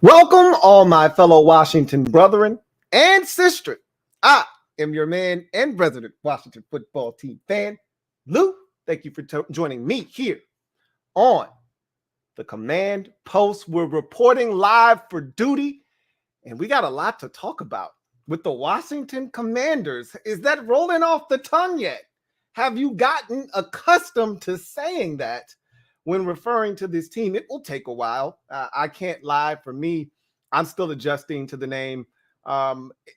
Welcome, all my fellow Washington brethren and sisters. I am your man and resident Washington football team fan, Lou. Thank you for joining me here on the Command Post. We're reporting live for duty, and we got a lot to talk about with the Washington Commanders. Is that rolling off the tongue yet? Have you gotten accustomed to saying that when referring to this team? It will take a while. I can't lie. For me, I'm still adjusting to the name.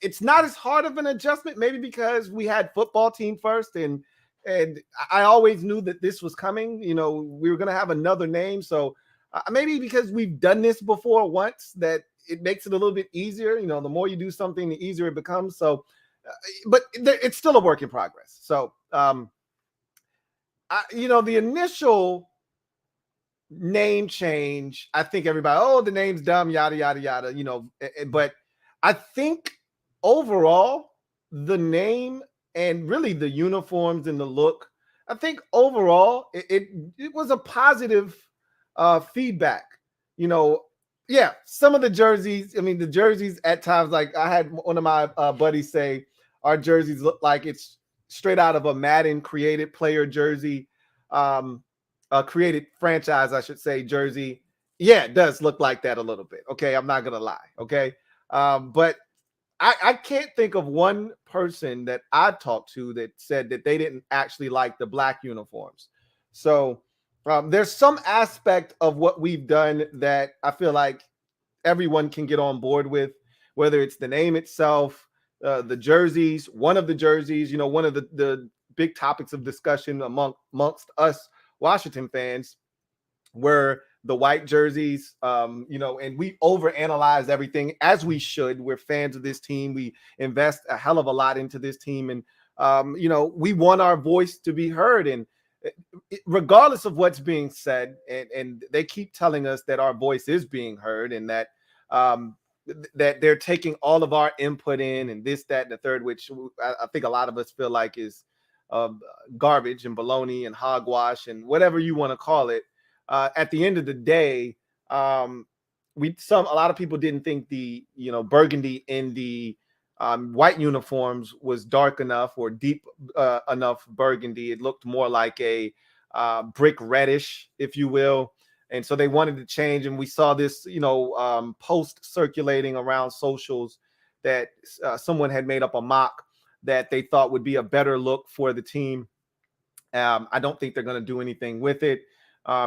It's not as hard of an adjustment, maybe because we had football team first, and I always knew that this was coming. You know, we were going to have another name, so maybe because we've done this before once, that it makes it a little bit easier. You know, the more you do something, the easier it becomes. So, but it's still a work in progress. So, the initial name change, I think everybody, oh, the name's dumb, yada, yada, yada, but I think overall, the name and really the uniforms and the look, I think overall it was a positive feedback. Yeah, some of the jerseys, the jerseys at times, like I had one of my buddies say, our jerseys look like it's straight out of a Madden created player jersey, created franchise, I should say, jersey. Yeah, it does look like that a little bit. Okay, I'm not going to lie. Okay. But I can't think of one person that I talked to that said that they didn't actually like the black uniforms. So there's some aspect of what we've done that I feel like everyone can get on board with, whether it's the name itself, the jerseys, one of the jerseys, one of the big topics of discussion amongst us Washington fans were the white jerseys, and we overanalyze everything, as we should. We're fans of this team. We invest a hell of a lot into this team. And, we want our voice to be heard. And regardless of what's being said, and they keep telling us that our voice is being heard, and that that they're taking all of our input in, and this, that, and the third, which I think a lot of us feel like is garbage and baloney and hogwash and whatever you want to call it. At the end of the day, a lot of people didn't think the burgundy in the white uniforms was dark enough or deep enough burgundy. It looked more like a brick reddish, if you will. And so they wanted to change. And we saw this, post circulating around socials that someone had made up a mock that they thought would be a better look for the team. I don't think they're going to do anything with it.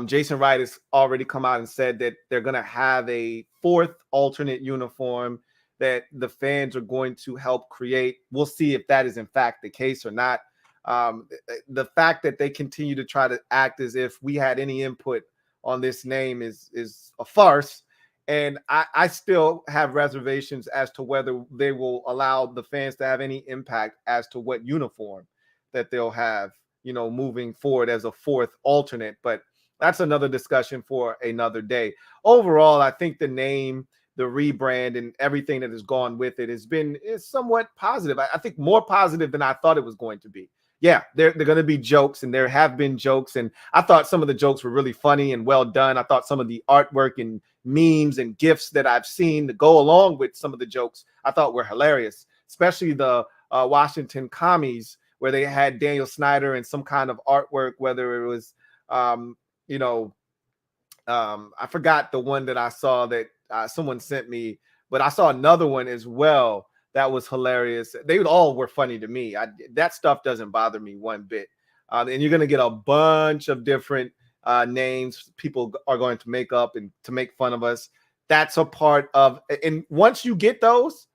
Jason Wright has already come out and said that they're going to have a fourth alternate uniform that the fans are going to help create. We'll see if that is in fact the case or not. The fact that they continue to try to act as if we had any input on this name is a farce. And I still have reservations as to whether they will allow the fans to have any impact as to what uniform that they'll have, moving forward as a fourth alternate. But that's another discussion for another day. Overall, I think the name, the rebrand, and everything that has gone with it is somewhat positive. I think more positive than I thought it was going to be. Yeah, they're going to be jokes, and there have been jokes. And I thought some of the jokes were really funny and well done. I thought some of the artwork and memes and GIFs that I've seen to go along with some of the jokes, I thought were hilarious, especially the Washington commies, where they had Daniel Snyder and some kind of artwork, whether it was, I forgot the one that I saw that someone sent me, but I saw another one as well that was hilarious. They all were funny to me. That stuff doesn't bother me one bit. And you're going to get a bunch of different names people are going to make up and to make fun of us. That's a part of, and once you get those,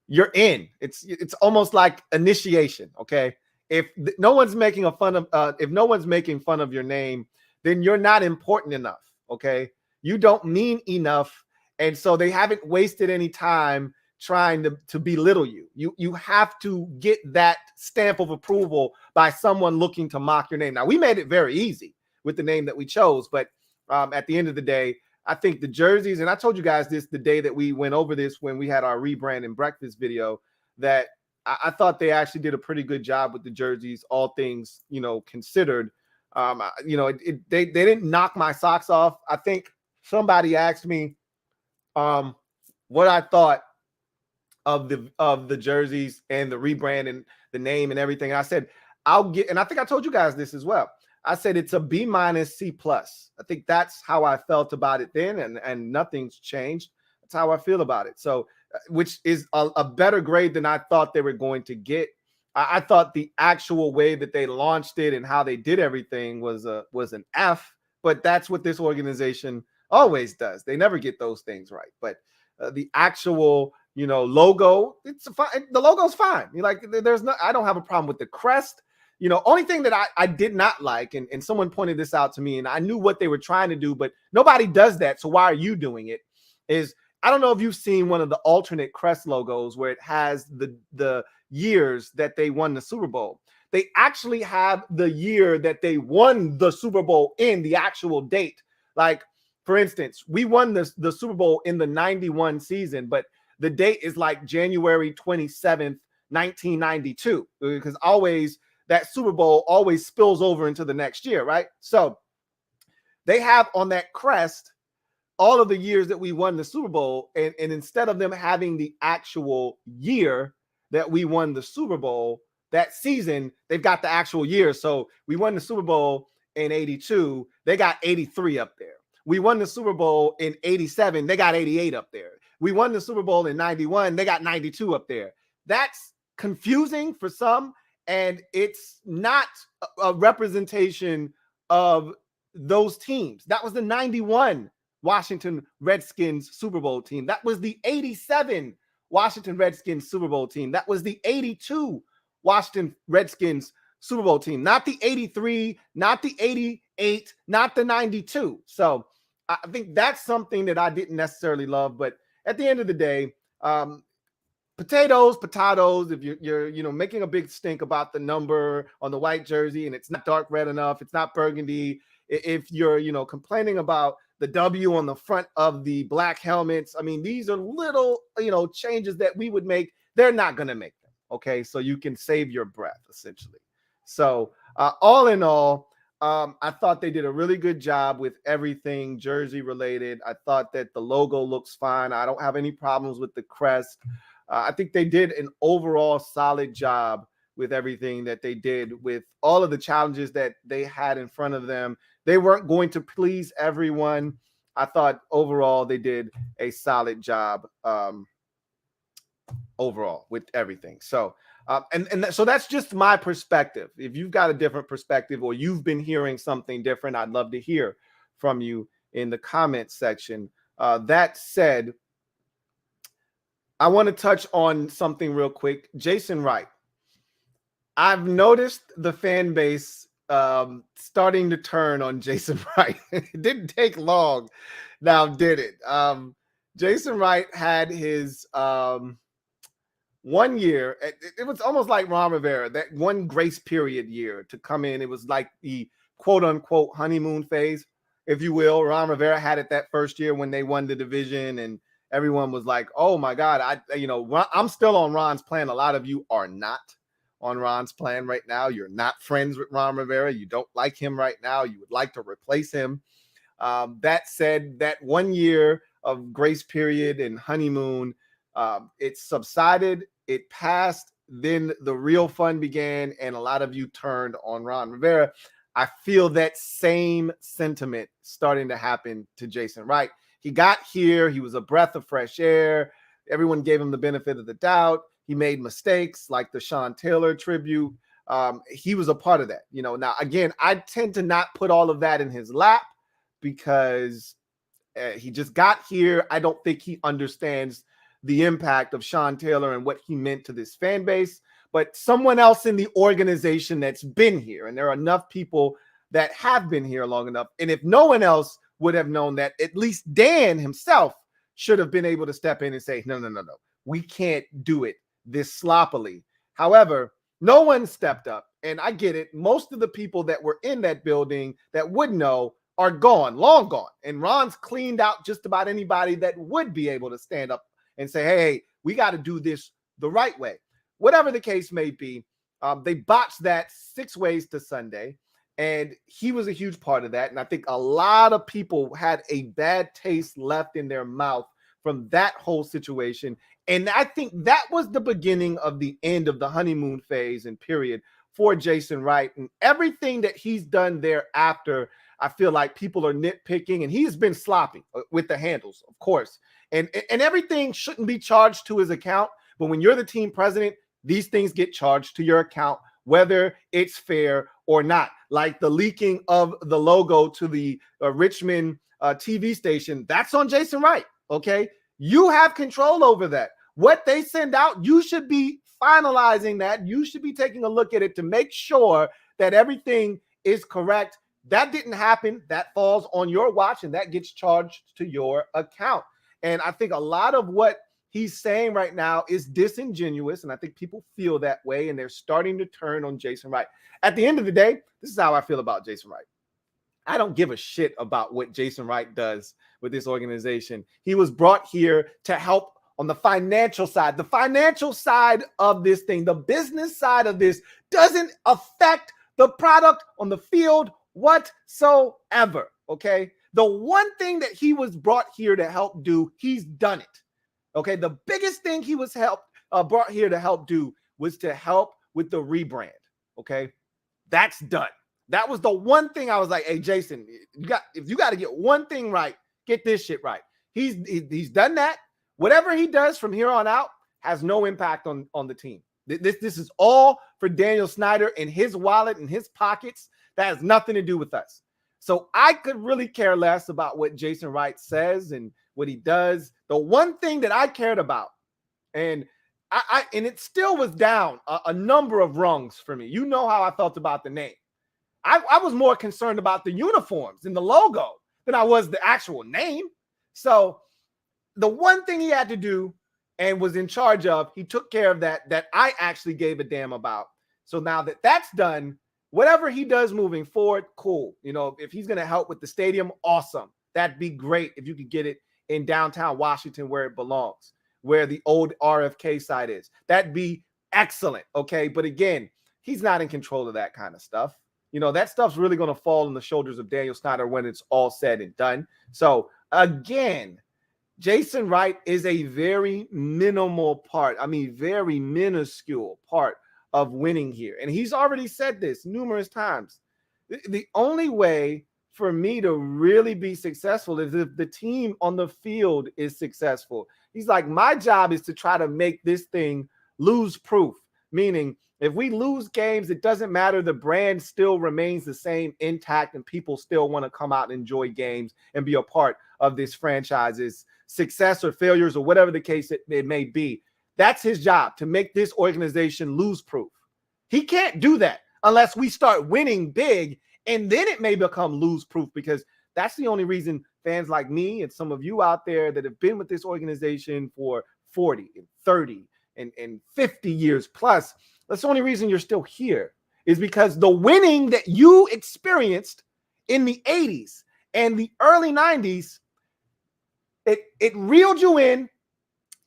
you're in. It's almost like initiation. Okay. If no one's making fun of your name, then you're not important enough. Okay. You don't mean enough. And so they haven't wasted any time trying to belittle you. You have to get that stamp of approval by someone looking to mock your name. Now, we made it very easy with the name that we chose, but at the end of the day, I think the jerseys, and I told you guys this the day that we went over this when we had our rebrand and breakfast video, that I thought they actually did a pretty good job with the jerseys, all things considered. They didn't knock my socks off. I think somebody asked me, what I thought of the jerseys and the rebrand and the name and everything. I said, I'll get, and I think I told you guys this as well. I said it's a B- C+. I think that's how I felt about it then, and nothing's changed. That's how I feel about it. So, which is a better grade than I thought they were going to get. I thought the actual way that they launched it and how they did everything was an F, but that's what this organization always does. They never get those things right. But the actual, logo, it's fine. The logo's fine. There's no, I don't have a problem with the crest. Only thing that I did not like, and someone pointed this out to me, and I knew what they were trying to do, but nobody does that. So why are you doing it? Is, I don't know if you've seen one of the alternate crest logos where it has the years that they won the Super Bowl. They actually have the year that they won the Super Bowl in the actual date. Like, for instance, we won the Super Bowl in the 91 season, but the date is like January 27th, 1992, because always that Super Bowl always spills over into the next year, right? So they have on that crest all of the years that we won the Super Bowl, and instead of them having the actual year that we won the Super Bowl that season, they've got the actual year. So we won the Super Bowl in 82, they got 83 up there. We won the Super Bowl in 87, they got 88 up there. We won the Super Bowl in 91, they got 92 up there. That's confusing for some, and it's not a representation of those teams. That was the 91 Washington Redskins Super Bowl team. That was the 87 Washington Redskins Super Bowl team. That was the 82 Washington Redskins Super Bowl team, not the 83, not the 88, not the 92. So I think that's something that I didn't necessarily love. But at the end of the day, potatoes. If you're making a big stink about the number on the white jersey and it's not dark red enough, it's not burgundy. If you're complaining about the W on the front of the black helmets, I mean, these are little changes that we would make. They're not going to make them. Okay, so you can save your breath essentially. So all in all, I thought they did a really good job with everything jersey related. I thought that the logo looks fine. I don't have any problems with the crest. I think they did an overall solid job with everything that they did, with all of the challenges that they had in front of them. They weren't going to please everyone. I thought overall they did a solid job overall with everything. So so that's just my perspective. If you've got a different perspective or you've been hearing something different, I'd love to hear from you in the comments section. That said, I want to touch on something real quick. Jason Wright. I've noticed the fan base starting to turn on Jason Wright. It didn't take long now, did it? Jason Wright had his 1 year. It was almost like Ron Rivera, that one grace period year to come in. It was like the quote unquote honeymoon phase, if you will. Ron Rivera had it that first year when they won the division, and everyone was like, oh my God, I'm still on Ron's plan. A lot of you are not on Ron's plan right now. You're not friends with Ron Rivera. You don't like him right now. You would like to replace him. That said, that 1 year of grace period and honeymoon, it subsided, it passed, then the real fun began, and a lot of you turned on Ron Rivera. I feel that same sentiment starting to happen to Jason Wright. He got here, he was a breath of fresh air. Everyone gave him the benefit of the doubt. He made mistakes like the Sean Taylor tribute. He was a part of that. Now, again, I tend to not put all of that in his lap because he just got here. I don't think he understands the impact of Sean Taylor and what he meant to this fan base. But someone else in the organization that's been here, and there are enough people that have been here long enough. And if no one else would have known that, at least Dan himself should have been able to step in and say, no, we can't do it this sloppily. However, no one stepped up, and I get it. Most of the people that were in that building that would know are gone, long gone. And Ron's cleaned out just about anybody that would be able to stand up and say, hey, we got to do this the right way. Whatever the case may be, they botched that 6 ways to Sunday, and he was a huge part of that. And I think a lot of people had a bad taste left in their mouth from that whole situation. And I think that was the beginning of the end of the honeymoon phase and period for Jason Wright. And everything that he's done thereafter, I feel like people are nitpicking, and he's been sloppy with the handles, of course. And everything shouldn't be charged to his account. But when you're the team president, these things get charged to your account, whether it's fair or not. Like the leaking of the logo to the Richmond TV station, that's on Jason Wright, okay? You have control over that. What they send out, you should be finalizing that. You should be taking a look at it to make sure that everything is correct. That didn't happen. That falls on your watch, and that gets charged to your account. And I think a lot of what he's saying right now is disingenuous, and I think people feel that way, and they're starting to turn on Jason Wright. At the end of the day, this is how I feel about Jason Wright. I don't give a shit about what Jason Wright does with this organization. He was brought here to help on the financial side. The financial side of this thing, the business side of this, doesn't affect the product on the field whatsoever, okay? The one thing that he was brought here to help do, he's done it. Okay, the biggest thing he was brought here to help do was to help with the rebrand. Okay, that's done. That was the one thing I was like, hey, Jason, if you got to get one thing right, get this shit right. He's done that. Whatever he does from here on out has no impact on the team. This is all for Daniel Snyder and his wallet and his pockets. That has nothing to do with us. So I could really care less about what Jason Wright says and what he does. The one thing that I cared about, and it still was down a number of rungs for me. You know how I felt about the name. I was more concerned about the uniforms and the logo than I was the actual name. So the one thing he had to do and was in charge of, he took care of that I actually gave a damn about. So now that that's done, whatever he does moving forward, cool. You know, if he's going to help with the stadium, awesome. That'd be great if you could get it in downtown Washington where it belongs, where the old RFK site is. That'd be excellent, okay? But again, he's not in control of that kind of stuff. You know, that stuff's really going to fall on the shoulders of Daniel Snyder when it's all said and done. So again, Jason Wright is a very minimal part. I mean, very minuscule part of winning here. And he's already said this numerous times. The only way for me to really be successful is if the team on the field is successful. He's like, my job is to try to make this thing lose proof, meaning if we lose games, it doesn't matter. The brand still remains the same, intact, and people still want to come out and enjoy games and be a part of this franchise's success or failures or whatever the case it may be. That's his job, to make this organization lose proof. He can't do that unless we start winning big, and then it may become lose proof, because that's the only reason fans like me and some of you out there that have been with this organization for 40 and 30 and 50 years plus, that's the only reason you're still here, is because the winning that you experienced in the 80s and the early 90s, it reeled you in,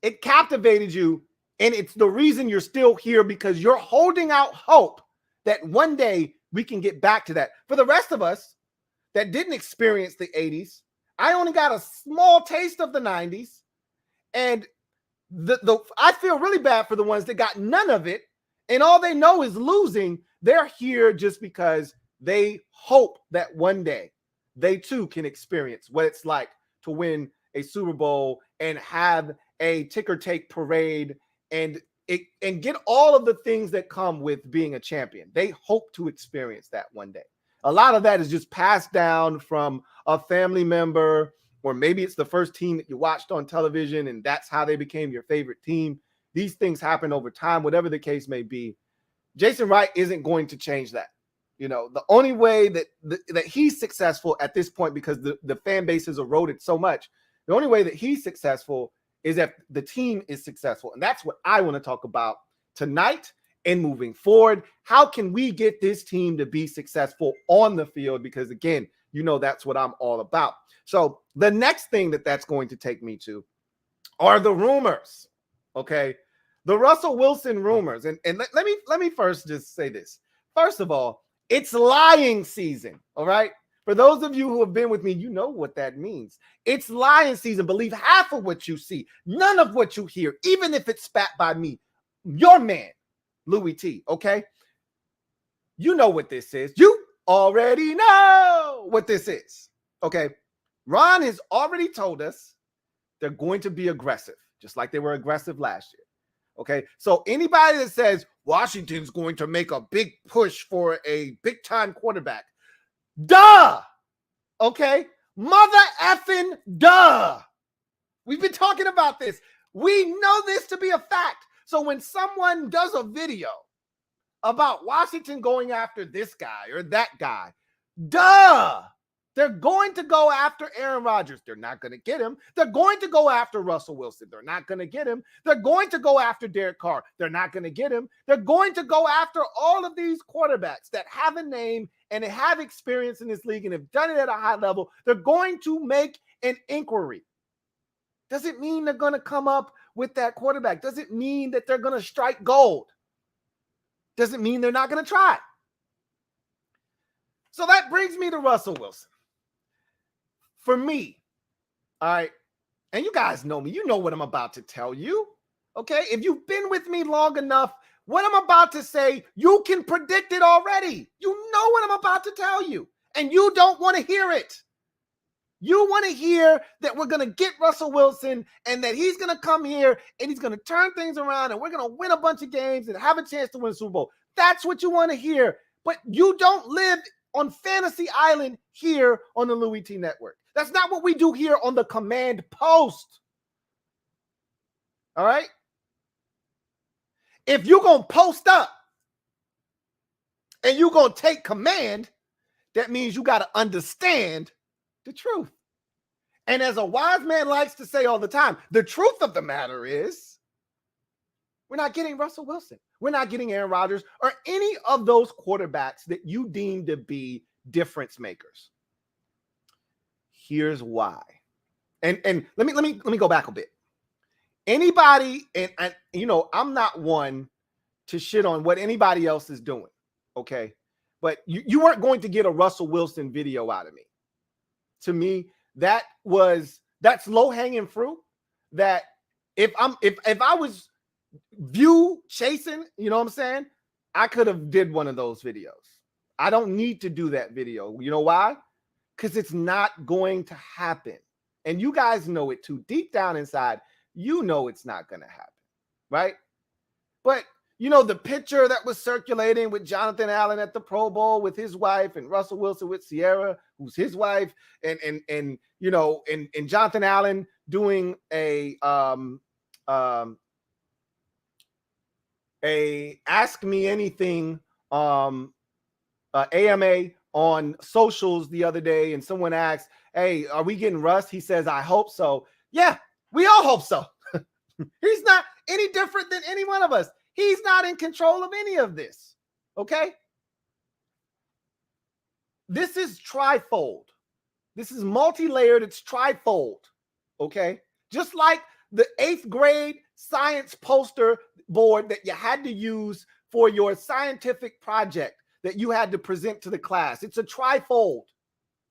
it captivated you, and it's the reason you're still here, because you're holding out hope that one day we can get back to that. For the rest of us that didn't experience the 80s, I only got a small taste of the 90s, and I feel really bad for the ones that got none of it, and all they know is losing. They're here just because they hope that one day they too can experience what it's like to win a Super Bowl and have a ticker tape parade and get all of the things that come with being a champion. They hope to experience that one day. A lot of that is just passed down from a family member, or maybe it's the first team that you watched on television and that's how they became your favorite team. These things happen over time, whatever the case may be. Jason Wright isn't going to change that. You know, the only way that he's successful at this point, because the fan base has eroded so much, the only way that he's successful is if the team is successful. And that's what I want to talk about tonight and moving forward. How can we get this team to be successful on the field? Because again, you know, that's what I'm all about. So the next thing that's going to take me to are the rumors. Okay. The Russell Wilson rumors. And let me first just say this. First of all, it's lying season. All right. For those of you who have been with me, you know what that means. It's lion season. Believe half of what you see, none of what you hear, even if it's spat by me, your man, Louie T, okay? You know what this is. You already know what this is, okay? Ron has already told us they're going to be aggressive, just like they were aggressive last year, okay? So anybody that says Washington's going to make a big push for a big-time quarterback, duh, okay? Mother effing duh. We've been talking about this. We know this to be a fact. So when someone does a video about Washington going after this guy or that guy, duh, they're going to go after Aaron Rodgers. They're not going to get him. They're going to go after Russell Wilson. They're not going to get him. They're going to go after Derek Carr. They're not going to get him. They're going to go after all of these quarterbacks that have a name and have experience in this league and have done it at a high level. They're going to make an inquiry. Doesn't mean they're going to come up with that quarterback. Doesn't mean that they're going to strike gold. Doesn't mean they're not going to try. So that brings me to Russell Wilson. For me, all right, and you guys know me. You know what I'm about to tell you, okay? If you've been with me long enough, what I'm about to say, you can predict it already. You know what I'm about to tell you, and you don't want to hear it. You want to hear that we're going to get Russell Wilson and that he's going to come here and he's going to turn things around and we're going to win a bunch of games and have a chance to win a Super Bowl. That's what you want to hear. But you don't live on Fantasy Island here on the Louie T Network. That's not what we do here on the command post. All right? If you're going to post up and you're going to take command, that means you got to understand the truth. And as a wise man likes to say all the time, the truth of the matter is we're not getting Russell Wilson. We're not getting Aaron Rodgers or any of those quarterbacks that you deem to be difference makers. Here's why. And let me go back a bit. Anybody, and you know, I'm not one to shit on what anybody else is doing, okay? But you weren't going to get a Russell Wilson video out of me. To me, that's low-hanging fruit. That if I was view chasing, you know what I'm saying? I could have did one of those videos. I don't need to do that video. You know why? Because it's not going to happen. And you guys know it too. Deep down inside, you know it's not going to happen, right? But, you know, the picture that was circulating with Jonathan Allen at the Pro Bowl with his wife and Russell Wilson with Sierra, who's his wife, and you know, and Jonathan Allen doing a Ask Me Anything AMA on socials the other day, and someone asked, hey, are we getting Russ? He says, I hope so. Yeah, we all hope so. He's not any different than any one of us. He's not in control of any of this, okay? This is trifold. This is multi-layered. It's trifold, okay? Just like the 8th grade science poster board that you had to use for your scientific project that you had to present to the class. It's a trifold,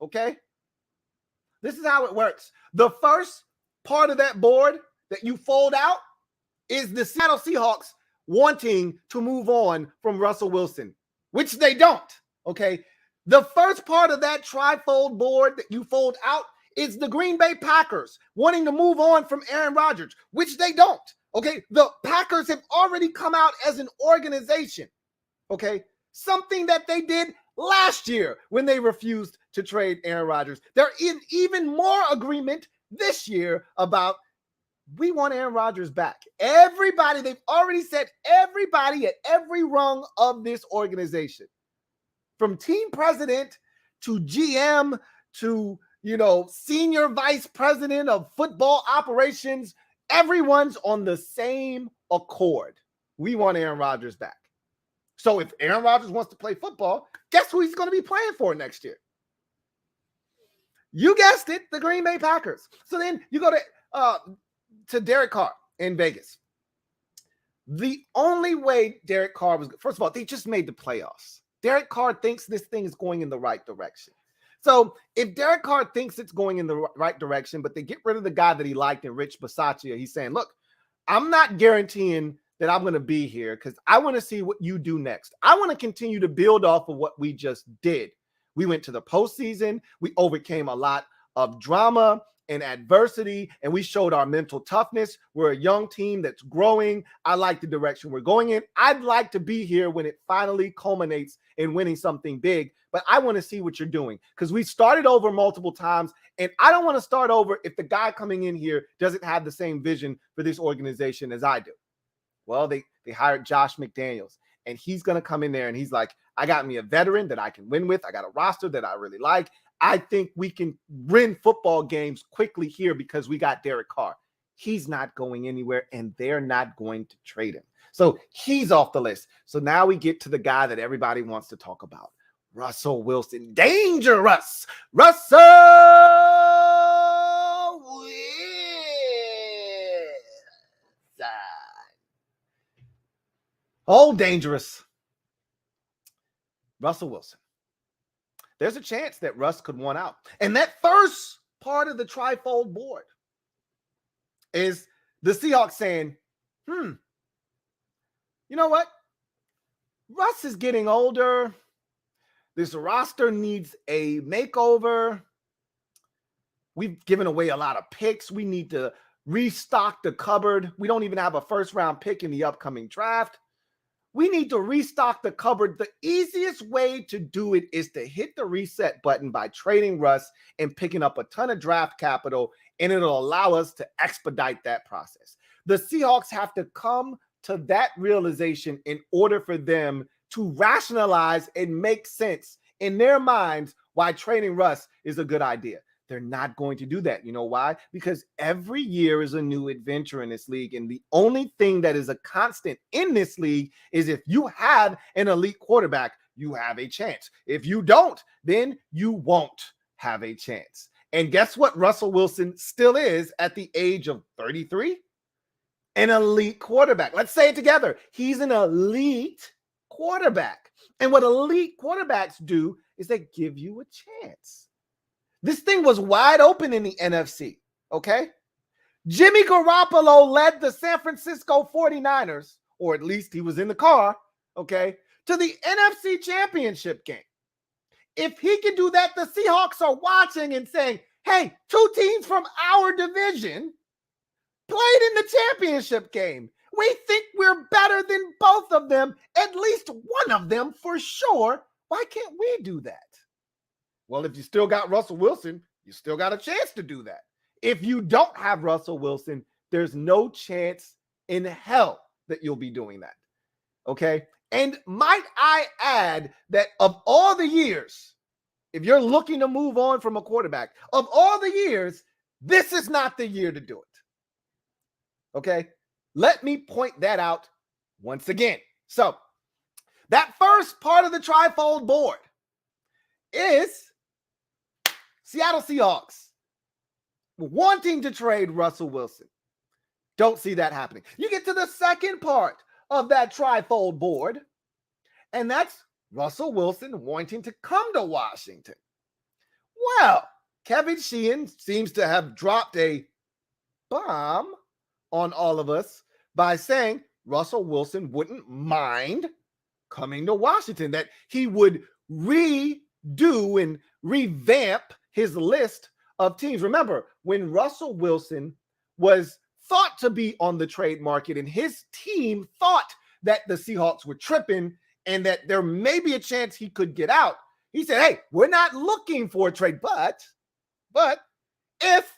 okay? This is how it works. The first part of that board that you fold out is the Seattle Seahawks wanting to move on from Russell Wilson, which they don't, okay? The first part of that trifold board that you fold out is the Green Bay Packers wanting to move on from Aaron Rodgers, which they don't, okay? The Packers have already come out as an organization, okay? Something that they did last year when they refused to trade Aaron Rodgers. They're in even more agreement this year about we want Aaron Rodgers back. Everybody, they've already said everybody at every rung of this organization, from team president to GM to, you know, senior vice president of football operations, everyone's on the same accord. We want Aaron Rodgers back. So if Aaron Rodgers wants to play football, guess who he's going to be playing for next year? You guessed it, the Green Bay Packers. So then you go to Derek Carr in Vegas. The only way Derek Carr was, first of all, they just made the playoffs. Derek Carr thinks this thing is going in the right direction. So if Derek Carr thinks it's going in the right direction, but they get rid of the guy that he liked in Rich Bisaccia, he's saying, look, I'm not guaranteeing that I'm going to be here because I want to see what you do next. I want to continue to build off of what we just did. We went to the postseason. We overcame a lot of drama and adversity, and we showed our mental toughness. We're a young team that's growing. I like the direction we're going in. I'd like to be here when it finally culminates in winning something big, but I want to see what you're doing because we started over multiple times, and I don't want to start over if the guy coming in here doesn't have the same vision for this organization as I do. Well, they hired Josh McDaniels, and he's going to come in there, and he's like, I got me a veteran that I can win with. I got a roster that I really like. I think we can win football games quickly here because we got Derek Carr. He's not going anywhere, and they're not going to trade him. So he's off the list. So now we get to the guy that everybody wants to talk about, Russell Wilson. Dangerous Russell Wilson. Oh, dangerous Russell Wilson. There's a chance that Russ could want out. And that first part of the Trifold board is the Seahawks saying, you know what? Russ is getting older. This roster needs a makeover. We've given away a lot of picks. We need to restock the cupboard. We don't even have a first-round pick in the upcoming draft. We need to restock the cupboard. The easiest way to do it is to hit the reset button by trading Russ and picking up a ton of draft capital, and it'll allow us to expedite that process. The Seahawks have to come to that realization in order for them to rationalize and make sense in their minds why trading Russ is a good idea. They're not going to do that. You know why? Because every year is a new adventure in this league. And the only thing that is a constant in this league is if you have an elite quarterback, you have a chance. If you don't, then you won't have a chance. And guess what Russell Wilson still is at the age of 33? An elite quarterback. Let's say it together. He's an elite quarterback. And what elite quarterbacks do is they give you a chance. This thing was wide open in the NFC, okay? Jimmy Garoppolo led the San Francisco 49ers, or at least he was in the car, okay, to the NFC Championship game. If he can do that, the Seahawks are watching and saying, hey, two teams from our division played in the championship game. We think we're better than both of them, at least one of them for sure. Why can't we do that? Well, if you still got Russell Wilson, you still got a chance to do that. If you don't have Russell Wilson, there's no chance in hell that you'll be doing that. Okay? And might I add that of all the years, if you're looking to move on from a quarterback, of all the years, this is not the year to do it. Okay? Let me point that out once again. So, that first part of the Trifold board is Seattle Seahawks wanting to trade Russell Wilson. Don't see that happening. You get to the second part of that Trifold board, and that's Russell Wilson wanting to come to Washington. Well, Kevin Sheehan seems to have dropped a bomb on all of us by saying Russell Wilson wouldn't mind coming to Washington, that he would redo and revamp his list of teams. Remember, when Russell Wilson was thought to be on the trade market and his team thought that the Seahawks were tripping and that there may be a chance he could get out, he said, hey, we're not looking for a trade, but if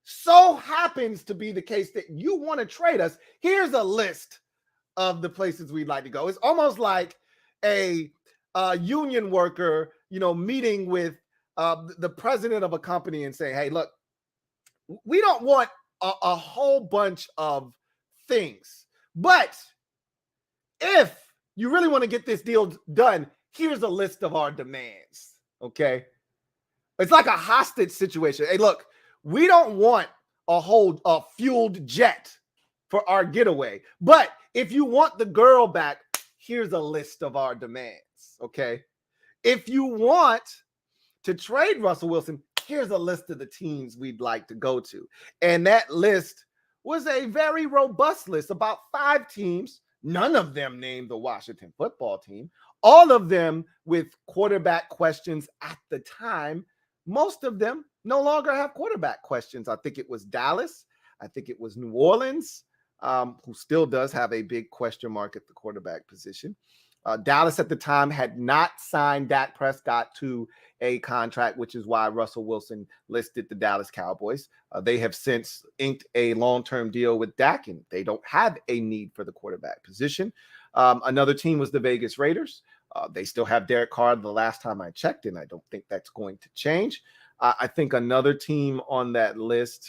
so happens to be the case that you want to trade us, here's a list of the places we'd like to go. It's almost like a union worker, meeting with the president of a company and saying, hey, look, we don't want a whole bunch of things, but if you really want to get this deal done, here's a list of our demands, okay? It's like a hostage situation. Hey, look, we don't want a fueled jet for our getaway, but if you want the girl back, here's a list of our demands, okay? If you want to trade Russell Wilson, here's a list of the teams we'd like to go to. And that list was a very robust list, about 5 teams, none of them named the Washington football team, all of them with quarterback questions at the time. Most of them no longer have quarterback questions. I think it was Dallas. I think it was New Orleans, who still does have a big question mark at the quarterback position. Dallas at the time had not signed Dak Prescott to a contract, which is why Russell Wilson listed the Dallas Cowboys. They have since inked a long-term deal with Dak, and they don't have a need for the quarterback position. Another team was the Vegas Raiders. They still have Derek Carr the last time I checked, and I don't think that's going to change. I think another team on that list,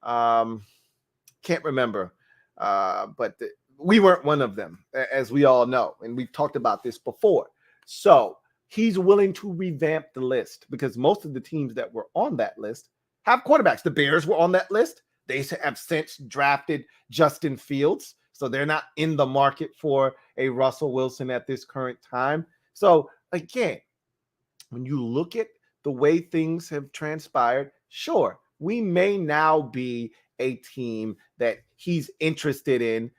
can't remember, but we weren't one of them, as we all know, and we've talked about this before. So he's willing to revamp the list because most of the teams that were on that list have quarterbacks. The Bears were on that list. They have since drafted Justin Fields, so they're not in the market for a Russell Wilson at this current time. So again, when you look at the way things have transpired, sure, we may now be a team that he's interested in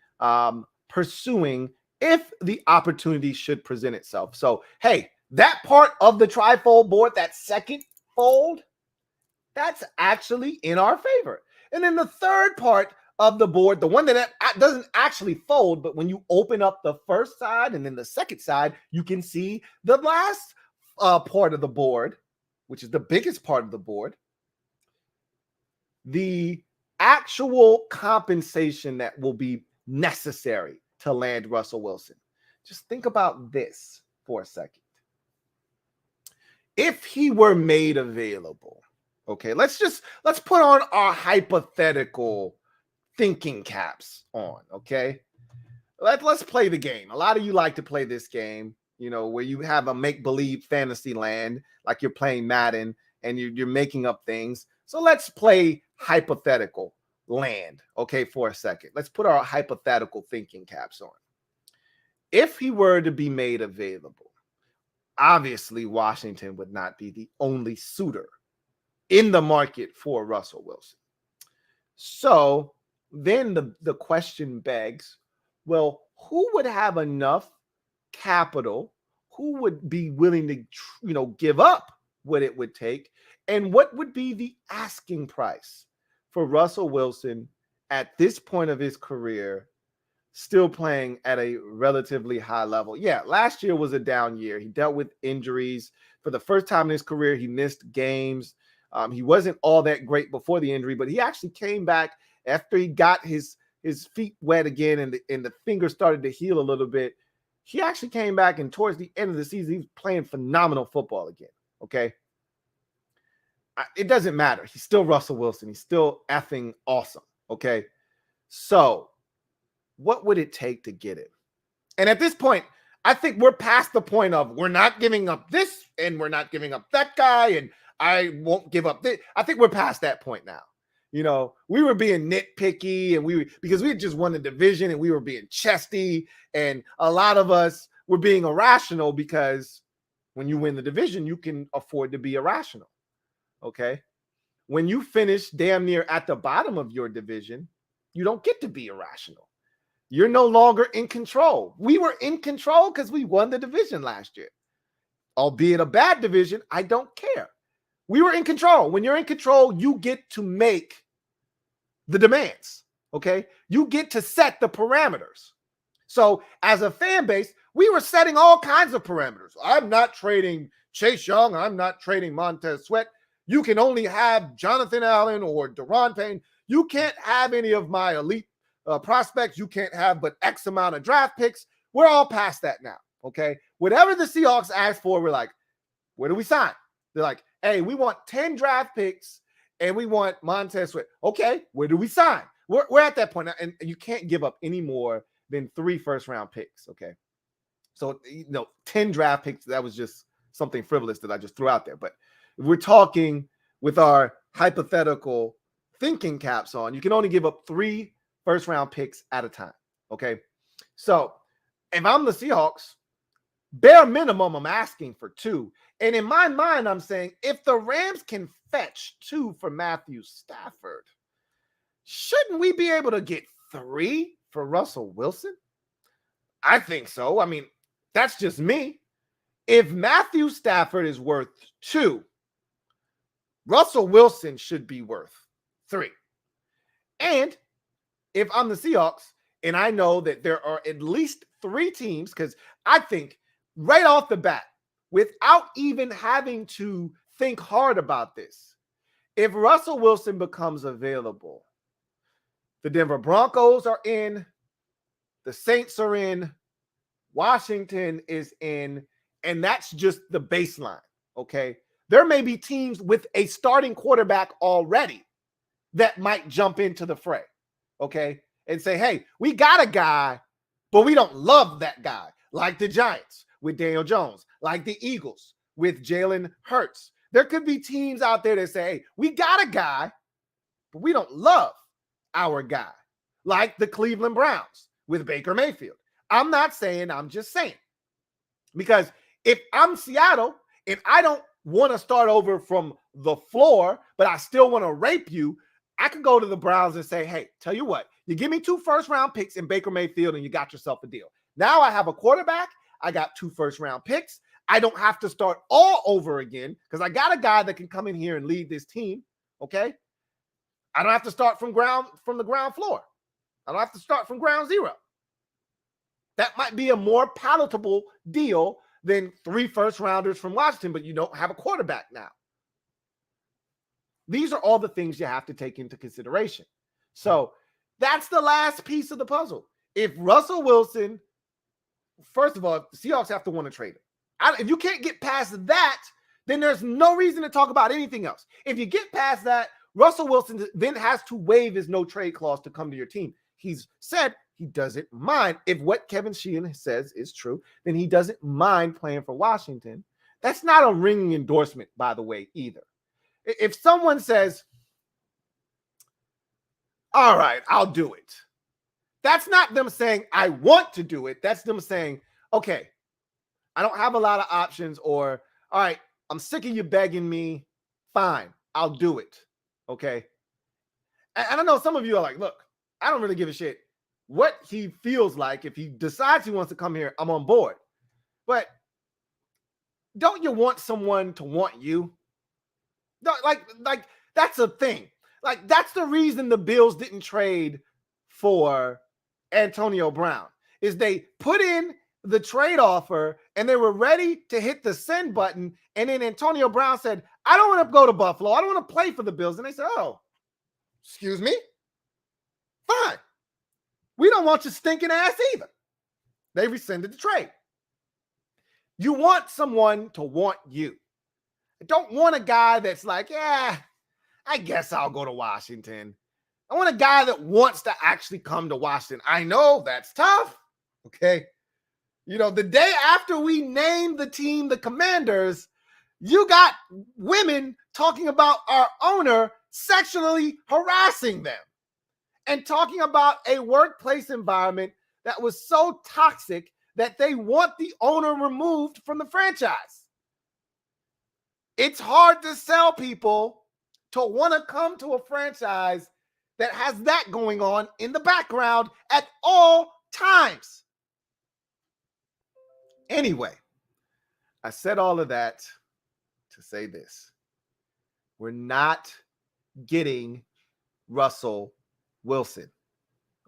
pursuing if the opportunity should present itself. So, hey, that part of the trifold board, that second fold, that's actually in our favor. And then the third part of the board, the one that doesn't actually fold, but when you open up the first side and then the second side, you can see the last part of the board, which is the biggest part of the board, the actual compensation that will be necessary to land Russell Wilson. Just think about this for a second. If he were made available, okay, let's put on our hypothetical thinking caps on, okay? Let's play the game. A lot of you like to play this game, you know, where you have a make-believe fantasy land, like you're playing Madden and you're making up things. So let's play hypothetical land, okay, for a second. Let's put our hypothetical thinking caps on. If he were to be made available, obviously Washington would not be the only suitor in the market for Russell Wilson. So then the question begs, well, who would have enough capital? Who would be willing to, give up what it would take? And what would be the asking price for Russell Wilson at this point of his career, still playing at a relatively high level? Yeah, last year was a down year. He dealt with injuries. For the first time in his career, he missed games. He wasn't all that great before the injury, but he actually came back after he got his feet wet again and the finger started to heal a little bit. He actually came back, and towards the end of the season, he was playing phenomenal football again, okay? It doesn't matter. He's still Russell Wilson. He's still effing awesome, okay? So what would it take to get him? And at this point, I think we're past the point of we're not giving up this and we're not giving up that guy and I won't give up this. I think we're past that point now. We were being nitpicky and because we had just won the division and we were being chesty, and a lot of us were being irrational because when you win the division, you can afford to be irrational. Okay. When you finish damn near at the bottom of your division, you don't get to be irrational. You're no longer in control. We were in control because we won the division last year. Albeit a bad division, I don't care. We were in control. When you're in control, you get to make the demands, okay? You get to set the parameters. So as a fan base, we were setting all kinds of parameters. I'm not trading Chase Young. I'm not trading Montez Sweat. You can only have Jonathan Allen or Daron Payne. You can't have any of my elite prospects. You can't have but X amount of draft picks. We're all past that now, okay? Whatever the Seahawks asked for, we're like, where do we sign? They're like, hey, we want 10 draft picks and we want Montez Sweat. Okay, where do we sign? We're at that point now, and you can't give up any more than 3 first-round picks, okay? So, 10 draft picks, that was just something frivolous that I just threw out there. But if we're talking with our hypothetical thinking caps on, you can only give up 3 first-round picks at a time, okay? So if I'm the Seahawks, Bare minimum, I'm asking for 2. And in my mind, I'm saying if the Rams can fetch 2 for Matthew Stafford, shouldn't we be able to get 3 for Russell Wilson? I think so. I mean, that's just me. If Matthew Stafford is worth 2, Russell Wilson should be worth 3. And if I'm the Seahawks, and I know that there are at least 3 teams, because I think right off the bat, without even having to think hard about this, if Russell Wilson becomes available, the Denver Broncos are in, the Saints are in, Washington is in, and that's just the baseline, okay? There may be teams with a starting quarterback already that might jump into the fray, okay? And say, hey, we got a guy, but we don't love that guy. Like the Giants with Daniel Jones, like the Eagles with Jalen Hurts. There could be teams out there that say, hey, we got a guy, but we don't love our guy. Like the Cleveland Browns with Baker Mayfield. I'm not saying, I'm just saying. Because if I'm Seattle and I don't want to start over from the floor, but I still want to rape you, I could go to the Browns and say, hey, tell you what, you give me 2 first-round picks in Baker Mayfield and you got yourself a deal. Now I have a quarterback. I got 2 first-round picks. I don't have to start all over again because I got a guy that can come in here and lead this team, okay? I don't have to start from the ground floor. I don't have to start from ground zero. That might be a more palatable deal than 3 first-rounders from Washington, but you don't have a quarterback now. These are all the things you have to take into consideration. So that's the last piece of the puzzle. If Russell Wilson, first of all, the Seahawks have to want to trade him. If you can't get past that, then there's no reason to talk about anything else. If you get past that, Russell Wilson then has to waive his no-trade clause to come to your team. He's said he doesn't mind. If what Kevin Sheehan says is true, then he doesn't mind playing for Washington. That's not a ringing endorsement, by the way, either. If someone says, all right, I'll do it. That's not them saying, I want to do it. That's them saying, okay, I don't have a lot of options, or, all right, I'm sick of you begging me. Fine, I'll do it. Okay. And I know some of you are like, look, I don't really give a shit what he feels like. If he decides he wants to come here, I'm on board. But don't you want someone to want you? Like that's a thing. Like, that's the reason the Bills didn't trade for Antonio Brown, is they put in the trade offer and they were ready to hit the send button. And then Antonio Brown said, I don't want to go to Buffalo. I don't want to play for the Bills. And they said, oh, excuse me? Fine. We don't want your stinking ass either. They rescinded the trade. You want someone to want you. I don't want a guy that's like, yeah, I guess I'll go to Washington. I want a guy that wants to actually come to Washington. I know that's tough. Okay. You know, the day after we named the team the Commanders, you got women talking about our owner sexually harassing them and talking about a workplace environment that was so toxic that they want the owner removed from the franchise. It's hard to sell people to want to come to a franchise that has that going on in the background at all times. Anyway, I said all of that to say this. We're not getting Russell Wilson,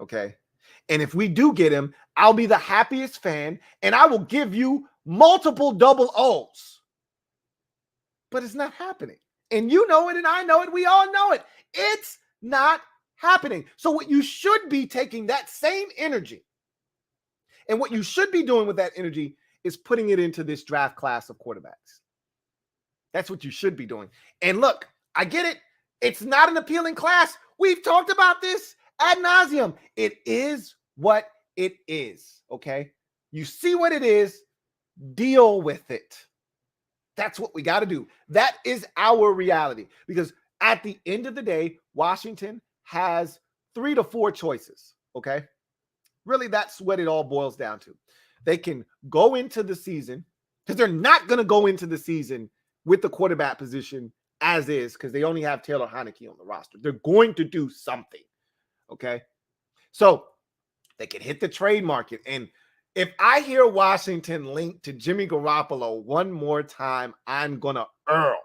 okay? And if we do get him, I'll be the happiest fan, and I will give you multiple double O's. But it's not happening. And you know it, and I know it. We all know it. It's not happening. So what you should be taking that same energy, and what you should be doing with that energy is putting it into this draft class of quarterbacks. That's what you should be doing. And look, I get it. It's not an appealing class. We've talked about this ad nauseum. It is what it is, okay? You see what it is, deal with it. That's what we got to do. That is our reality, because at the end of the day, Washington has 3 to 4 choices, okay? Really, that's what it all boils down to. they can go into the season, because they're not going to go into the season with the quarterback position as is, because they only have Taylor Heineke on the roster. They're going to do something, okay? So they can hit the trade market. And if I hear Washington linked to Jimmy Garoppolo one more time, I'm going to Earl.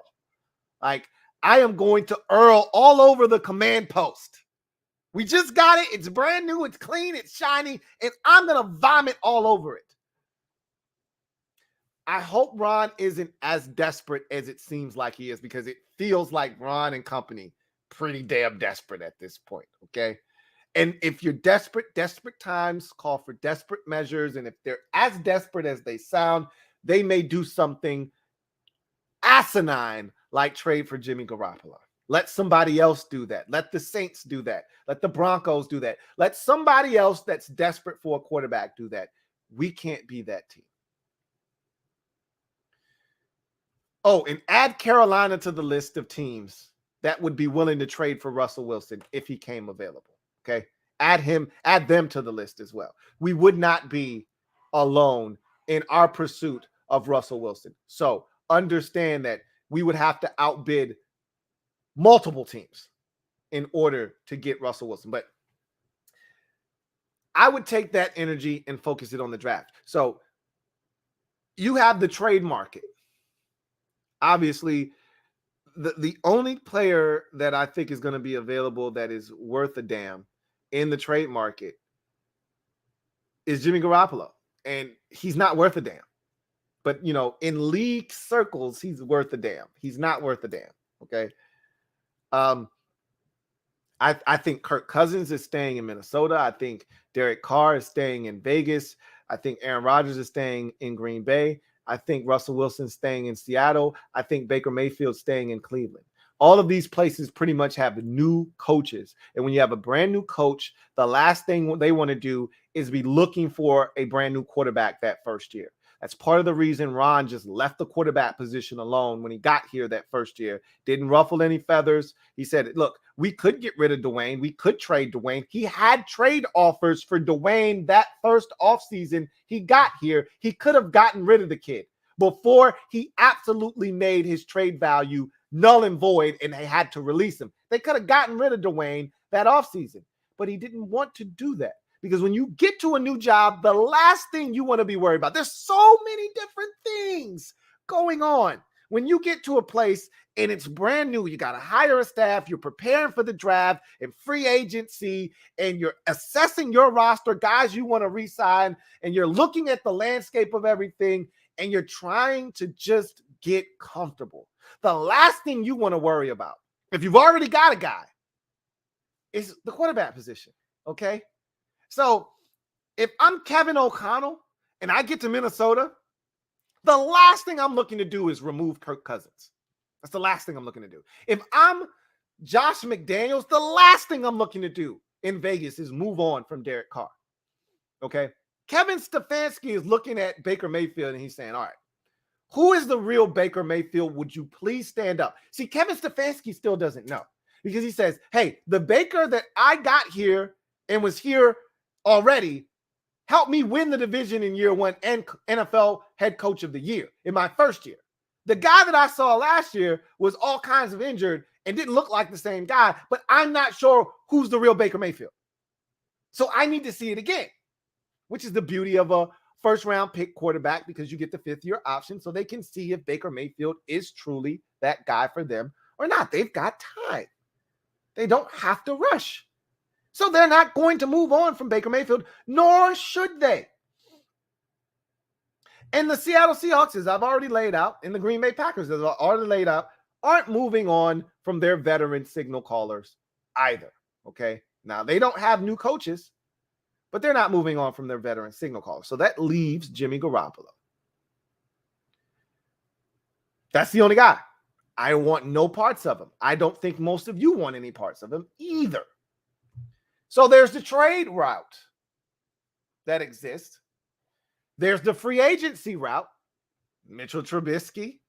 Like, I am going to Earl all over the command post. We just got it. It's brand new. It's clean. It's shiny. And I'm going to vomit all over it. I hope Ron isn't as desperate as it seems like he is, because it feels like Ron and company pretty damn desperate at this point, okay? And if you're desperate times call for desperate measures. And if they're as desperate as they sound, they may do something asinine like trade for Jimmy Garoppolo. Let somebody else do that. Let the Saints do that. Let the Broncos do that. Let somebody else that's desperate for a quarterback do that. We can't be that team. Oh, and add Carolina to the list of teams that would be willing to trade for Russell Wilson if he came available. Okay. Add them to the list as well. We would not be alone in our pursuit of Russell Wilson. So understand that we would have to outbid multiple teams in order to get Russell Wilson. But I would take that energy and focus it on the draft. So you have the trade market. Obviously, the only player that I think is going to be available that is worth a damn in the trade market is Jimmy Garoppolo. And he's not worth a damn. But, you know, in league circles, he's worth a damn. He's not worth a damn. Okay. I think Kirk Cousins is staying in Minnesota. I think Derek Carr is staying in Vegas. I think Aaron Rodgers is staying in Green Bay. I think Russell Wilson's staying in Seattle. I think Baker Mayfield's staying in Cleveland. All of these places pretty much have new coaches. And when you have a brand new coach, the last thing they want to do is be looking for a brand new quarterback that first year. That's part of the reason Ron just left the quarterback position alone when he got here that first year. Didn't ruffle any feathers. He said, look, we could get rid of Dwayne. We could trade Dwayne. He had trade offers for Dwayne that first offseason he got here. He could have gotten rid of the kid before he absolutely made his trade value null and void and they had to release him. They could have gotten rid of Dwayne that offseason, but he didn't want to do that. Because when you get to a new job, the last thing you want to be worried about, there's so many different things going on. When you get to a place and it's brand new, you got to hire a staff, you're preparing for the draft and free agency, and you're assessing your roster, guys you want to re-sign, and you're looking at the landscape of everything, and you're trying to just get comfortable. The last thing you want to worry about, if you've already got a guy, is the quarterback position, okay? So if I'm Kevin O'Connell and I get to Minnesota, the last thing I'm looking to do is remove Kirk Cousins. That's the last thing I'm looking to do. If I'm Josh McDaniels, the last thing I'm looking to do in Vegas is move on from Derek Carr. Okay? Kevin Stefanski is looking at Baker Mayfield and he's saying, all right, who is the real Baker Mayfield? Would you please stand up? See, Kevin Stefanski still doesn't know, because he says, hey, the Baker that I got here and was here already helped me win the division in year one and NFL head coach of the year in my first year. The guy that I saw last year was all kinds of injured and didn't look like the same guy, but I'm not sure who's the real Baker Mayfield. So I need to see it again, which is the beauty of a first round pick quarterback, because you get the 5th year option so they can see if Baker Mayfield is truly that guy for them or not. They've got time. They don't have to rush. So they're not going to move on from Baker Mayfield, nor should they. And the Seattle Seahawks, as I've already laid out, and the Green Bay Packers, as I've already laid out, aren't moving on from their veteran signal callers either, okay? Now, they don't have new coaches, but they're not moving on from their veteran signal callers. So that leaves Jimmy Garoppolo. That's the only guy. I want no parts of him. I don't think most of you want any parts of him either. So there's the trade route that exists. There's the free agency route. Mitchell Trubisky,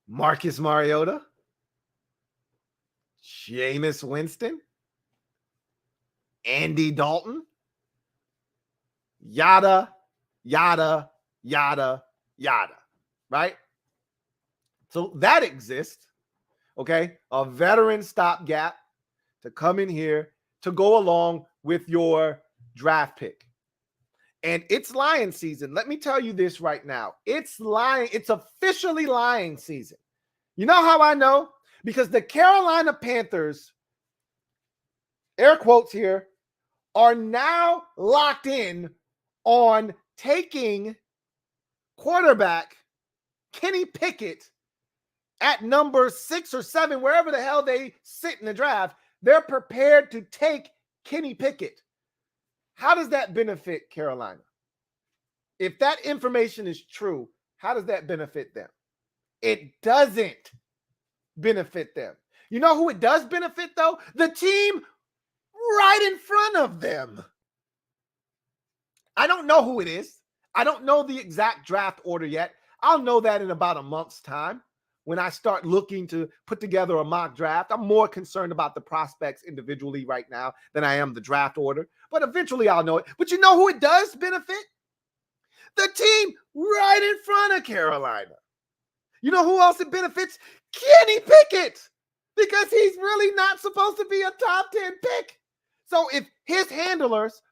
Marcus Mariota, Jameis Winston, Andy Dalton, yada, yada, yada, yada, right? So that exists, okay? A veteran stopgap to come in here to go along with your draft pick. And it's lying season. Let me tell you this right now. It's officially lying season. You know how I know? Because the Carolina Panthers, air quotes here, are now locked in on taking quarterback Kenny Pickett at number 6 or 7, wherever the hell they sit in the draft. They're prepared to take Kenny Pickett. How does that benefit Carolina? If that information is true, how does that benefit them? It doesn't benefit them. You know who it does benefit, though? The team right in front of them. I don't know who it is. I don't know the exact draft order yet. I'll know that in about a month's time when I start looking to put together a mock draft. I'm more concerned about the prospects individually right now than I am the draft order. But eventually I'll know it. But you know who it does benefit? The team right in front of Carolina. You know who else it benefits? Kenny Pickett. Because he's really not supposed to be a top 10 pick. So if his handlers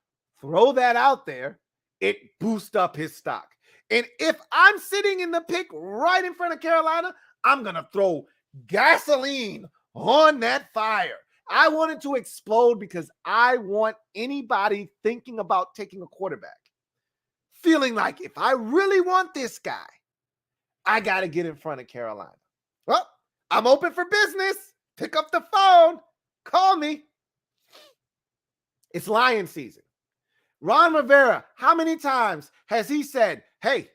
throw that out there, it boosts up his stock. And if I'm sitting in the pick right in front of Carolina, I'm going to throw gasoline on that fire. I want it to explode because I want anybody thinking about taking a quarterback feeling like if I really want this guy, I got to get in front of Carolina. Well, I'm open for business. Pick up the phone. Call me. It's lion season. Ron Rivera, how many times has he said, hey,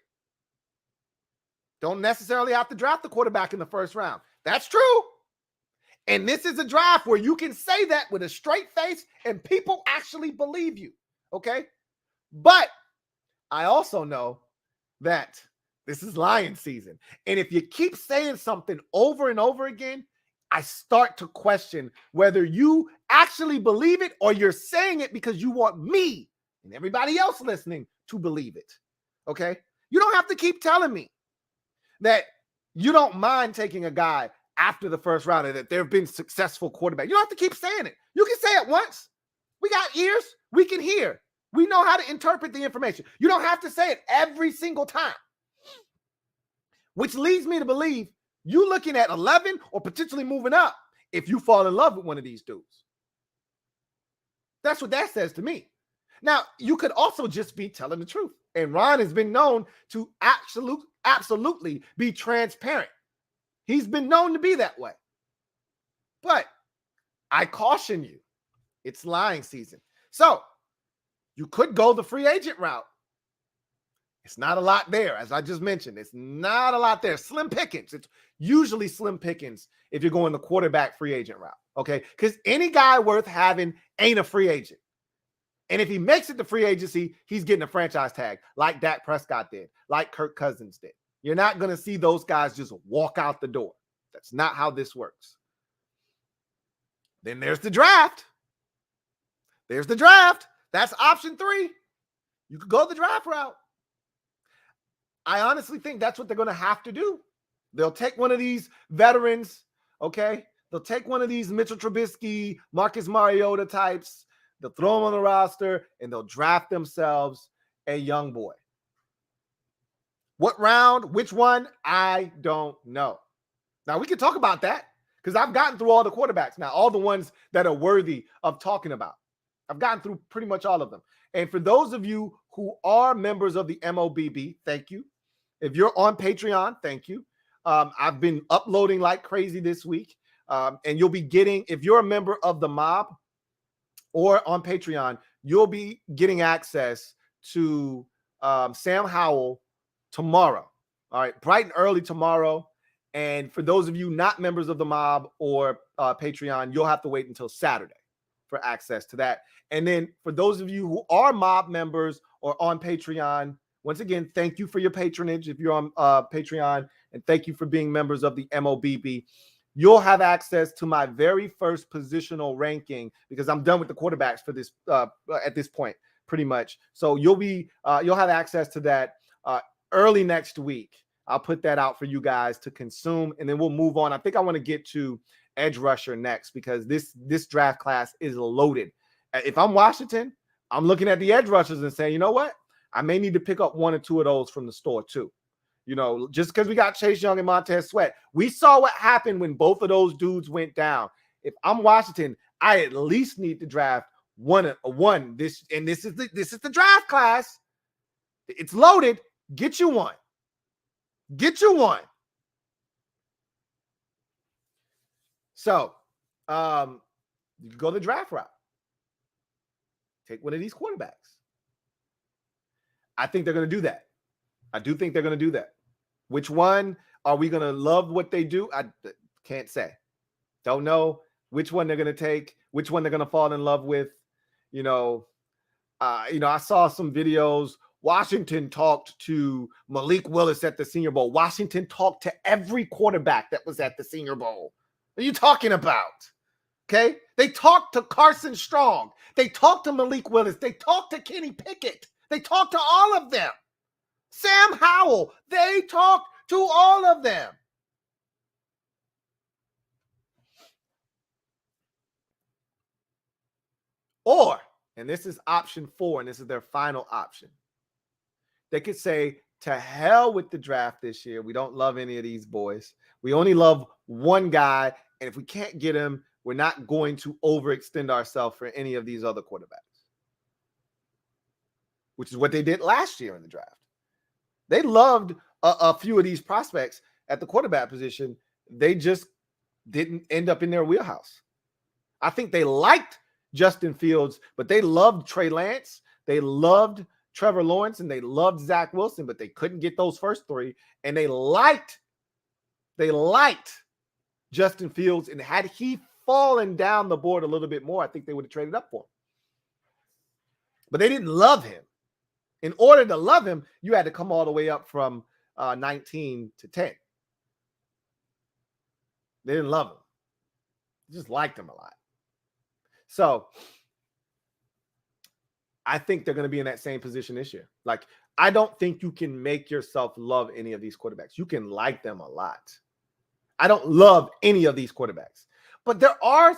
don't necessarily have to draft the quarterback in the first round? That's true. And this is a draft where you can say that with a straight face and people actually believe you, okay? But I also know that this is lion season. And if you keep saying something over and over again, I start to question whether you actually believe it or you're saying it because you want me and everybody else listening to believe it, okay? You don't have to keep telling me that you don't mind taking a guy after the first round and that there have been successful quarterbacks. You don't have to keep saying it. You can say it once. We got ears. We can hear. We know how to interpret the information. You don't have to say it every single time, which leads me to believe you looking at 11 or potentially moving up if you fall in love with one of these dudes. That's what that says to me. Now, you could also just be telling the truth. And Ron has been known to absolutely be transparent. He's been known to be that way. But I caution you, it's lying season. So you could go the free agent route. It's not a lot there, as I just mentioned. It's not a lot there. Slim pickings. It's usually slim pickings if you're going the quarterback free agent route, okay? Because any guy worth having ain't a free agent. And if he makes it to free agency, he's getting a franchise tag like Dak Prescott did, like Kirk Cousins did. You're not going to see those guys just walk out the door. That's not how this works. Then there's the draft. There's the draft. That's option 3. You could go the draft route. I honestly think that's what they're going to have to do. They'll take one of these veterans, okay? They'll take one of these Mitchell Trubisky, Marcus Mariota types. They'll throw them on the roster, and they'll draft themselves a young boy. What round, which one, I don't know. Now, we can talk about that because I've gotten through all the quarterbacks now, all the ones that are worthy of talking about. I've gotten through pretty much all of them. And for those of you who are members of the MOBB, thank you. If you're on Patreon, thank you. I've been uploading like crazy this week. And you'll be getting, if you're a member of the mob or on Patreon, you'll be getting access to Sam Howell tomorrow. All right, bright and early tomorrow. And for those of you not members of the mob or Patreon, you'll have to wait until Saturday for access to that. And then for those of you who are mob members or on Patreon, once again, thank you for your patronage if you're on Patreon, and thank you for being members of the MOBB. You'll have access to my very first positional ranking because I'm done with the quarterbacks for this at this point. pretty much. So you'll have access to that early next week. I'll put that out for you guys to consume, and then we'll move on. I think I want to get to edge rusher next because this draft class is loaded. If I'm Washington, I'm looking at the edge rushers and saying, you know what? I may need to pick up 1 or 2 of those from the store too. You know, just because we got Chase Young and Montez Sweat, we saw what happened when both of those dudes went down. If I'm Washington, I at least need to draft one. This is the draft class. It's loaded. Get you one. Get you one. So, you can go the draft route. Take one of these quarterbacks. I think they're going to do that. I do think they're going to do that. Which one are we going to love what they do? I can't say. Don't know which one they're going to take, which one they're going to fall in love with. I saw some videos. Washington talked to Malik Willis at the Senior Bowl. Washington talked to every quarterback that was at the Senior Bowl. What are you talking about? Okay? They talked to Carson Strong. They talked to Malik Willis. They talked to Kenny Pickett. They talked to all of them. Sam Howell. They talked to all of them. Or, and this is option 4, and this is their final option. They could say, to hell with the draft this year. We don't love any of these boys. We only love one guy, and if we can't get him, we're not going to overextend ourselves for any of these other quarterbacks, which is what they did last year in the draft. They loved a few of these prospects at the quarterback position. They just didn't end up in their wheelhouse. I think they liked Justin Fields, but they loved Trey Lance. They loved Trevor Lawrence, and they loved Zach Wilson, but they couldn't get those first 3. And they liked Justin Fields. And had he fallen down the board a little bit more, I think they would have traded up for him. But they didn't love him. In order to love him, you had to come all the way up from 19 to 10. They didn't love him. They just liked him a lot. So I think they're going to be in that same position this year. Like, I don't think you can make yourself love any of these quarterbacks. You can like them a lot. I don't love any of these quarterbacks. But there are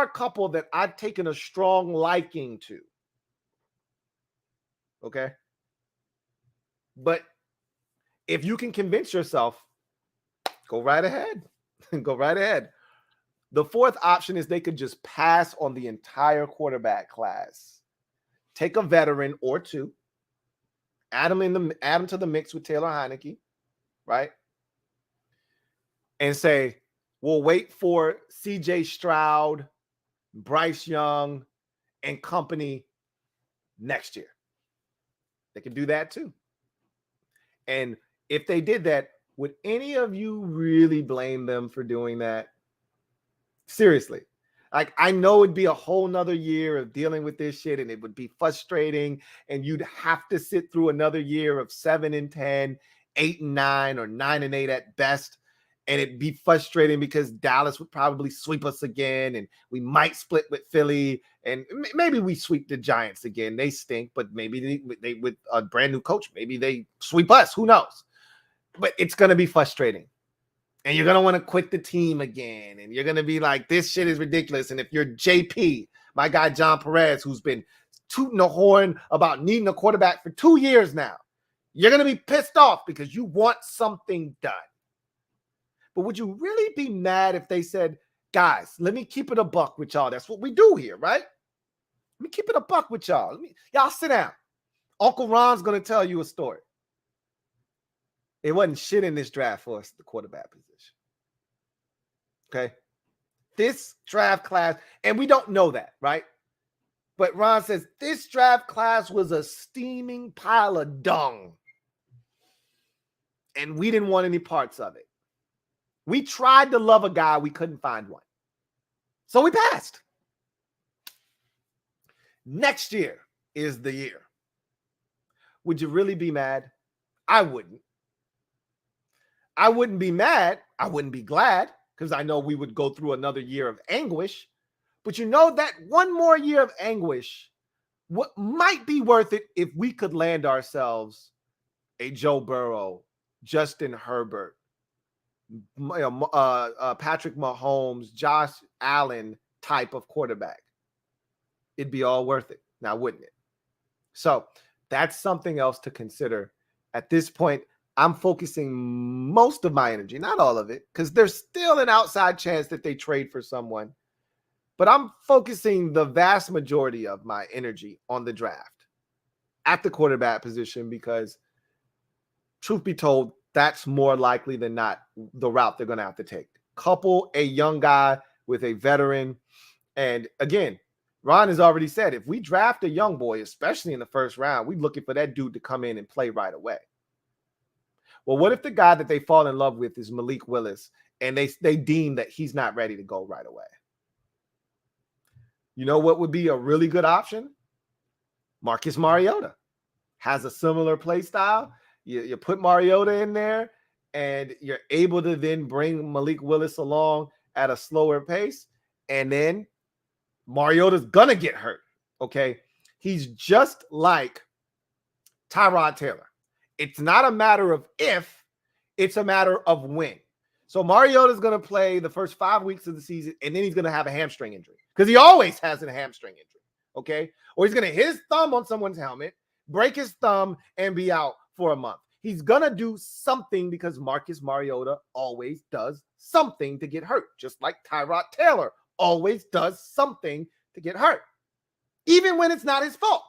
a couple that I've taken a strong liking to. Okay? But if you can convince yourself, go right ahead. Go right ahead. The 4th option is they could just pass on the entire quarterback class. Take a veteran or 2. Add them to the mix with Taylor Heineke, right? And say, we'll wait for CJ Stroud, Bryce Young, and company next year. They can do that too. And if they did that, would any of you really blame them for doing that? Seriously. Like, I know it'd be a whole nother year of dealing with this shit, and it would be frustrating, and you'd have to sit through another year of 7-10, 8-9, or 9-8 at best. And it'd be frustrating because Dallas would probably sweep us again, and we might split with Philly, and maybe we sweep the Giants again. They stink, but maybe they with a brand new coach, maybe they sweep us. Who knows? But it's going to be frustrating. And you're going to want to quit the team again. And you're going to be like, this shit is ridiculous. And if you're JP, my guy John Perez, who's been tooting the horn about needing a quarterback for 2 years now, you're going to be pissed off because you want something done. But would you really be mad if they said, guys, let me keep it a buck with y'all? That's what we do here, right? Let me keep it a buck with y'all. Y'all sit down. Uncle Ron's going to tell you a story. It wasn't shit in this draft for us, the quarterback position. Okay? This draft class, and we don't know that, right? But Ron says this draft class was a steaming pile of dung. And we didn't want any parts of it. We tried to love a guy, we couldn't find one. So we passed. Next year is the year. Would you really be mad? I wouldn't. I wouldn't be mad. I wouldn't be glad because I know we would go through another year of anguish. But you know that one more year of anguish what might be worth it if we could land ourselves a Joe Burrow, Justin Herbert, Patrick Mahomes, Josh Allen type of quarterback. It'd be all worth it now, wouldn't it? So that's something else to consider. At this point, I'm focusing most of my energy, not all of it, because there's still an outside chance that they trade for someone. But I'm focusing the vast majority of my energy on the draft at the quarterback position because, truth be told, that's more likely than not the route they're going to have to take. Couple a young guy with a veteran. And again, Ron has already said, if we draft a young boy, especially in the first round, we're looking for that dude to come in and play right away. Well, what if the guy that they fall in love with is Malik Willis and they deem that he's not ready to go right away? You know what would be a really good option? Marcus Mariota has a similar play style. You put Mariota in there, and you're able to then bring Malik Willis along at a slower pace, and then Mariota's going to get hurt, okay? He's just like Tyrod Taylor. It's not a matter of if, it's a matter of when. So Mariota's going to play the first 5 weeks of the season, and then he's going to have a hamstring injury because he always has a hamstring injury, okay? Or he's going to hit his thumb on someone's helmet, break his thumb, and be out for a month. He's going to do something because Marcus Mariota always does something to get hurt, just like Tyrod Taylor always does something to get hurt, even when it's not his fault.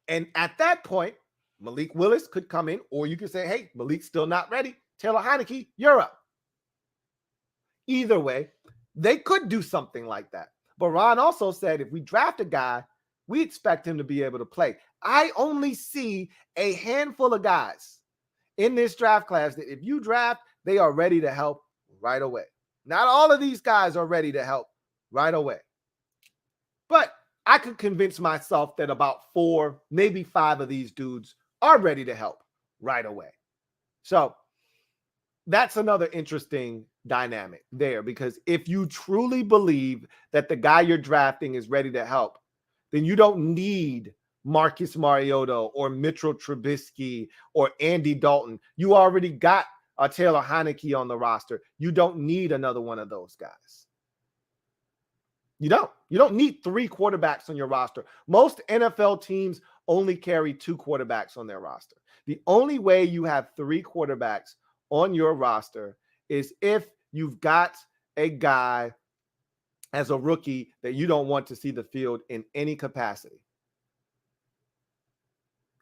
And at that point, Malik Willis could come in, or you could say, hey, Malik's still not ready. Taylor Heineke, you're up. Either way, they could do something like that. But Ron also said if we draft a guy, we expect him to be able to play. I only see a handful of guys in this draft class that if you draft, they are ready to help right away. Not all of these guys are ready to help right away. But I could convince myself that about 4, maybe 5 of these dudes are ready to help right away. So that's another interesting dynamic there, because if you truly believe that the guy you're drafting is ready to help, then you don't need Marcus Mariota or Mitchell Trubisky or Andy Dalton. You already got a Taylor Heineke on the roster. You don't need another one of those guys. You don't need 3 quarterbacks on your roster. Most NFL teams only carry 2 quarterbacks on their roster. The only way you have 3 quarterbacks on your roster is if you've got a guy as a rookie that you don't want to see the field in any capacity.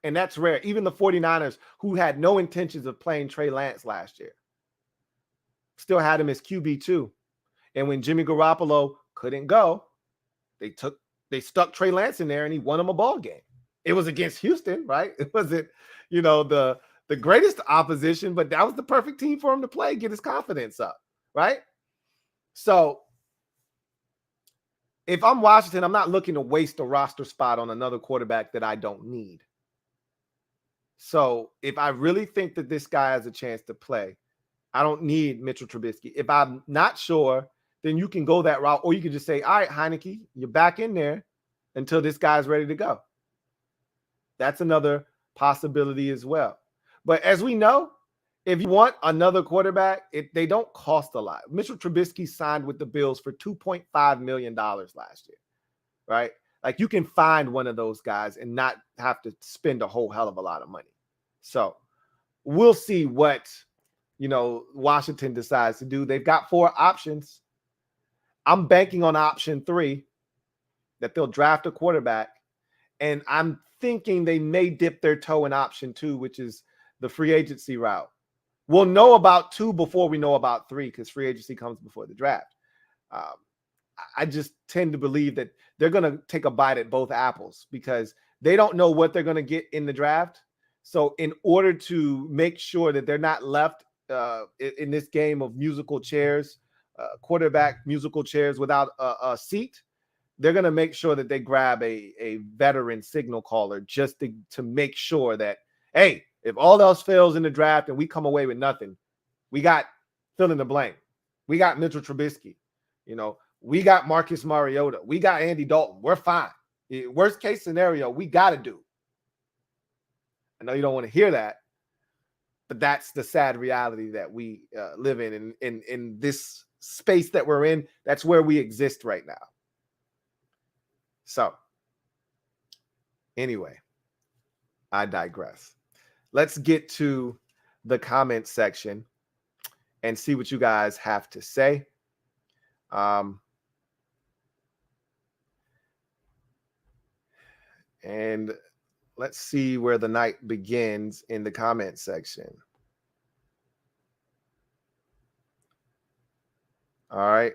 And that's rare. Even the 49ers, who had no intentions of playing Trey Lance last year, still had him as QB2. And when Jimmy Garoppolo couldn't go, they stuck Trey Lance in there and he won them a ball game. It was against Houston, right? It wasn't, the greatest opposition, but that was the perfect team for him to play, get his confidence up, right? So if I'm Washington, I'm not looking to waste a roster spot on another quarterback that I don't need. So if I really think that this guy has a chance to play, I don't need Mitchell Trubisky. If I'm not sure, then you can go that route, or you can just say, all right, Heineke, you're back in there until this guy's ready to go. That's another possibility as well. But as we know, if you want another quarterback, they don't cost a lot. Mitchell Trubisky signed with the Bills for $2.5 million last year, right? Like, you can find one of those guys and not have to spend a whole hell of a lot of money. So we'll see what, Washington decides to do. They've got 4 options. I'm banking on option 3, that they'll draft a quarterback. And I'm thinking they may dip their toe in option 2, which is the free agency route. We'll know about 2 before we know about 3, because free agency comes before the draft. I just tend to believe that they're going to take a bite at both apples, because they don't know what they're going to get in the draft. So in order to make sure that they're not left in this game of musical chairs, quarterback musical chairs without a seat, they're going to make sure that they grab a veteran signal caller just to make sure that, hey, if all else fails in the draft and we come away with nothing, we got fill in the blank. We got Mitchell Trubisky. We got Marcus Mariota. We got Andy Dalton. We're fine. Worst case scenario, we got to do. I know you don't want to hear that, but that's the sad reality that we live in this space that we're in. That's where we exist right now. So, anyway, I digress. Let's get to the comment section and see what you guys have to say. And let's see where the night begins in the comment section. All right.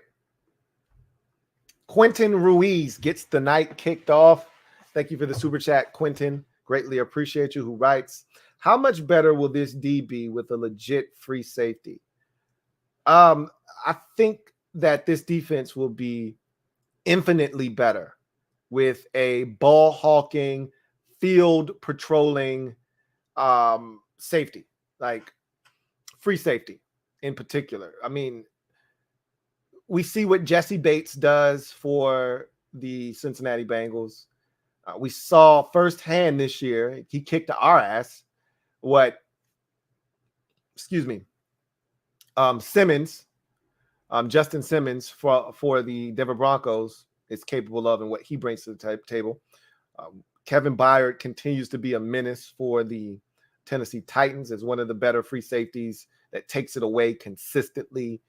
Quentin Ruiz gets the night kicked off. Thank you for the super chat, Quentin. Greatly appreciate you. Who writes, how much better will this D be with a legit free safety? I think that this defense will be infinitely better with a ball hawking, field patrolling safety, like free safety in particular. I mean, we see what Jesse Bates does for the Cincinnati Bengals. We saw firsthand this year, he kicked our ass. Simmons, Justin Simmons for the Denver Broncos is capable of and what he brings to the table. Kevin Byard continues to be a menace for the Tennessee Titans as one of the better free safeties that takes it away consistently.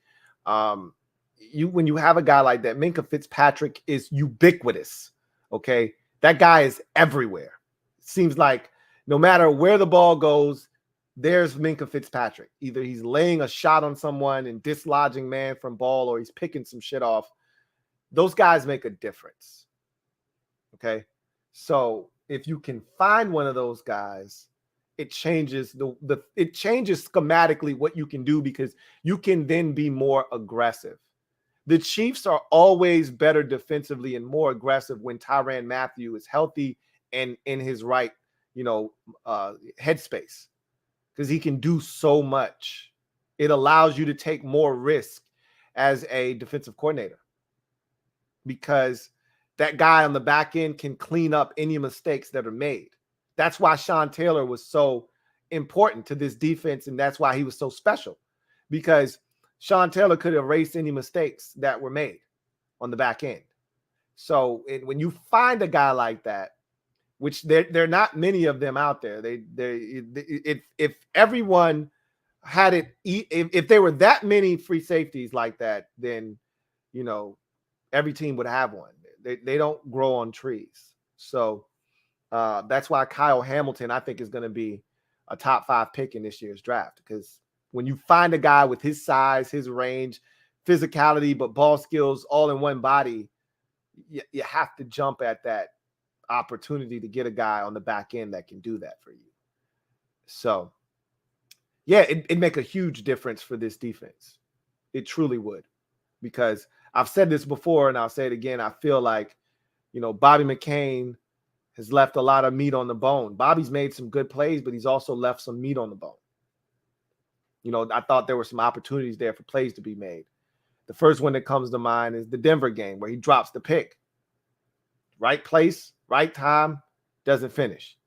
When you have a guy like that, Minkah Fitzpatrick is ubiquitous. Okay, that guy is everywhere. It seems like no matter where the ball goes, there's Minkah Fitzpatrick. Either he's laying a shot on someone and dislodging man from ball, or he's picking some shit off. Those guys make a difference. Okay, so if you can find one of those guys, it changes it changes schematically what you can do, because you can then be more aggressive. The Chiefs are always better defensively and more aggressive when Tyrann Mathieu is healthy and in his right, headspace, because he can do so much. It allows you to take more risk as a defensive coordinator, because that guy on the back end can clean up any mistakes that are made. That's why Sean Taylor was so important to this defense, and that's why he was so special, because Sean Taylor could erase any mistakes that were made on the back end. So when you find a guy like that, which there are not many of them out there, if everyone had it, if there were that many free safeties like that, then every team would have one. They don't grow on trees. So that's why Kyle Hamilton, I think, is going to be a top 5 pick in this year's draft, because when you find a guy with his size, his range, physicality, but ball skills all in one body, you have to jump at that opportunity to get a guy on the back end that can do that for you. So, yeah, it'd make a huge difference for this defense. It truly would, because I've said this before and I'll say it again. I feel like, Bobby McCain has left a lot of meat on the bone. Bobby's made some good plays, but he's also left some meat on the bone. I thought there were some opportunities there for plays to be made. The first one that comes to mind is the Denver game where he drops the pick. Right place, right time, doesn't finish.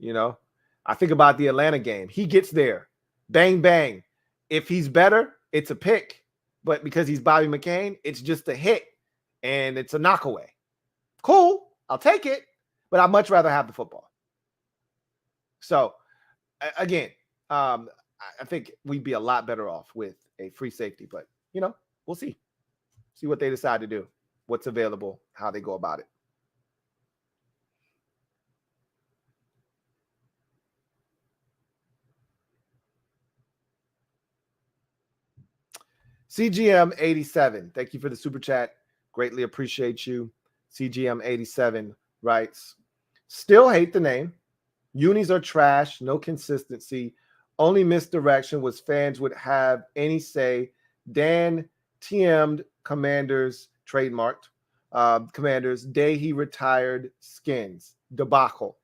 I think about the Atlanta game. He gets there, bang, bang. If he's better, it's a pick. But because he's Bobby McCain, it's just a hit and it's a knockaway. Cool, I'll take it, but I'd much rather have the football. So, again, I think we'd be a lot better off with a free safety, but, we'll see. See what they decide to do, what's available, how they go about it. CGM87, thank you for the super chat. Greatly appreciate you. CGM87 writes, still hate the name. Unis are trash, no consistency. Only misdirection was fans would have any say. Dan TM'd Commanders, trademarked. Commanders, day he retired, skins. Debacle.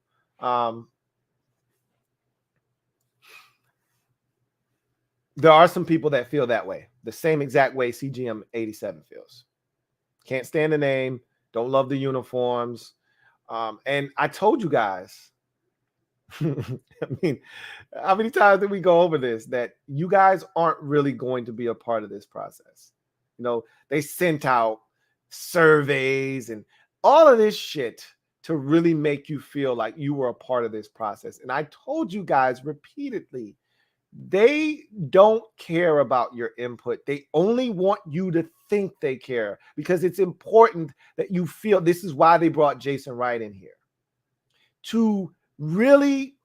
There are some people that feel that way, the same exact way CGM87 feels. Can't stand the name. Don't love the uniforms. And I told you guys, I mean, how many times did we go over this? That you guys aren't really going to be a part of this process. You know, they sent out surveys and all of this shit to really make you feel like you were a part of this process. And I told you guys repeatedly, they don't care about your input. They only want you to think they care, because it's important that you feel. This is why they brought Jason Wright in here, to really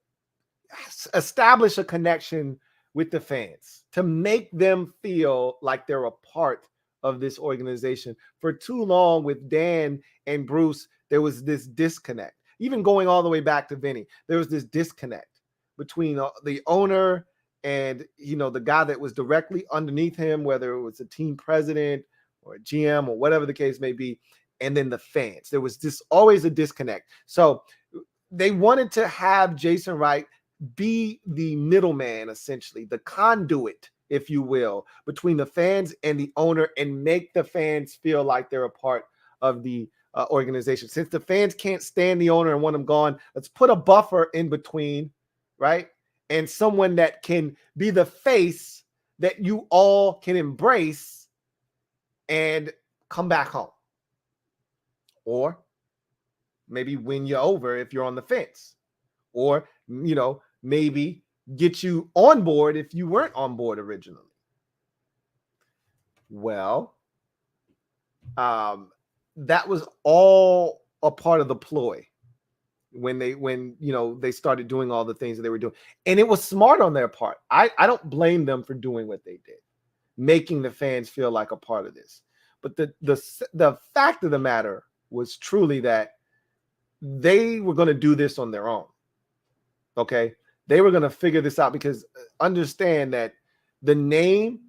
establish a connection with the fans, to make them feel like they're a part of this organization. For too long with Dan and Bruce, there was this disconnect. Even going all the way back to Vinny, there was this disconnect between the owner and, you know, the guy that was directly underneath him, whether it was a team president or a GM or whatever the case may be, and then the fans. There was this always a disconnect. So they wanted to have Jason Wright be the middleman, essentially, the conduit, if you will, between the fans and the owner, and make the fans feel like they're a part of the organization. Since the fans can't stand the owner and want him gone, let's put a buffer in between, right? And someone that can be the face that you all can embrace and come back home. Or maybe win you over if you're on the fence. Or, you know, maybe get you on board if you weren't on board originally. Well, that was all a part of the ploy when they started doing all the things that they were doing. And it was smart on their part. I don't blame them for doing what they did, making the fans feel like a part of this. But the fact of the matter was truly that they were going to do this on their own. Okay. They were going to figure this out, because understand that the name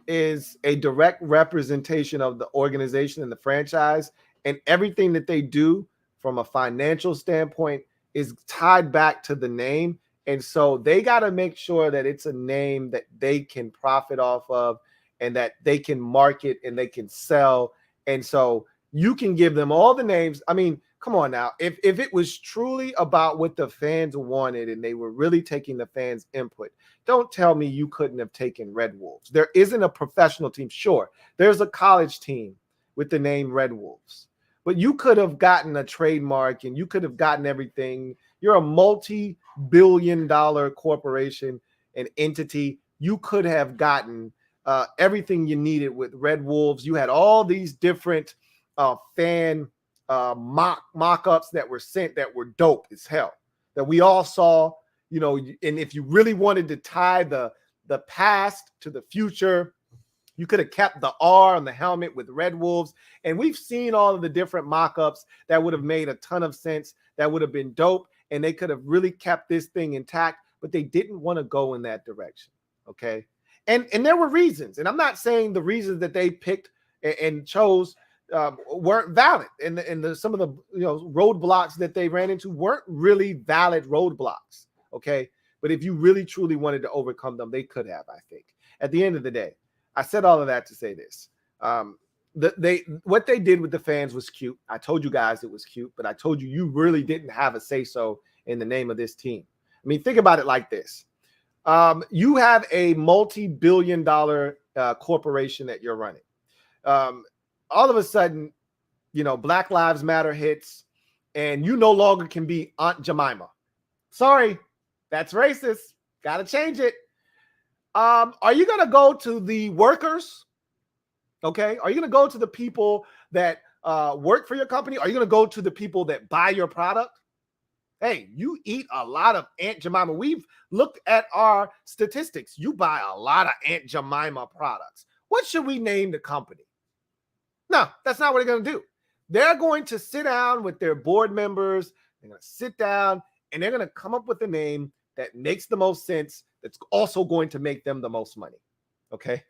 is a direct representation of the organization and the franchise, and everything that they do from a financial standpoint is tied back to the name. And so they got to make sure that it's a name that they can profit off of, and that they can market and they can sell. And so you can give them all the names. I mean, come on now. If it was truly about what the fans wanted and they were really taking the fans' input, don't tell me you couldn't have taken Red Wolves. There isn't a professional team. Sure, there's a college team with the name Red Wolves, but you could have gotten a trademark and you could have gotten everything. You're a multi-billion-dollar corporation and entity. You could have gotten everything you needed with Red Wolves. You had all these different fan mock-ups that were sent that were dope as hell, that we all saw, you know. And if you really wanted to tie the past to the future, you could have kept the R on the helmet with Red Wolves. And we've seen all of the different mock-ups that would have made a ton of sense, that would have been dope, and they could have really kept this thing intact, but they didn't want to go in that direction. Okay. And there were reasons, and I'm not saying the reasons that they picked and chose weren't valid, and some of the roadblocks that they ran into weren't really valid roadblocks. Okay, but if you really truly wanted to overcome them, they could have. I think at the end of the day, I said all of that to say this: what they did with the fans was cute. I told you guys it was cute, but I told you really didn't have a say so in the name of this team. I mean, think about it like this: you have a multi-billion-dollar corporation that you're running. All of a sudden, Black Lives Matter hits, and you no longer can be Aunt Jemima. Sorry, that's racist. Got to change it. Are you going to go to the workers? Okay. Are you going to go to the people that work for your company? Are you going to go to the people that buy your product? Hey, you eat a lot of Aunt Jemima. We've looked at our statistics. You buy a lot of Aunt Jemima products. What should we name the company? No, that's not what they're going to do. They're going to sit down with their board members. They're going to sit down and they're going to come up with a name that makes the most sense, that's also going to make them the most money. Okay?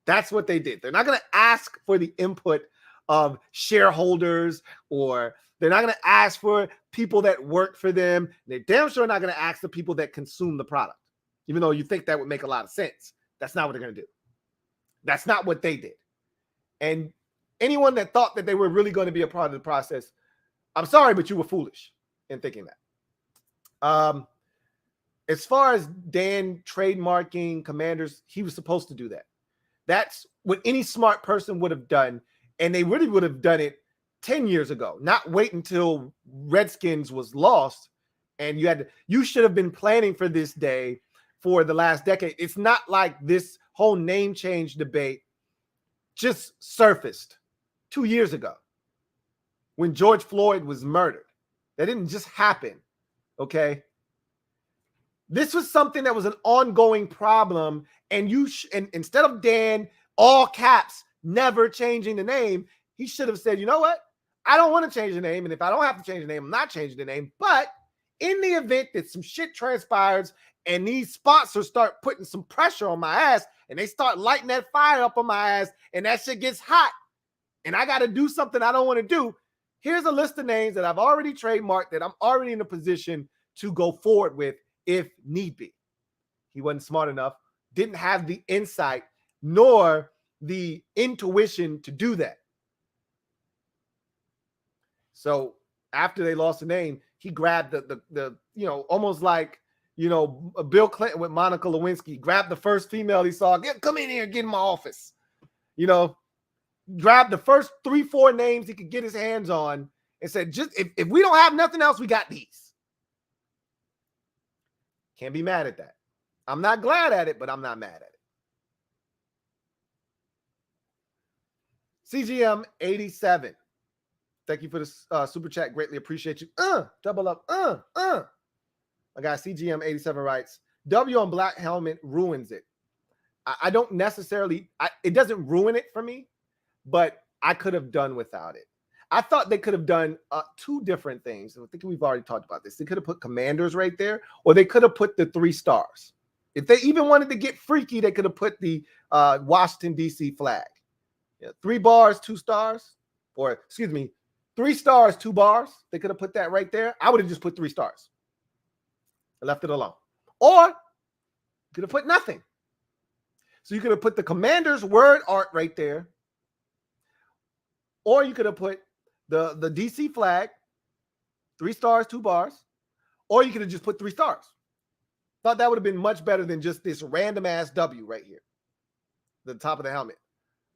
That's what they did. They're not going to ask for the input of shareholders, or they're not going to ask for people that work for them. They're damn sure not going to ask the people that consume the product, even though you think that would make a lot of sense. That's not what they're going to do. That's not what they did. And anyone that thought that they were really going to be a part of the process, I'm sorry, but you were foolish in thinking that. As far as Dan trademarking Commanders, he was supposed to do that. That's what any smart person would have done, and they really would have done it 10 years ago, not wait until Redskins was lost. And you should have been planning for this day for the last decade. It's not like this whole name change debate just surfaced 2 years ago when George Floyd was murdered. That didn't just happen, okay? This was something that was an ongoing problem, and and instead of Dan, all caps, never changing the name, he should have said, you know what? I don't want to change the name, and if I don't have to change the name, I'm not changing the name. But in the event that some shit transpires and these sponsors start putting some pressure on my ass and they start lighting that fire up on my ass and that shit gets hot and I got to do something I don't want to do, here's a list of names that I've already trademarked that I'm already in a position to go forward with if need be. He wasn't smart enough, didn't have the insight nor the intuition to do that. So after they lost the name, he grabbed the almost like, Bill Clinton with Monica Lewinsky, grabbed the first female he saw, come in here, get in my office. Grabbed the first 3-4 names he could get his hands on and said, just if we don't have nothing else, we got these. Can't be mad at that. I'm not glad at it, but I'm not mad at it. CGM 87. Thank you for the super chat. Greatly appreciate you. Double up. My guy CGM 87 writes, W on black helmet ruins it. I don't necessarily, it doesn't ruin it for me, but I could have done without it. I thought they could have done 2 different things. I think we've already talked about this. They could have put Commanders right there, or they could have put the 3 stars. If they even wanted to get freaky, they could have put the Washington, D.C. flag. 3 bars, 2 stars, or excuse me, 3 stars, 2 bars. They could have put that right there. I would have just put 3 stars. I left it alone. Or you could have put nothing. So you could have put the Commanders word art right there. Or you could have put the DC flag, 3 stars, 2 bars. Or you could have just put 3 stars. Thought that would have been much better than just this random ass W right here. The top of the helmet.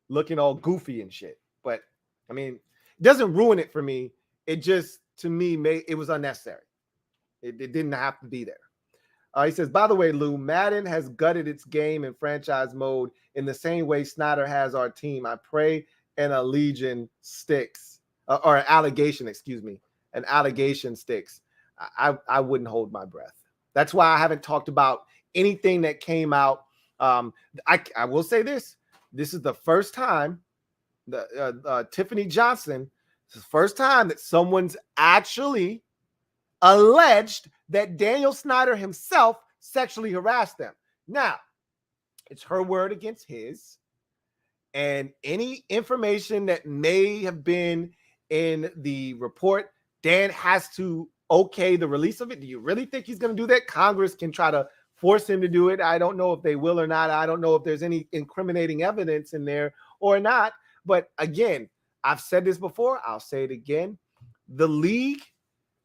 Looking all goofy and shit. But, I mean, it doesn't ruin it for me. It just, to me, it was unnecessary. It didn't have to be there. He says, by the way, Lou, Madden has gutted its game in franchise mode in the same way Snyder has our team. I pray an allegation sticks, or an allegation, an allegation sticks. I wouldn't hold my breath. That's why I haven't talked about anything that came out. I will say this. This is the first time Tiffany Johnson, this is the first time that someone's actually alleged that Daniel Snyder himself sexually harassed them. Now, it's her word against his, and any information that may have been in the report, Dan has to okay the release of it. Do you really think he's going to do that? Congress can try to force him to do it. I don't know if they will or not. I don't know if there's any incriminating evidence in there or not. But again, I've said this before. I'll say it again. The league,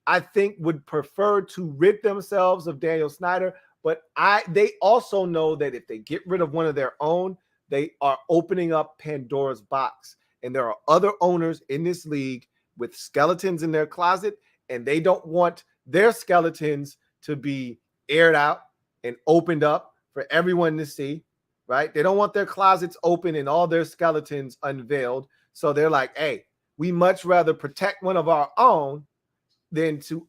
I think, would prefer to rid themselves of Daniel Snyder, but they also know that if they get rid of one of their own, they are opening up Pandora's box. And there are other owners in this league with skeletons in their closet, and they don't want their skeletons to be aired out and opened up for everyone to see, right? They don't want their closets open and all their skeletons unveiled. So they're like, hey, we much rather protect one of our own than to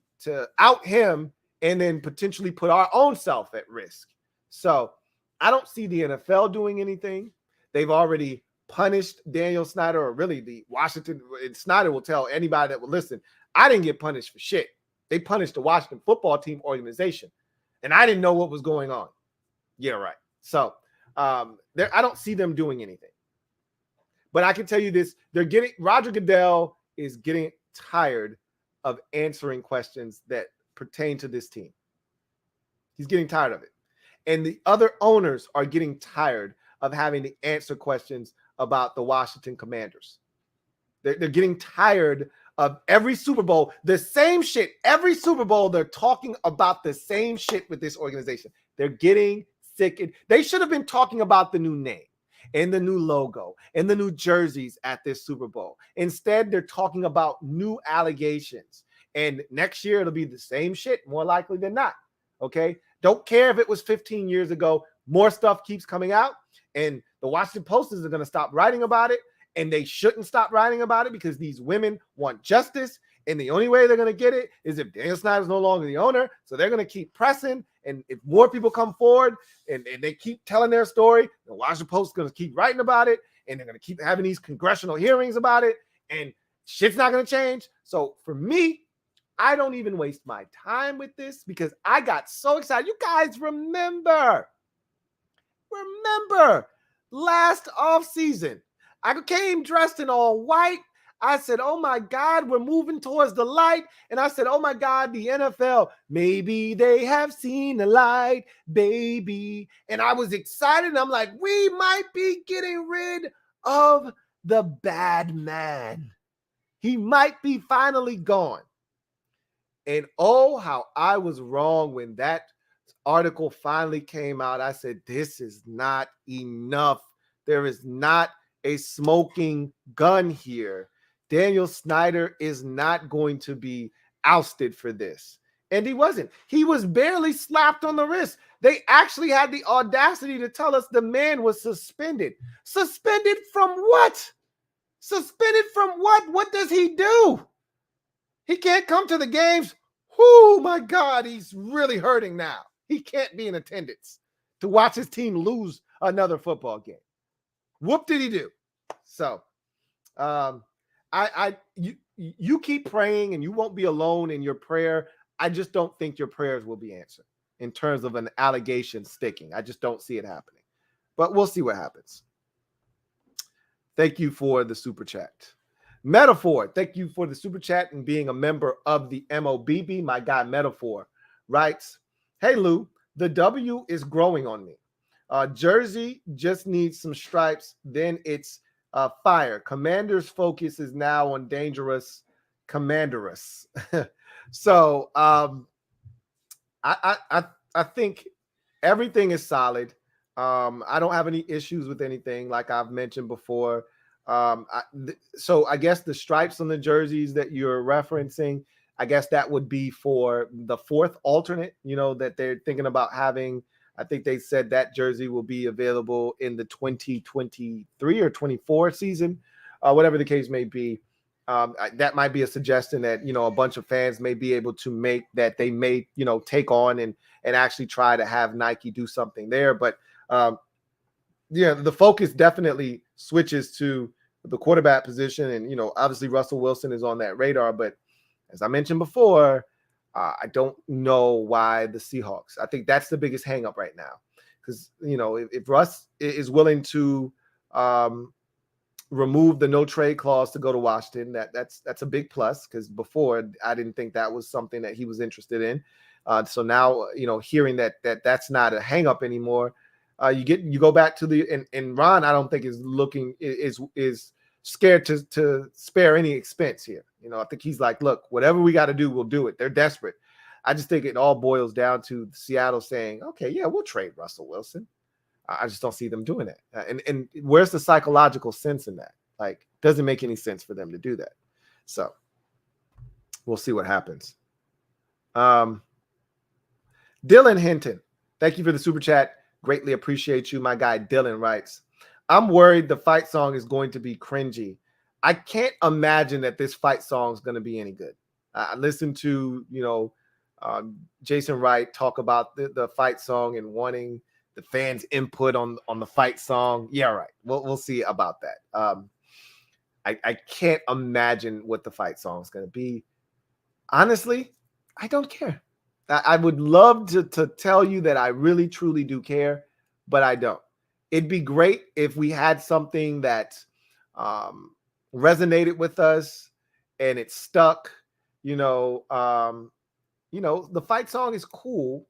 out him and then potentially put our own self at risk. So I don't see the NFL doing anything. They've already punished Daniel Snyder, or really the Washington. Snyder will tell anybody that will listen, I didn't get punished for shit. They punished the Washington football team organization, and I didn't know what was going on. Yeah, right. So I don't see them doing anything. But I can tell you this, Roger Goodell is getting tired of answering questions that pertain to this team. He's getting tired of it. And the other owners are getting tired of having to answer questions about the Washington Commanders. They're getting tired of every Super Bowl, the same shit. Every Super Bowl, they're talking about the same shit with this organization. They're getting sick. They should have been talking about the new name and the new logo and the new jerseys at this Super Bowl. Instead, they're talking about new allegations. And next year, it'll be the same shit, more likely than not. Okay? Don't care if it was 15 years ago. More stuff keeps coming out. And the Washington Posters are going to stop writing about it. And they shouldn't stop writing about it because these women want justice. And the only way they're going to get it is if Daniel Snyder's no longer the owner. So they're going to keep pressing. And if more people come forward and they keep telling their story, the Washington Post is going to keep writing about it. And they're going to keep having these congressional hearings about it. And shit's not going to change. So for me, I don't even waste my time with this because I got so excited. You guys remember last offseason, I came dressed in all white. I said, oh my God, we're moving towards the light. And I said, oh my God, the NFL, maybe they have seen the light, baby. And I was excited. And I'm like, we might be getting rid of the bad man. He might be finally gone. And oh, how I was wrong when that article finally came out. I said, this is not enough. There is not a smoking gun here. Daniel Snyder is not going to be ousted for this. And he wasn't. He was barely slapped on the wrist. They actually had the audacity to tell us the man was suspended. Suspended from what? Suspended from what? What does he do? He can't come to the games. Oh my God, he's really hurting now. He can't be in attendance to watch his team lose another football game. Whoop did he do? So, you keep praying and you won't be alone in your prayer. I just don't think your prayers will be answered in terms of an allegation sticking. I just don't see it happening. But we'll see what happens. Thank you for the super chat. Metaphor, thank you for the super chat and being a member of the MOBB. My guy Metaphor writes, hey Lou, the W is growing on me. Jersey just needs some stripes, then it's fire. Commander's focus is now on dangerous Commanderous. So I think everything is solid. I don't have any issues with anything, like I've mentioned before. So I guess the stripes on the jerseys that you're referencing, I guess that would be for the fourth alternate, that they're thinking about having. I think they said that jersey will be available in the 2023 or 24 season, whatever the case may be. That might be a suggestion that, a bunch of fans may be able to make, that they may, take on and actually try to have Nike do something there. But the focus definitely switches to the quarterback position. And, obviously Russell Wilson is on that radar. But as I mentioned before, I don't know why the Seahawks. I think that's the biggest hangup right now. Because, if Russ is willing to remove the no trade clause to go to Washington, that's a big plus. Because before, I didn't think that was something that he was interested in. So now, hearing that's not a hangup anymore. You go back to and Ron, I don't think is scared to spare any expense here. I think he's like, look, whatever we got to do, we'll do it. They're desperate. I just think it all boils down to Seattle saying, okay, yeah, we'll trade Russell Wilson. I just don't see them doing that. And where's the psychological sense in that? Like, doesn't make any sense for them to do that. So we'll see what happens. Dylan Hinton, thank you for the super chat. Greatly appreciate you. My guy Dylan writes, I'm worried the fight song is going to be cringy. I can't imagine that this fight song is going to be any good. I listened to, Jason Wright talk about the fight song and wanting the fans' input on the fight song. Yeah, right. We'll see about that. I can't imagine what the fight song is going to be. Honestly, I don't care. I would love to tell you that I really, truly do care, but I don't. It'd be great if we had something that resonated with us and it stuck. The fight song is cool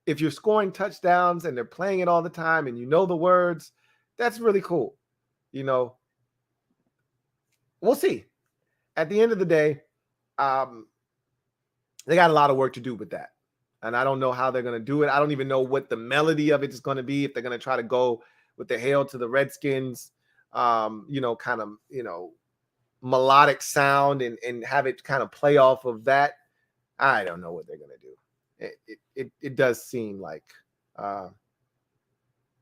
if you're scoring touchdowns and they're playing it all the time and the words. That's really cool. We'll see. at the end of the day, they got a lot of work to do with that. And I don't know how they're going to do it. I don't even know what the melody of it is going to be. If they're going to try to go with the Hail to the Redskins, kind of, melodic sound and have it kind of play off of that. I don't know what they're going to do. It does seem like,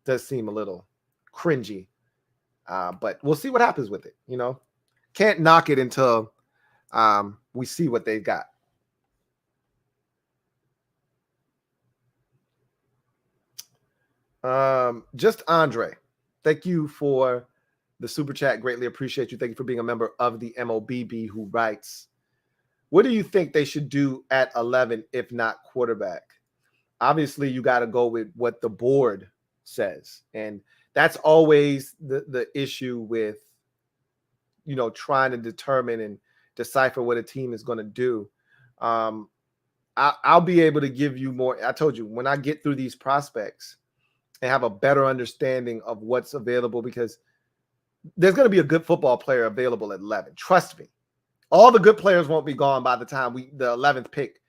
does seem a little cringy, but we'll see what happens with it. Can't knock it until we see what they've got. Just Andre, thank you for the super chat. Greatly appreciate you. Thank you for being a member of the MOBB, who writes, what do you think they should do at 11 if not quarterback? Obviously, you got to go with what the board says. And that's always the issue with, trying to determine and decipher what a team is going to do. I'll be able to give you more. I told you, when I get through these prospects and have a better understanding of what's available, because there's going to be a good football player available at 11. Trust me. All the good players won't be gone by the time the 11th pick.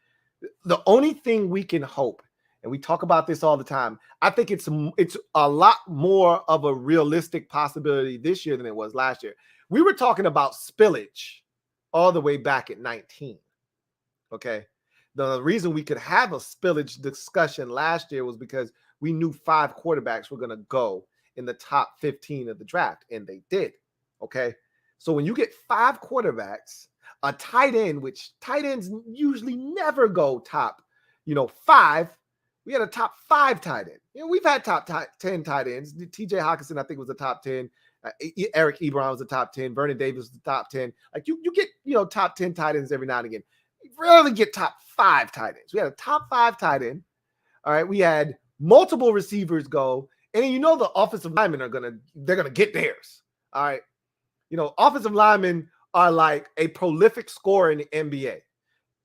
The only thing we can hope, and we talk about this all the time, I think it's a lot more of a realistic possibility this year than it was last year. We were talking about Spillage all the way back at 19. Okay. The reason we could have a Spillage discussion last year was because we knew 5 quarterbacks were going to go in the top 15 of the draft, and they did. Okay. So when you get 5 quarterbacks, a tight end, which tight ends usually never go top, 5. We had a top 5 tight end. We've had top 10 tight ends. TJ Hawkinson, I think, was the top 10. Eric Ebron was the top 10. Vernon Davis was the top 10. Like you get, top 10 tight ends every now and again. You rarely get top 5 tight ends. We had a top 5 tight end. All right. We had multiple receivers go. And the offensive linemen they're going to get theirs. All right. Offensive linemen are like a prolific scorer in the NBA.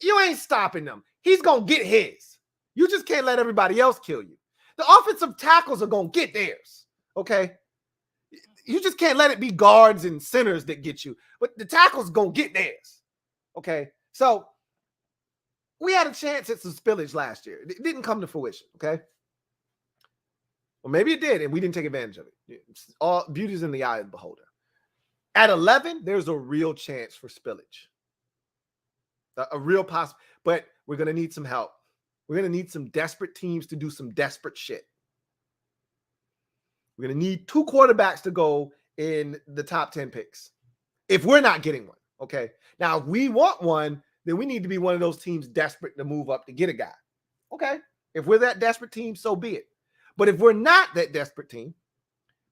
You ain't stopping them. He's going to get his. You just can't let everybody else kill you. The offensive tackles are going to get theirs. Okay. You just can't let it be guards and centers that get you, but the tackles going to get theirs. Okay. So we had a chance at some Spillage last year. It didn't come to fruition. Okay. Well, maybe it did, and we didn't take advantage of it. All beauty's in the eye of the beholder. At 11, there's a real chance for Spillage. A real possible, but we're going to need some help. We're going to need some desperate teams to do some desperate shit. We're going to need 2 quarterbacks to go in the top 10 picks if we're not getting one. Okay. Now, if we want one, then we need to be one of those teams desperate to move up to get a guy. Okay. If we're that desperate team, so be it. But if we're not that desperate team,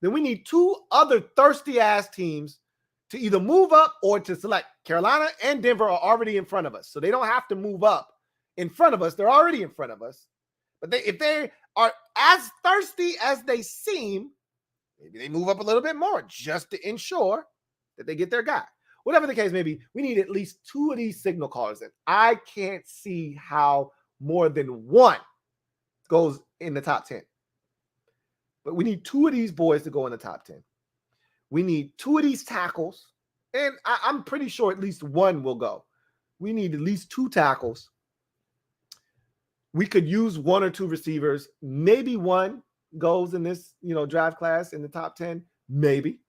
then we need 2 other thirsty ass teams to either move up or to select. Carolina and Denver are already in front of us, so they don't have to move up in front of us. They're already in front of us. But if they are as thirsty as they seem, maybe they move up a little bit more just to ensure that they get their guy. Whatever the case may be, we need at least 2 of these signal callers. And I can't see how more than 1 goes in the top 10. But we need 2 of these boys to go in the top 10. We need 2 of these tackles. And I'm pretty sure at least 1 will go. We need at least 2 tackles. We could use 1 or 2 receivers. Maybe 1 goes in this, draft class in the top 10. Maybe.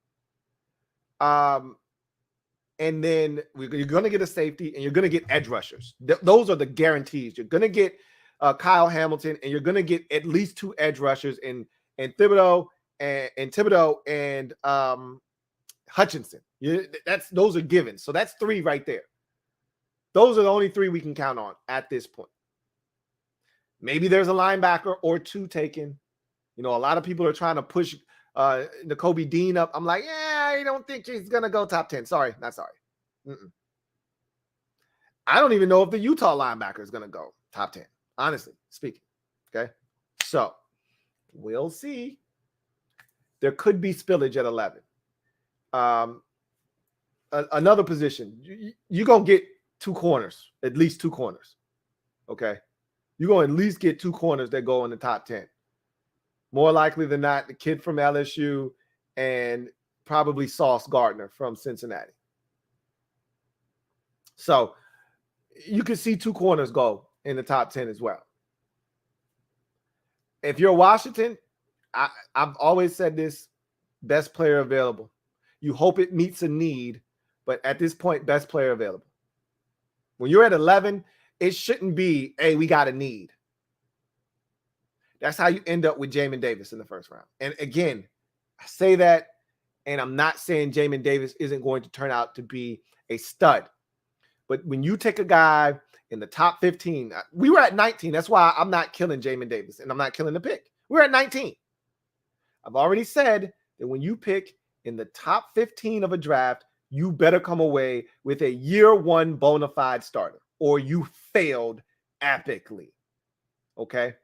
And then you're going to get a safety and you're going to get edge rushers. Those are the guarantees. You're going to get Kyle Hamilton, and you're going to get at least 2 edge rushers in Thibodeau and Hutchinson. Those are given. So that's 3 right there. Those are the only 3 we can count on at this point. Maybe there's a linebacker or 2 taken. A lot of people are trying to push Nakobe Dean up. I'm like, I don't think he's going to go top 10. Sorry, not sorry. I don't even know if the Utah linebacker is going to go top 10, honestly speaking. Okay. So we'll see. There could be Spillage at 11. Another position, you're going to get 2 corners, at least 2 corners. Okay. You're going to at least get 2 corners that go in the top 10. More likely than not, the kid from LSU and probably Sauce Gardner from Cincinnati. So you can see 2 corners go in the top 10 as well. If you're Washington, I've always said this, best player available. You hope it meets a need, but at this point, best player available. When you're at 11, it shouldn't be, hey, we got a need. That's how you end up with Jamin Davis in the first round. And again, I say that, and I'm not saying Jamin Davis isn't going to turn out to be a stud. But when you take a guy in the top 15, we were at 19. That's why I'm not killing Jamin Davis, and I'm not killing the pick. We're at 19. I've already said that when you pick in the top 15 of a draft, you better come away with a year 1 bona fide starter, or you failed epically. Okay?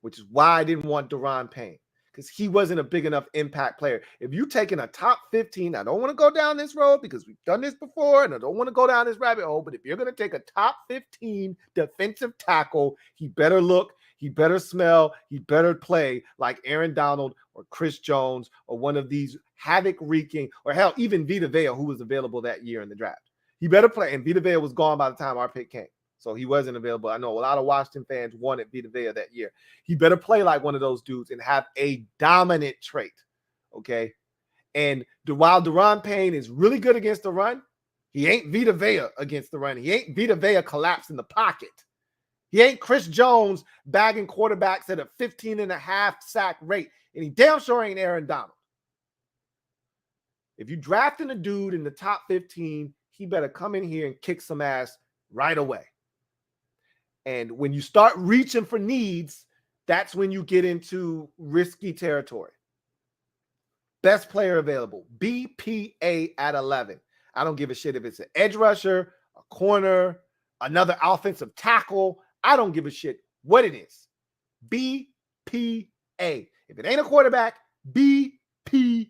Which is why I didn't want Daron Payne, because he wasn't a big enough impact player. If you taking a top 15, I don't want to go down this road because we've done this before, and I don't want to go down this rabbit hole, but if you're going to take a top 15 defensive tackle, he better look, he better smell, he better play like Aaron Donald or Chris Jones or one of these havoc-wreaking, or hell, even Vita Vea, who was available that year in the draft. He better play, and Vita Vea was gone by the time our pick came. So he wasn't available. I know a lot of Washington fans wanted Vita Vea that year. He better play like one of those dudes and have a dominant trait, okay? And while Daron Payne is really good against the run, he ain't Vita Vea against the run. He ain't Vita Vea collapsing the pocket. He ain't Chris Jones bagging quarterbacks at a 15.5 sack rate. And he damn sure ain't Aaron Donald. If you drafting a dude in the top 15, he better come in here and kick some ass right away. And when you start reaching for needs, that's when you get into risky territory. Best player available, BPA at 11. I don't give a shit if it's an edge rusher, a corner, another offensive tackle. I don't give a shit what it is. BPA. If it ain't a quarterback, BPA.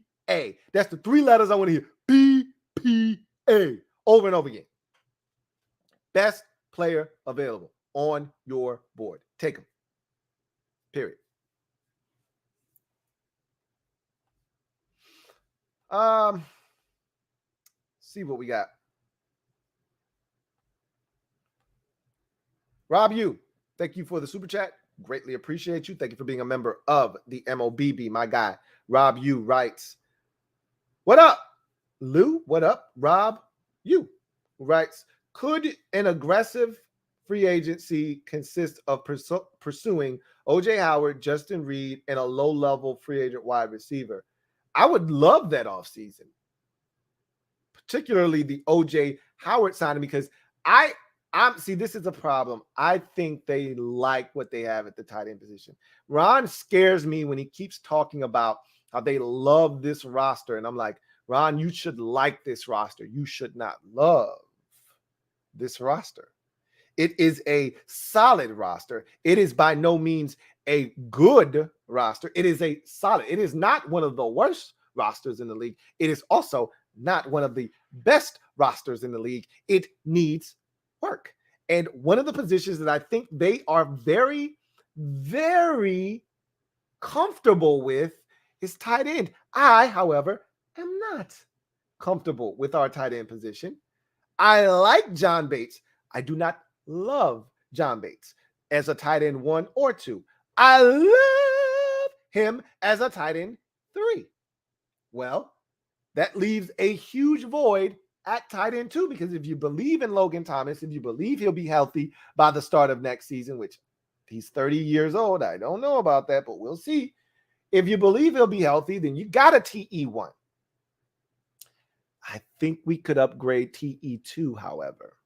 That's the 3 letters I want to hear. BPA. Over and over again. Best player available on your board. Take them. Period. See what we got. Rob Yu, thank you for the super chat. Greatly appreciate you. Thank you for being a member of the MOBB. My guy, Rob Yu writes, what up, Lou? What up, Rob Yu? Writes, could an aggressive free agency consist of pursuing O.J. Howard, Justin Reed, and a low-level free agent wide receiver? I would love that offseason, particularly the O.J. Howard signing, because I'm see, this is a problem. I think they like what they have at the tight end position. Ron scares me when he keeps talking about how they love this roster. And I'm like, Ron, you should like this roster. You should not love this roster. It is a solid roster. It is by no means a good roster. It is a solid. It is not one of the worst rosters in the league. It is also not one of the best rosters in the league. It needs work. And one of the positions that I think they are very, very comfortable with is tight end. I, however, am not comfortable with our tight end position. I like John Bates. I do not love John Bates as a tight end 1 or 2. I love him as a tight end 3. Well, that leaves a huge void at tight end 2, because if you believe in Logan Thomas, if you believe he'll be healthy by the start of next season, which he's 30 years old, I don't know about that, but we'll see. If you believe he'll be healthy, then you got a TE1. I think we could upgrade TE2, however.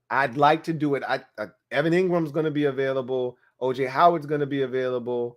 I'd like to do it. Evan Ingram's going to be available. O.J. Howard's going to be available.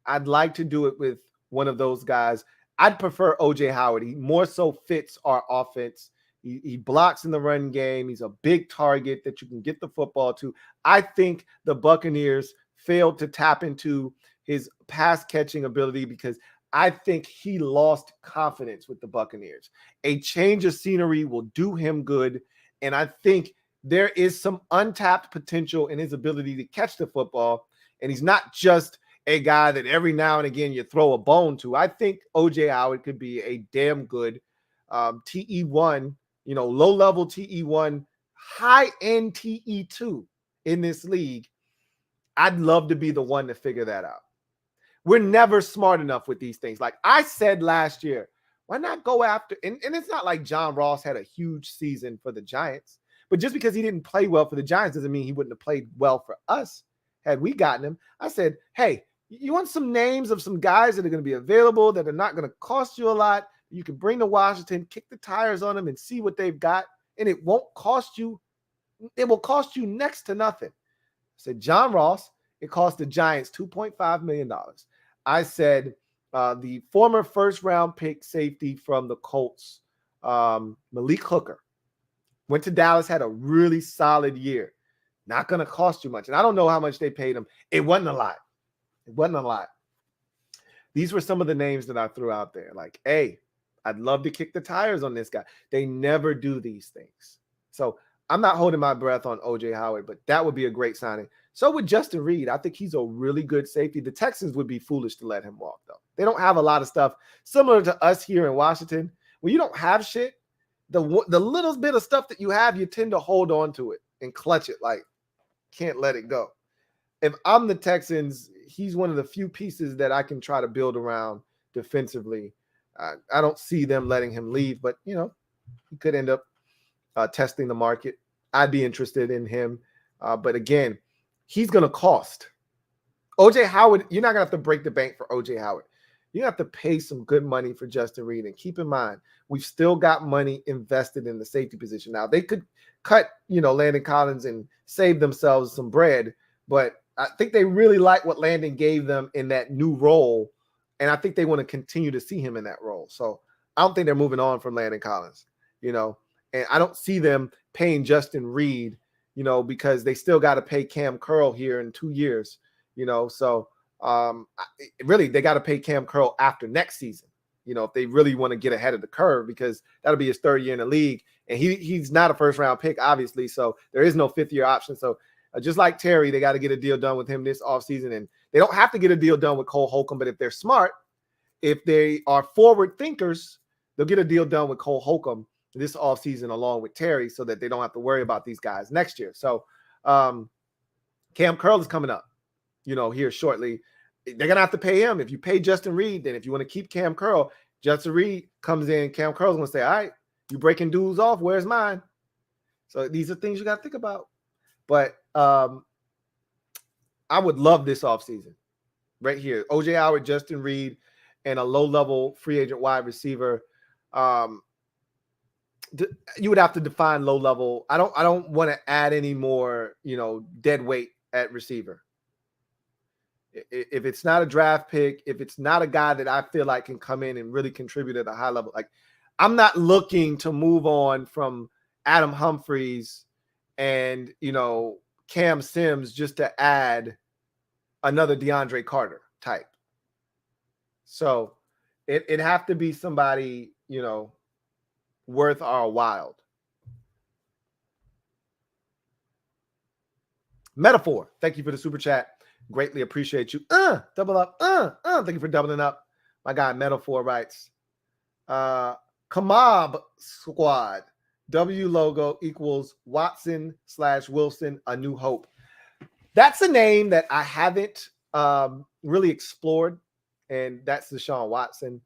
I'd like to do it with one of those guys. I'd prefer O.J. Howard. He more so fits our offense. He blocks in the run game. He's a big target that you can get the football to. I think the Buccaneers failed to tap into his pass catching ability because I think he lost confidence with the Buccaneers. A change of scenery will do him good. And I think there is some untapped potential in his ability to catch the football. And he's not just a guy that every now and again you throw a bone to. I think O.J. Howard could be a damn good TE1, low-level TE1, high-end TE2 in this league, I'd love to be the one to figure that out. We're never smart enough with these things. Like I said last year, why not go after, and it's not like John Ross had a huge season for the Giants, but just because he didn't play well for the Giants doesn't mean he wouldn't have played well for us had we gotten him. I said, hey, you want some names of some guys that are going to be available that are not going to cost you a lot? You can bring to Washington, kick the tires on them and see what they've got, and it won't cost you. It will cost you next to nothing. I said, John Ross, it cost the Giants $2.5 million. I said, the former first-round pick safety from the Colts, Malik Hooker, went to Dallas, had a really solid year. Not going to cost you much. And I don't know how much they paid him. It wasn't a lot. It wasn't a lot. These were some of the names that I threw out there. Like, hey, I'd love to kick the tires on this guy. They never do these things. So I'm not holding my breath on O.J. Howard, but that would be a great signing. So with Justin Reed, I think he's a really good safety. The Texans would be foolish to let him walk, though. They don't have a lot of stuff similar to us here in Washington. When you don't have shit, the little bit of stuff that you have, you tend to hold on to it and clutch it like can't let it go. If I'm the Texans, he's one of the few pieces that I can try to build around defensively. I don't see them letting him leave, but, he could end up testing the market. I'd be interested in him. But again, he's going to cost. O.J. Howard, you're not going to have to break the bank for O.J. Howard. You have to pay some good money for Justin Reed. And keep in mind, we've still got money invested in the safety position. Now, they could cut, Landon Collins and save themselves some bread, but I think they really like what Landon gave them in that new role, and I think they want to continue to see him in that role. So I don't think they're moving on from Landon Collins, and I don't see them paying Justin Reed, because they still got to pay Cam Curl here in 2 years, so really they got to pay Cam Curl after next season, if they really want to get ahead of the curve, because that'll be his third year in the league, and he's not a first-round pick, obviously, so there is no fifth-year option. So just like Terry, they got to get a deal done with him this offseason, and they don't have to get a deal done with Cole Holcomb, but if they're smart, if they are forward thinkers, they'll get a deal done with Cole Holcomb this offseason along with Terry, so that they don't have to worry about these guys next year. So Cam Curl is coming up, here shortly. They're going to have to pay him. If you pay Justin Reed, then if you want to keep Cam Curl, Justin Reed comes in, Cam Curl's going to say, all right, you breaking dudes off, where's mine? So these are things you got to think about. But I would love this offseason right here. O.J. Howard, Justin Reed, and a low-level free agent wide receiver. You would have to define low-level. I don't want to add any more, dead weight at receiver. If it's not a draft pick, if it's not a guy that I feel like can come in and really contribute at a high level, like I'm not looking to move on from Adam Humphries and, Cam Sims just to add another DeAndre Carter type. So it'd have to be somebody, worth our while. Metaphor, thank you for the super chat. Greatly appreciate you. Double up. Thank you for doubling up. My guy Metaphor writes, MOBBSQUAD. W logo equals Watson/Wilson, A New Hope. That's a name that I haven't really explored, and that's Deshaun Watson.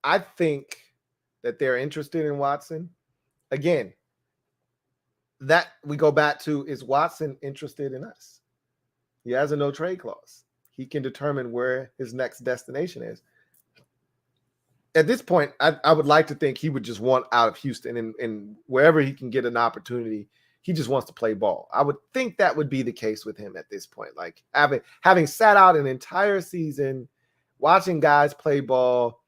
I think that they're interested in Watson. Again, that we go back to, is Watson interested in us? He has a no-trade clause. He can determine where his next destination is. At this point, I would like to think he would just want out of Houston, and wherever he can get an opportunity, he just wants to play ball. I would think that would be the case with him at this point. Like having sat out an entire season, watching guys play ball,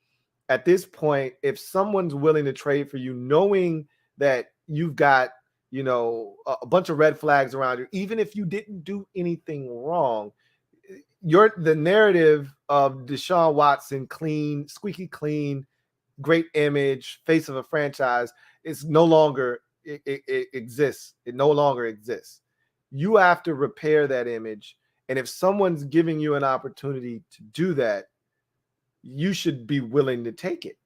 at this point, if someone's willing to trade for you, knowing that you've got, a bunch of red flags around you, even if you didn't do anything wrong, the narrative of Deshaun Watson, clean, squeaky clean, great image, face of a franchise, is no longer it exists. It no longer exists. You have to repair that image. And if someone's giving you an opportunity to do that, you should be willing to take it.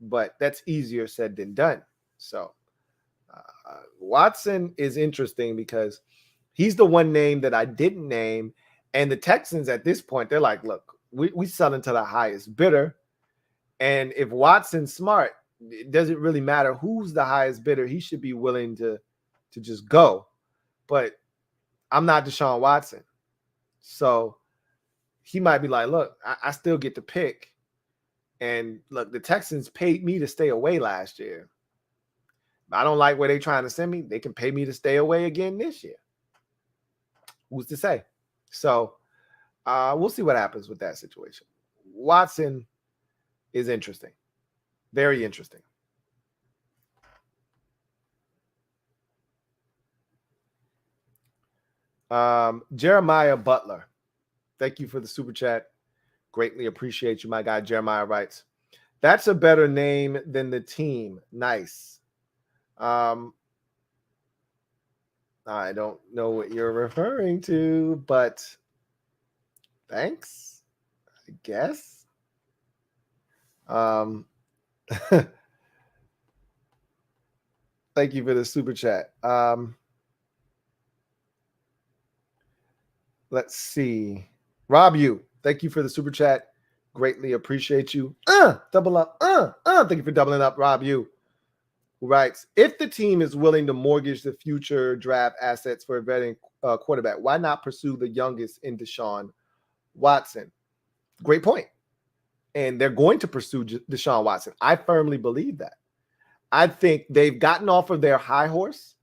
But that's easier said than done. So Watson is interesting because he's the one name that I didn't name. And the Texans at this point, they're like, look, we selling to the highest bidder. And if Watson's smart, it doesn't really matter who's the highest bidder. He should be willing to just go. But I'm not Deshaun Watson. So he might be like, look, I still get to pick. And look, the Texans paid me to stay away last year. I don't like where they're trying to send me. They can pay me to stay away again this year. Who's to say? So we'll see what happens with that situation. Watson is interesting. Very interesting. Jeremiah Butler. Thank you for the super chat. Greatly appreciate you, my guy. Jeremiah writes, that's a better name than the team. Nice. I don't know what you're referring to, but thanks, I guess. Thank you for the super chat. Let's see. Rob you. Thank you for the super chat. Greatly appreciate you. Double up. Thank you for doubling up, Rob you. Who writes, if the team is willing to mortgage the future draft assets for a veteran quarterback, why not pursue the youngest in Deshaun Watson? Great point. And they're going to pursue Deshaun Watson. I firmly believe that. I think they've gotten off of their high horse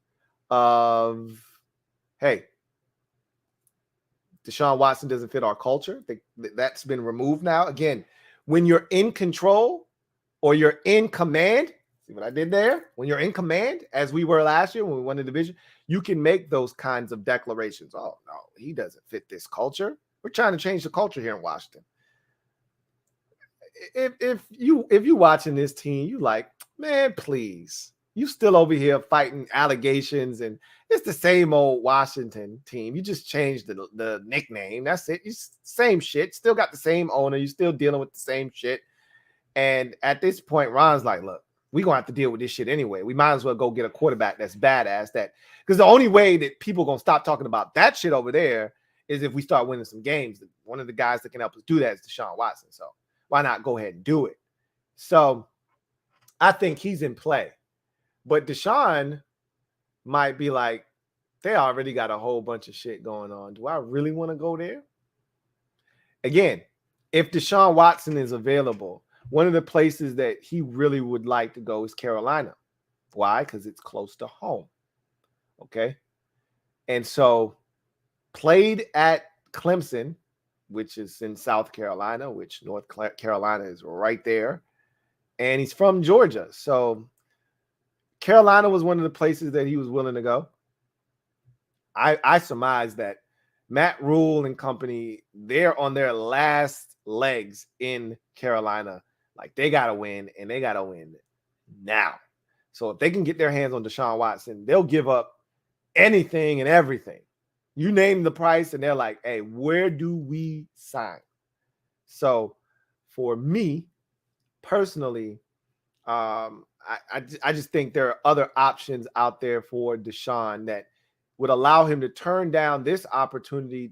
of, hey, Deshaun Watson doesn't fit our culture. That's been removed now. Again, when you're in control or you're in command, see what I did there? When you're in command, as we were last year when we won the division, you can make those kinds of declarations. Oh, no, he doesn't fit this culture. We're trying to change the culture here in Washington. If you watching this team, you like, man, please. You still over here fighting allegations, and it's the same old Washington team. You just changed the nickname. That's it. You same shit. Still got the same owner. You're still dealing with the same shit. And at this point, Ron's like, look, we're going to have to deal with this shit anyway. We might as well go get a quarterback that's badass. Because the only way that people are going to stop talking about that shit over there is if we start winning some games. One of the guys that can help us do that is Deshaun Watson. So why not go ahead and do it? So I think he's in play. But Deshaun might be like, they already got a whole bunch of shit going on. Do I really want to go there? Again, if Deshaun Watson is available, one of the places that he really would like to go is Carolina. Why? Because it's close to home. Okay. And so played at Clemson, which is in South Carolina, which North Carolina is right there. And he's from Georgia. So Carolina was one of the places that he was willing to go. I surmise that Matt Rule and company, they're on their last legs in Carolina. Like, they got to win, and they got to win now. So if they can get their hands on Deshaun Watson, they'll give up anything and everything. You name the price, and they're like, hey, where do we sign? So for me, personally, I just think there are other options out there for Deshaun that would allow him to turn down this opportunity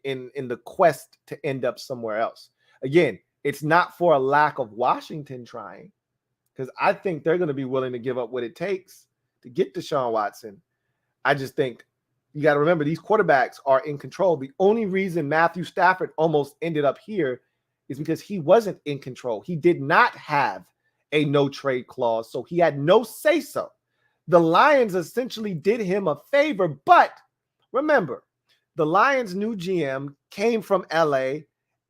in the quest to end up somewhere else. Again, it's not for a lack of Washington trying, because I think they're going to be willing to give up what it takes to get Deshaun Watson. I just think you got to remember, these quarterbacks are in control. The only reason Matthew Stafford almost ended up here is because he wasn't in control. He did not have a no trade clause, so he had no say so. The Lions essentially did him a favor, but remember, the Lions' new GM came from LA,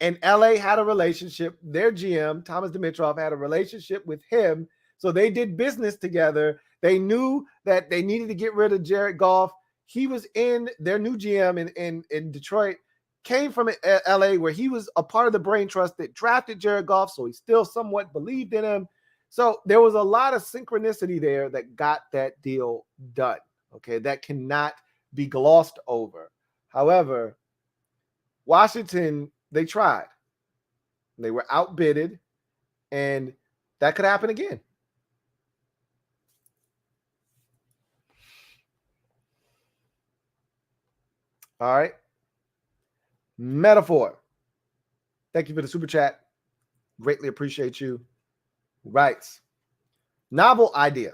and LA had a relationship. Their GM, Thomas Dimitroff, had a relationship with him, so they did business together. They knew that they needed to get rid of Jared Goff. He was in their new GM in Detroit, came from LA, where he was a part of the brain trust that drafted Jared Goff, so he still somewhat believed in him. So there was a lot of synchronicity there that got that deal done. Okay, that cannot be glossed over. However, Washington, they tried. They were outbidded, and that could happen again. All right. Metaphor. Thank you for the super chat. Greatly appreciate you. Writes, novel idea.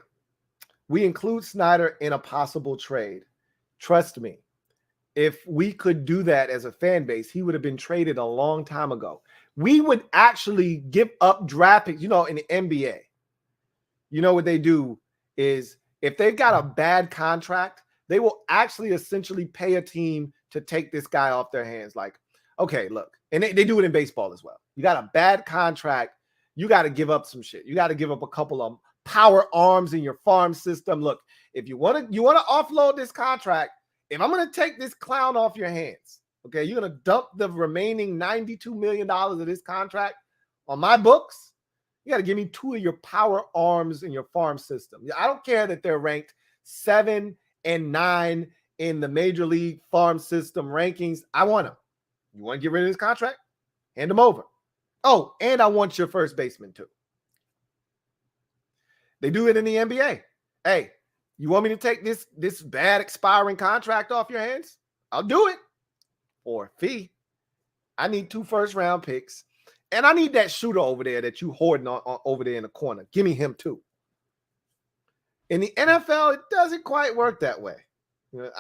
We include Snyder in a possible trade. Trust me, if we could do that as a fan base, he would have been traded a long time ago. We would actually give up draft picks. You know, in the NBA, you know what they do is if they've got a bad contract, they will actually essentially pay a team to take this guy off their hands. Like, okay, look, and they do it in baseball as well. You got a bad contract, you got to give up some shit. You got to give up a couple of power arms in your farm system. Look, if you want to offload this contract, if I'm going to take this clown off your hands, okay, you're going to dump the remaining $92 million of this contract on my books. You got to give me 2 of your power arms in your farm system. I don't care that they're ranked 7 and 9 in the major league farm system rankings. I want them. You want to get rid of this contract? Hand them over. Oh, and I want your first baseman too. They do it in the NBA. Hey, you want me to take this bad expiring contract off your hands? I'll do it for a fee. I need 2 first-round picks. And I need that shooter over there that you hoarding on over there in the corner. Give me him too. In the NFL, it doesn't quite work that way.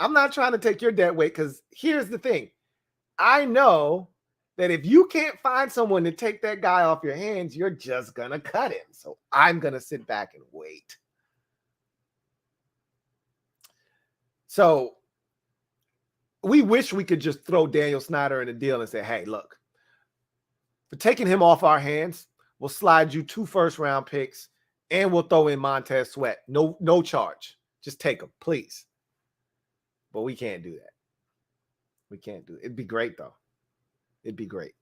I'm not trying to take your dead weight because here's the thing. I know that if you can't find someone to take that guy off your hands, you're just going to cut him. So I'm going to sit back and wait. So we wish we could just throw Daniel Snyder in a deal and say, hey, look, for taking him off our hands, we'll slide you 2 first-round picks, and we'll throw in Montez Sweat. No charge. Just take him, please. But we can't do that. We can't do it. It'd be great, though. It'd be great.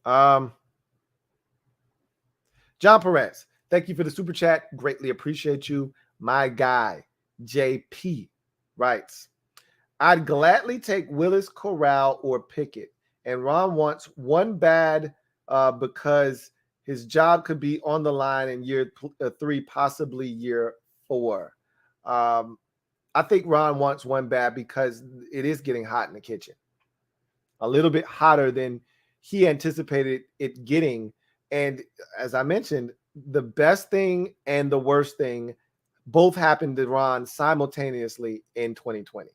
John Perez, thank you for the super chat. Greatly appreciate you. My guy, JP, writes, I'd gladly take Willis, Corral, or Pickett. And Ron wants one bad because his job could be on the line in year 3, possibly year 4. I think Ron wants one bad because it is getting hot in the kitchen. A little bit hotter than he anticipated it getting. And as I mentioned, the best thing and the worst thing both happened to Ron simultaneously in 2020.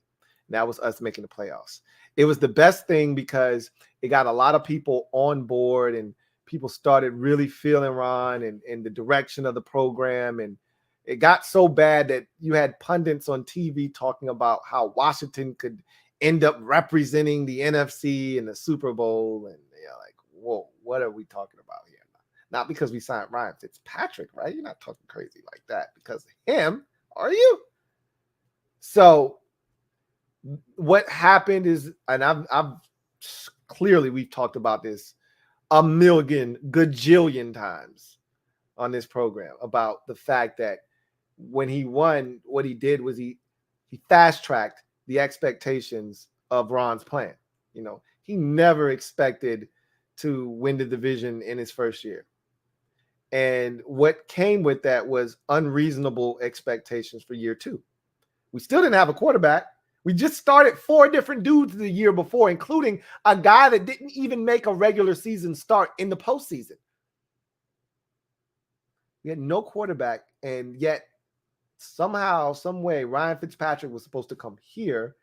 That was us making the playoffs. It was the best thing because it got a lot of people on board and people started really feeling Ron and the direction of the program. And it got so bad that you had pundits on TV talking about how Washington could end up representing the NFC in the Super Bowl. And you're like, whoa, what are we talking about here? Not because we signed Ryan Fitzpatrick, right? You're not talking crazy like that because of him, are you? So what happened is, and I've clearly we've talked about this a million gajillion times on this program about the fact that when he won, what he did was he fast-tracked the expectations of Ron's plan. You know, he never expected to win the division in his first year. And what came with that was unreasonable expectations for year 2. We still didn't have a quarterback. We just started 4 different dudes the year before, including a guy that didn't even make a regular season start in the postseason. We had no quarterback, and yet somehow, some way, Ryan Fitzpatrick was supposed to come here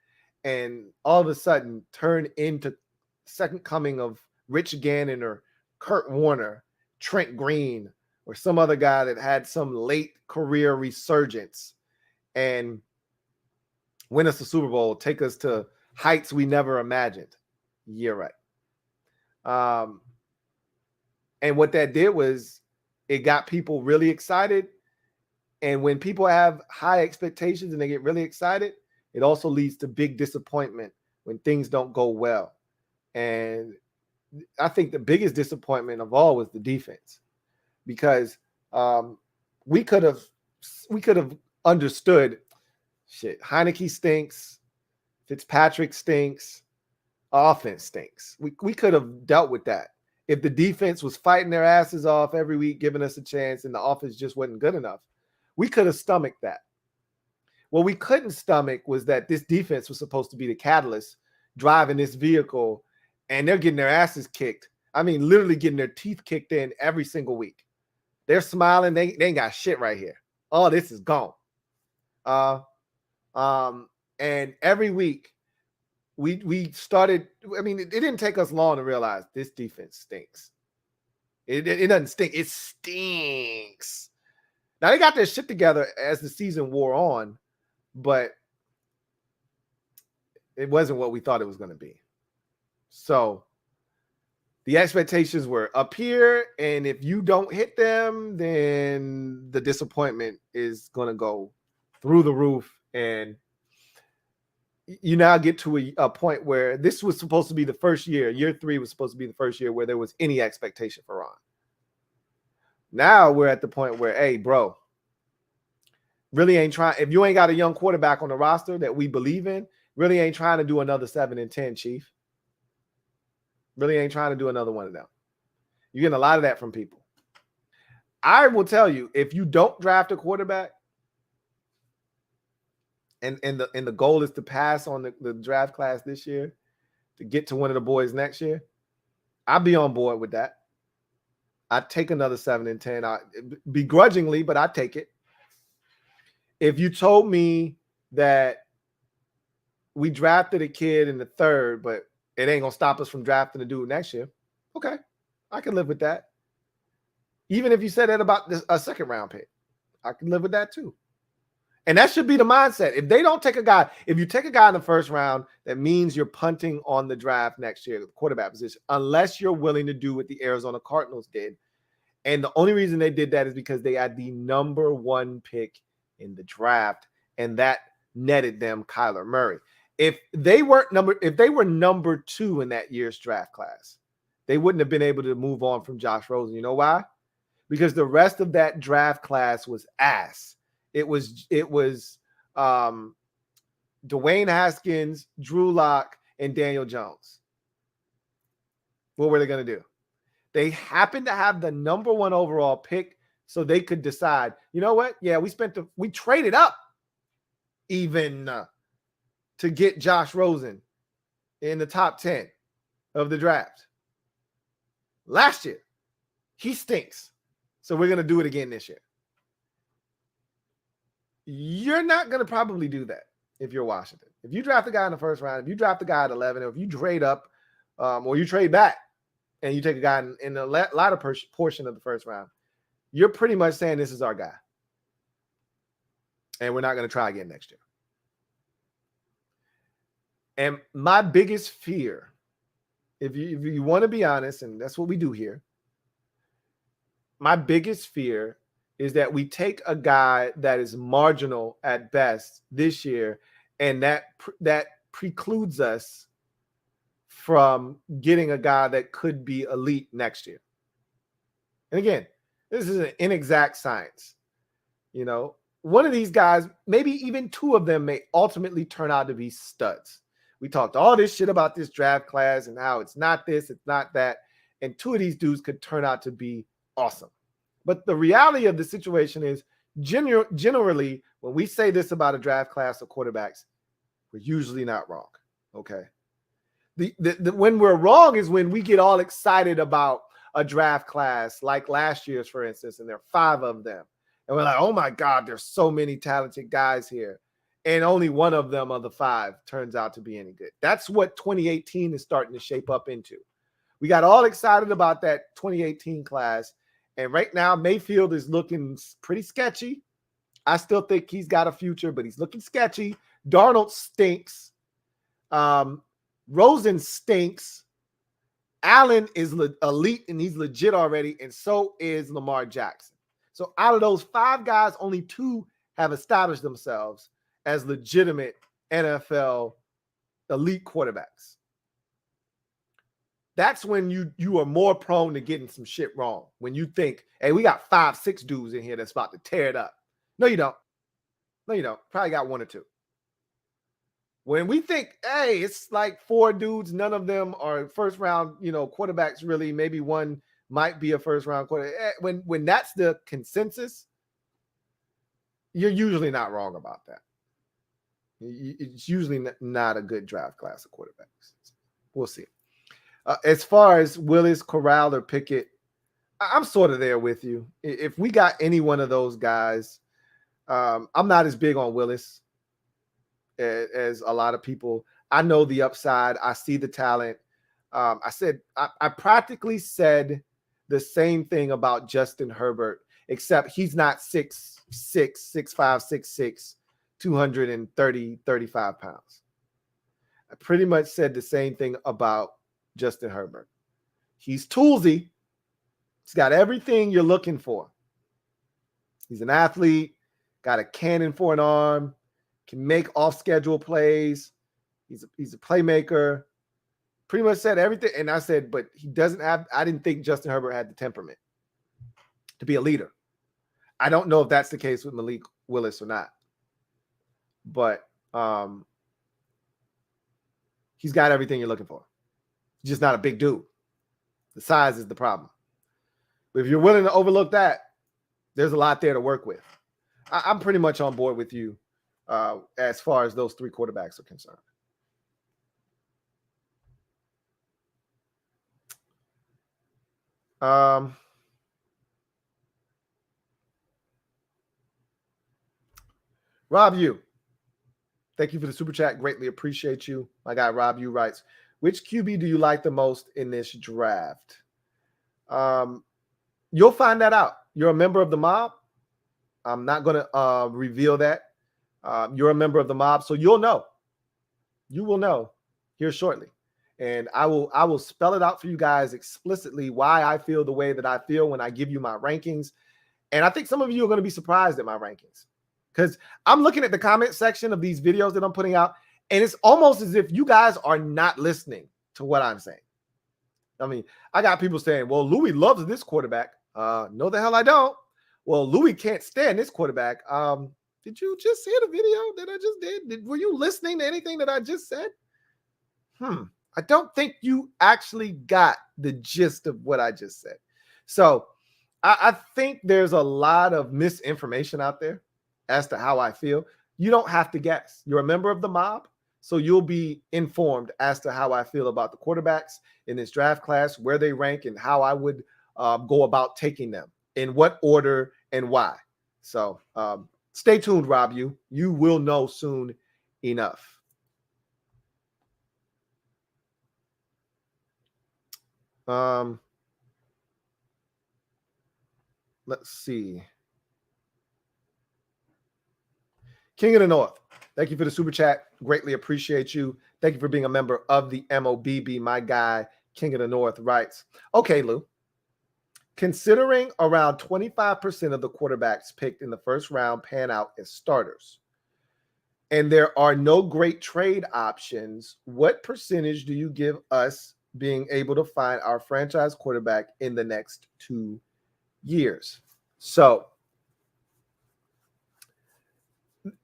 and all of a sudden turn into second coming of Rich Gannon or Kurt Warner, Trent Green, or some other guy that had some late career resurgence and win us the Super Bowl, take us to heights we never imagined. You're right. And what that did was it got people really excited. And when people have high expectations and they get really excited, it also leads to big disappointment when things don't go well. And I think the biggest disappointment of all was the defense, because we could have understood, shit, Heineke stinks, Fitzpatrick stinks, offense stinks. We could have dealt with that if the defense was fighting their asses off every week, giving us a chance, and the offense just wasn't good enough. We could have stomached that. What we couldn't stomach was that this defense was supposed to be the catalyst driving this vehicle, and they're getting their asses kicked. I mean, literally getting their teeth kicked in every single week. They're smiling. They ain't got shit right here. Oh, this is gone. And every week we started. I mean, it didn't take us long to realize this defense stinks. It doesn't stink. It stinks. Now they got their shit together as the season wore on, but it wasn't what we thought it was going to be. So the expectations were up here, and if you don't hit them, then the disappointment is going to go through the roof. And you now get to a point where this was supposed to be the first year. Year 3 was supposed to be the first year where there was any expectation for Ron. Now we're at the point where, hey, bro, really ain't trying. If you ain't got a young quarterback on the roster that we believe in, really ain't trying to do another 7-10, Chief. Really ain't trying to do another one of them. You're getting a lot of that from people. I will tell you, if you don't draft a quarterback, and the goal is to pass on the draft class this year to get to one of the boys next year, I'd be on board with that. I'd take another 7-10, begrudgingly, but I'd take it. If you told me that we drafted a kid in the 3rd, but it ain't going to stop us from drafting a dude next year, okay, I can live with that. Even if you said that about a 2nd-round pick, I can live with that too. And that should be the mindset. If they don't take a guy, if you take a guy in the 1st round, that means you're punting on the draft next year, the quarterback position, unless you're willing to do what the Arizona Cardinals did. And the only reason they did that is because they had the number 1 pick in the draft, and that netted them Kyler Murray. If they were number 2 in that year's draft class, they wouldn't have been able to move on from Josh Rosen. You know why? Because the rest of that draft class was ass. It was Dwayne Haskins, Drew Lock, and Daniel Jones. What were they going to do? They happened to have the number 1 overall pick, so they could decide, you know what? Yeah, we traded up even to get Josh Rosen in the top 10 of the draft. Last year, he stinks. So we're going to do it again this year. You're not going to probably do that if you're Washington. If you draft a guy in the 1st round, if you draft a guy at 11, or if you trade up or you trade back and you take a guy in the latter portion of the 1st round, you're pretty much saying this is our guy. And we're not going to try again next year. And my biggest fear, if you want to be honest, and that's what we do here, my biggest fear is that we take a guy that is marginal at best this year, and that precludes us from getting a guy that could be elite next year. And again, this is an inexact science. You know, one of these guys, maybe even 2 of them, may ultimately turn out to be studs. We talked all this shit about this draft class and how it's not this, it's not that. And 2 of these dudes could turn out to be awesome. But the reality of the situation is, generally, when we say this about a draft class of quarterbacks, we're usually not wrong. Okay. When we're wrong is when we get all excited about a draft class like last year's, for instance, and there are 5 of them. And we're like, oh my God, there's so many talented guys here. And only one of them of the 5 turns out to be any good. That's what 2018 is starting to shape up into. We got all excited about that 2018 class. And right now, Mayfield is looking pretty sketchy. I still think he's got a future, but he's looking sketchy. Darnold stinks. Rosen stinks. Allen is elite, and he's legit already, and so is Lamar Jackson. So out of those 5 guys, only 2 have established themselves as legitimate NFL elite quarterbacks. That's when you are more prone to getting some shit wrong. When you think, hey, we got 5, 6 dudes in here that's about to tear it up. No, you don't. No, you don't. Probably got 1 or 2. When we think, hey, it's like 4 dudes, none of them are 1st round, quarterbacks really. Maybe one might be a 1st round quarterback. When that's the consensus, you're usually not wrong about that. It's usually not a good draft class of quarterbacks. We'll see. As far as Willis, Corral, or Pickett, I'm sort of there with you. If we got any one of those guys, I'm not as big on Willis as a lot of people. I know the upside. I see the talent. I practically said the same thing about Justin Herbert, except he's not 6'6", 6'5", 6'6", 230, 35 pounds. I pretty much said the same thing about Justin Herbert. He's toolsy. He's got everything you're looking for. He's an athlete, got a cannon for an arm, can make off-schedule plays. He's a playmaker. Pretty much said everything. And I said, but he doesn't have, I didn't think Justin Herbert had the temperament to be a leader. I don't know if that's the case with Malik Willis or not. But he's got everything you're looking for. He's just not a big dude. The size is the problem. But if you're willing to overlook that, there's a lot there to work with. I'm pretty much on board with you as far as those three quarterbacks are concerned. Rob Yu, thank you for the super chat. Greatly appreciate you. My guy Rob Yu writes, which QB do you like the most in this draft? You'll find that out. You're a member of the mob. I'm not going to reveal that. You're a member of the mob, so you'll know. You will know here shortly. And I will spell it out for you guys explicitly why I feel the way that I feel when I give you my rankings. And I think some of you are going to be surprised at my rankings because I'm looking at the comment section of these videos that I'm putting out, and it's almost as if you guys are not listening to what I'm saying. I mean, I got people saying, well, Louie loves this quarterback. No, the hell I don't. Well, Louie can't stand this quarterback. Did you just hear the video that I just did? Were you listening to anything that I just said? I don't think you actually got the gist of what I just said. So I think there's a lot of misinformation out there as to how I feel. You don't have to guess. You're a member of the mob, so you'll be informed as to how I feel about the quarterbacks in this draft class, where they rank, and how I would go about taking them, in what order and why. So stay tuned, Rob. You will know soon enough. Let's see. King of the North, thank you for the super chat. Greatly appreciate you. Thank you for being a member of the MOBB. My guy, King of the North, writes, okay, Lou, considering around 25% of the quarterbacks picked in the first round pan out as starters, and there are no great trade options, what percentage do you give us being able to find our franchise quarterback in the next 2 years? So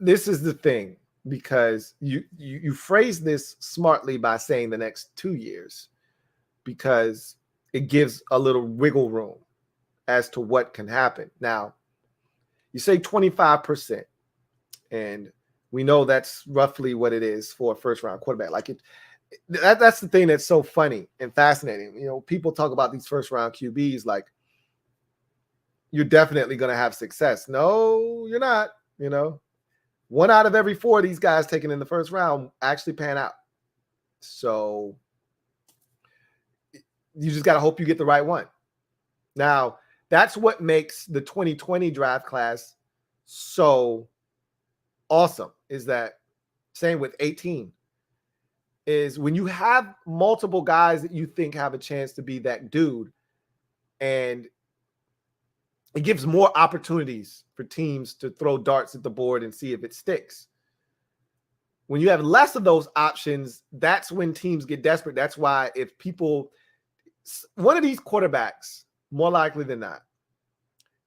this is the thing, because you phrase this smartly by saying the next 2 years, because it gives a little wiggle room as to what can happen. Now, you say 25%, and we know that's roughly what it is for a first-round quarterback. Like that's the thing that's so funny and fascinating. You know, people talk about these first-round QBs like you're definitely going to have success. No, you're not. You know, 1 out of every 4 of these guys taken in the first round actually pan out. So you just got to hope you get the right one. Now, that's what makes the 2020 draft class so awesome, is that same with 18, is when you have multiple guys that you think have a chance to be that dude, and it gives more opportunities for teams to throw darts at the board and see if it sticks. When you have less of those options, that's when teams get desperate. That's why if one of these quarterbacks, more likely than not,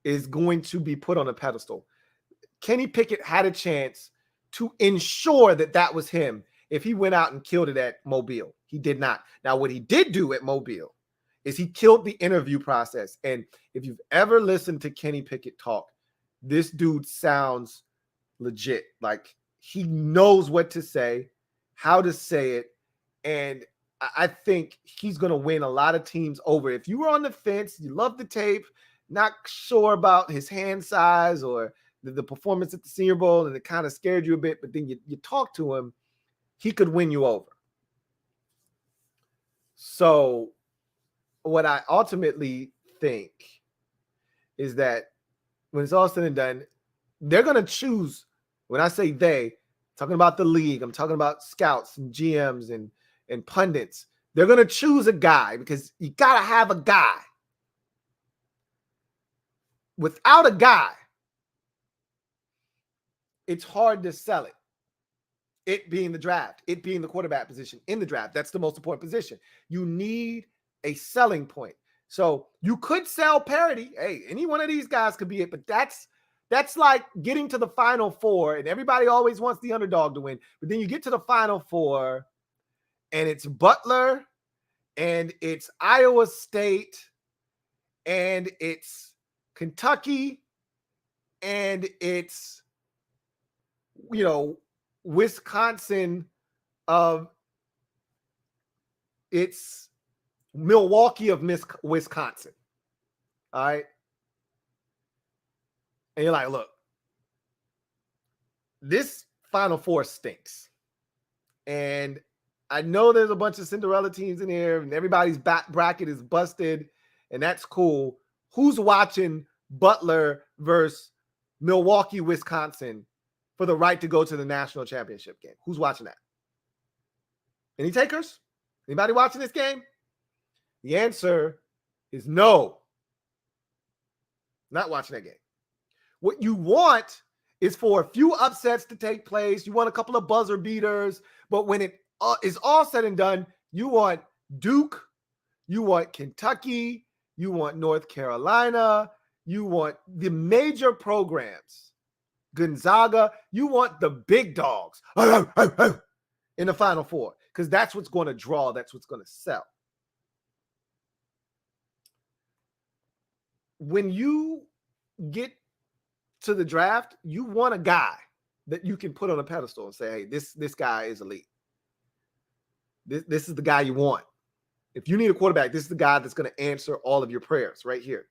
is going to be put on a pedestal. Kenny Pickett had a chance to ensure that that was him if he went out and killed it at Mobile. He did not. Now, what he did do at Mobile is he killed the interview process. And if you've ever listened to Kenny Pickett talk, this dude sounds legit. Like, he knows what to say, how to say it, and I think he's going to win a lot of teams over. If you were on the fence, you love the tape, not sure about his hand size or the performance at the Senior Bowl, and it kind of scared you a bit, but then you talk to him, he could win you over. So what I ultimately think is that when it's all said and done, they're going to choose. When I say they, I'm talking about the league, I'm talking about scouts and GMs and pundits. They're going to choose a guy because you got to have a guy. Without a guy, it's hard to sell it. It being the draft, it being the quarterback position in the draft. That's the most important position. You need a selling point. So you could sell parity. Hey, any one of these guys could be it, but that's like getting to the Final Four, and everybody always wants the underdog to win. But then you get to the Final Four, and it's Butler, and it's Iowa State, and it's Kentucky, and it's, Wisconsin. It's Milwaukee of Wisconsin. All right. And you're like, look, this Final Four stinks. And I know there's a bunch of Cinderella teams in here, and everybody's back bracket is busted, and that's cool. Who's watching Butler versus Milwaukee, Wisconsin for the right to go to the national championship game? Who's watching that? Any takers? Anybody watching this game? The answer is no. Not watching that game. What you want is for a few upsets to take place. You want a couple of buzzer beaters. But when it is all said and done, you want Duke, you want Kentucky, you want North Carolina, you want the major programs, Gonzaga, you want the big dogs in the Final Four, because that's what's going to draw, that's what's going to sell. When you get to the draft, you want a guy that you can put on a pedestal and say, hey, this guy is elite. This is the guy you want. If you need a quarterback, this is the guy that's going to answer all of your prayers right here.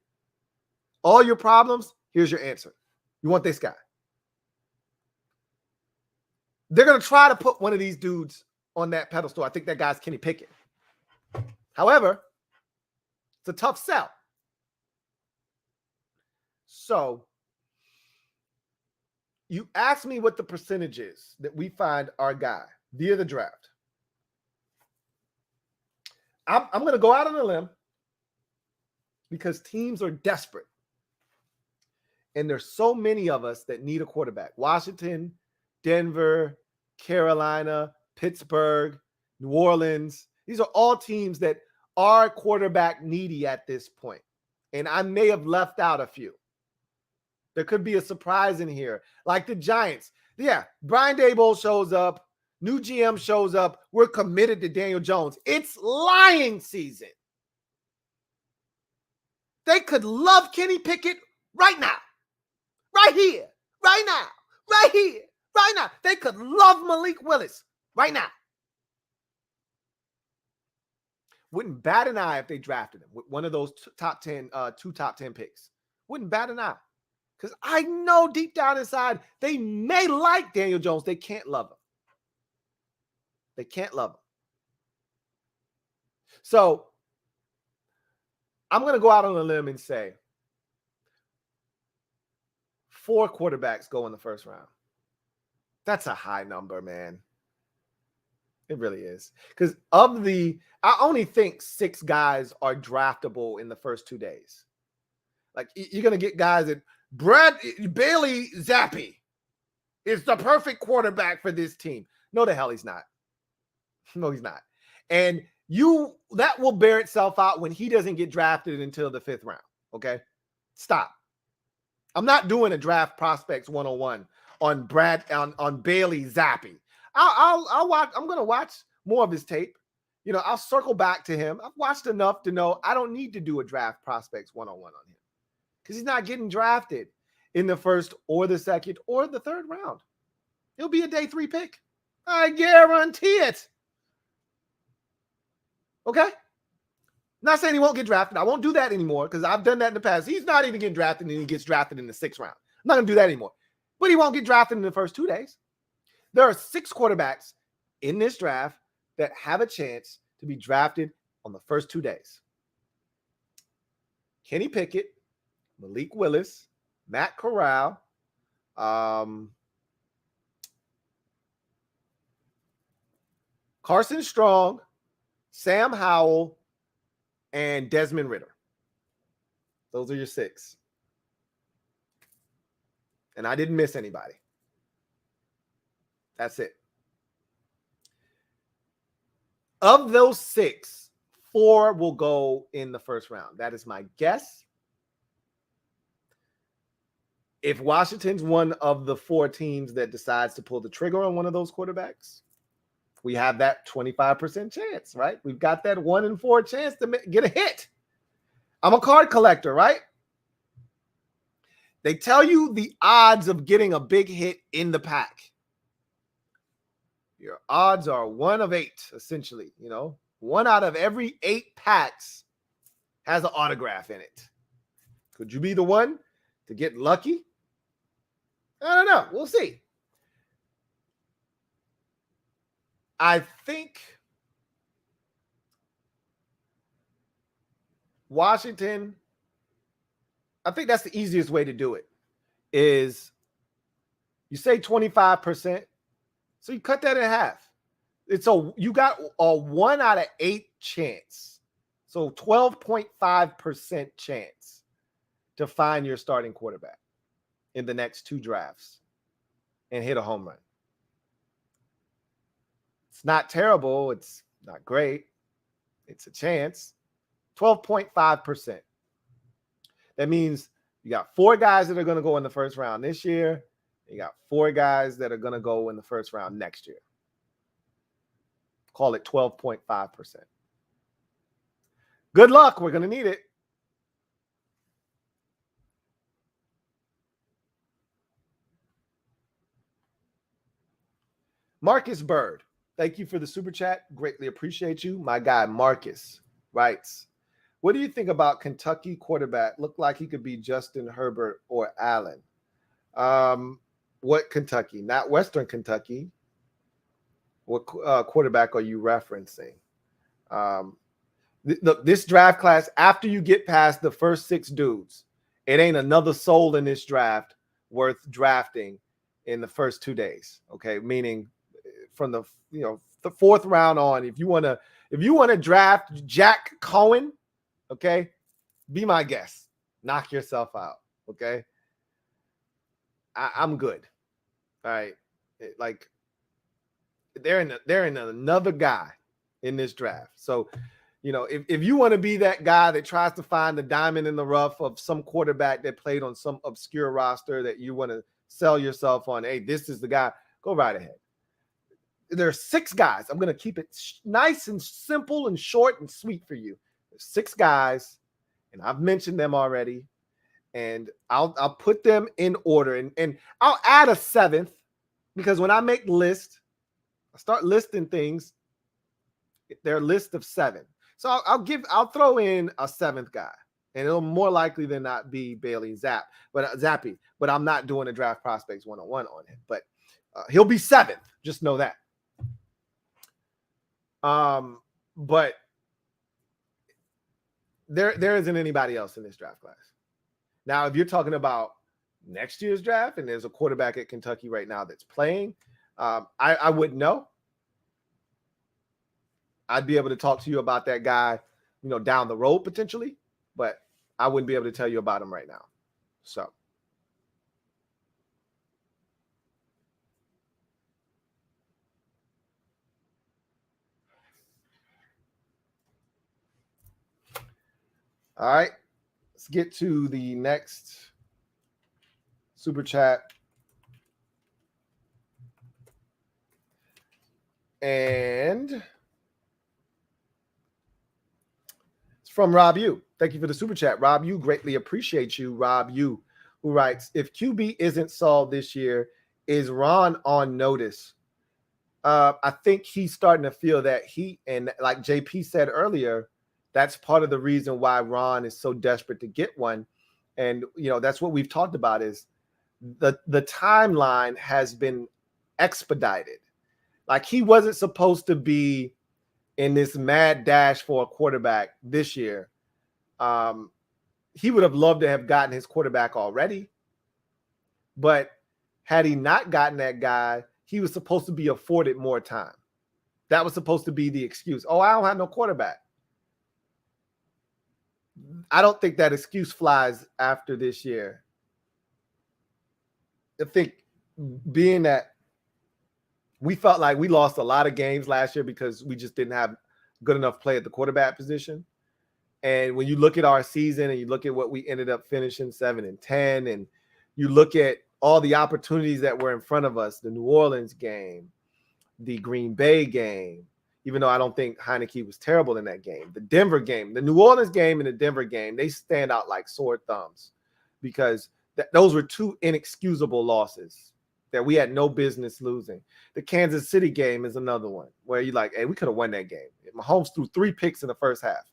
All your problems, here's your answer. You want this guy. They're going to try to put one of these dudes on that pedestal. I think that guy's Kenny Pickett. However, it's a tough sell. So you asked me what the percentage is that we find our guy via the draft. I'm going to go out on a limb because teams are desperate. And there's so many of us that need a quarterback. Washington, Denver, Carolina, Pittsburgh, New Orleans. These are all teams that are quarterback needy at this point. And I may have left out a few. There could be a surprise in here. Like the Giants. Yeah, Brian Daboll shows up. New GM shows up. We're committed to Daniel Jones. It's lying season. They could love Kenny Pickett right now. Right here. Right now. Right here. Right now. They could love Malik Willis right now. Wouldn't bat an eye if they drafted him with one of those two top 10 picks. Wouldn't bat an eye. Because I know deep down inside, they may like Daniel Jones. They can't love him. They can't love him. So I'm going to go out on a limb and say 4 quarterbacks go in the first round. That's a high number, man. It really is. Because I only think 6 guys are draftable in the first 2 days. Like, you're going to get guys that Bailey Zappi is the perfect quarterback for this team. No, the hell he's not. No, he's not. And that will bear itself out when he doesn't get drafted until the 5th round. Okay? Stop. I'm not doing a draft prospects 101 on Bailey Zappi. I'll watch. I'm going to watch more of his tape. I'll circle back to him. I've watched enough to know I don't need to do a draft prospects 101 on him because he's not getting drafted. in the first or the second or the third round. He'll be a day 3 pick. I guarantee it. Okay? Not saying he won't get drafted. I won't do that anymore because I've done that in the past. He's not even getting drafted and he gets drafted in the 6th round. I'm not going to do that anymore. But he won't get drafted in the first 2 days. There are 6 quarterbacks in this draft that have a chance to be drafted on the first 2 days. Kenny Pickett, Malik Willis, Matt Corral, Carson Strong, Sam Howell, and Desmond Ridder. Those are your 6. And I didn't miss anybody. That's it. Of those 6, 4 will go in the first round. That is my guess. If Washington's one of the 4 teams that decides to pull the trigger on one of those quarterbacks, we have that 25% chance, right? We've got that 1 in 4 chance to get a hit. I'm a card collector, right? They tell you the odds of getting a big hit in the pack. Your odds are 1 of 8, essentially. 1 out of every 8 packs has an autograph in it. Could you be the one to get lucky? I don't know. We'll see. I think Washington, I think that's the easiest way to do it, is you say 25%, so you cut that in half. You got a 1 out of 8 chance, so 12.5% chance to find your starting quarterback in the next 2 drafts and hit a home run. It's not terrible. It's not great. It's a chance. 12.5%. That means you got 4 guys that are going to go in the first round this year. You got 4 guys that are going to go in the first round next year. Call it 12.5%. Good luck. We're going to need it. Marcus Bird, thank you for the super chat. Greatly appreciate you. My guy Marcus writes, what do you think about Kentucky quarterback? Looked like he could be Justin Herbert or Allen. What Kentucky? Not Western Kentucky. What quarterback are you referencing? Look, this draft class, after you get past the first 6 dudes, it ain't another soul in this draft worth drafting in the first 2 days. Okay, meaning from the the 4th round on, if you want to draft Jack Cohen, okay, be my guest. Knock yourself out. Okay, I'm good. All right, they're in another guy in this draft. So, if you want to be that guy that tries to find the diamond in the rough of some quarterback that played on some obscure roster that you want to sell yourself on, hey, this is the guy, go right ahead. There are 6 guys. I'm going to keep it nice and simple and short and sweet for you. There's 6 guys, and I've mentioned them already, and I'll put them in order, and I'll add a 7th, because when I make lists, I start listing things. They're a list of 7. So I'll throw in a 7th guy, and it'll more likely than not be Bailey Zappi, but I'm not doing a draft prospects 101 on him, but he'll be 7th. Just know that. But there isn't anybody else in this draft class. Now, if you're talking about next year's draft and there's a quarterback at Kentucky right now that's playing, I wouldn't know. I'd be able to talk to you about that guy, down the road potentially, but I wouldn't be able to tell you about him right now. So. All right, let's get to the next super chat. And it's from Rob U. Thank you for the super chat. Rob U, greatly appreciate you. Rob U who writes, if QB isn't solved this year, is Ron on notice? I think he's starting to feel that heat. And like JP said earlier, that's part of the reason why Ron is so desperate to get one. And, that's what we've talked about is the timeline has been expedited. Like he wasn't supposed to be in this mad dash for a quarterback this year. He would have loved to have gotten his quarterback already. But had he not gotten that guy, he was supposed to be afforded more time. That was supposed to be the excuse. Oh, I don't have no quarterback. I don't think that excuse flies after this year. I think being that we felt like we lost a lot of games last year because we just didn't have good enough play at the quarterback position. And when you look at our season and you look at what we ended up finishing 7-10, and you look at all the opportunities that were in front of us, the New Orleans game, the Green Bay game, even though I don't think Heineke was terrible in that game, the Denver game, the New Orleans game and the Denver game, they stand out like sore thumbs because those were two inexcusable losses that we had no business losing. The Kansas City game is another one where you're like, hey, we could have won that game. Mahomes threw 3 picks in the first half.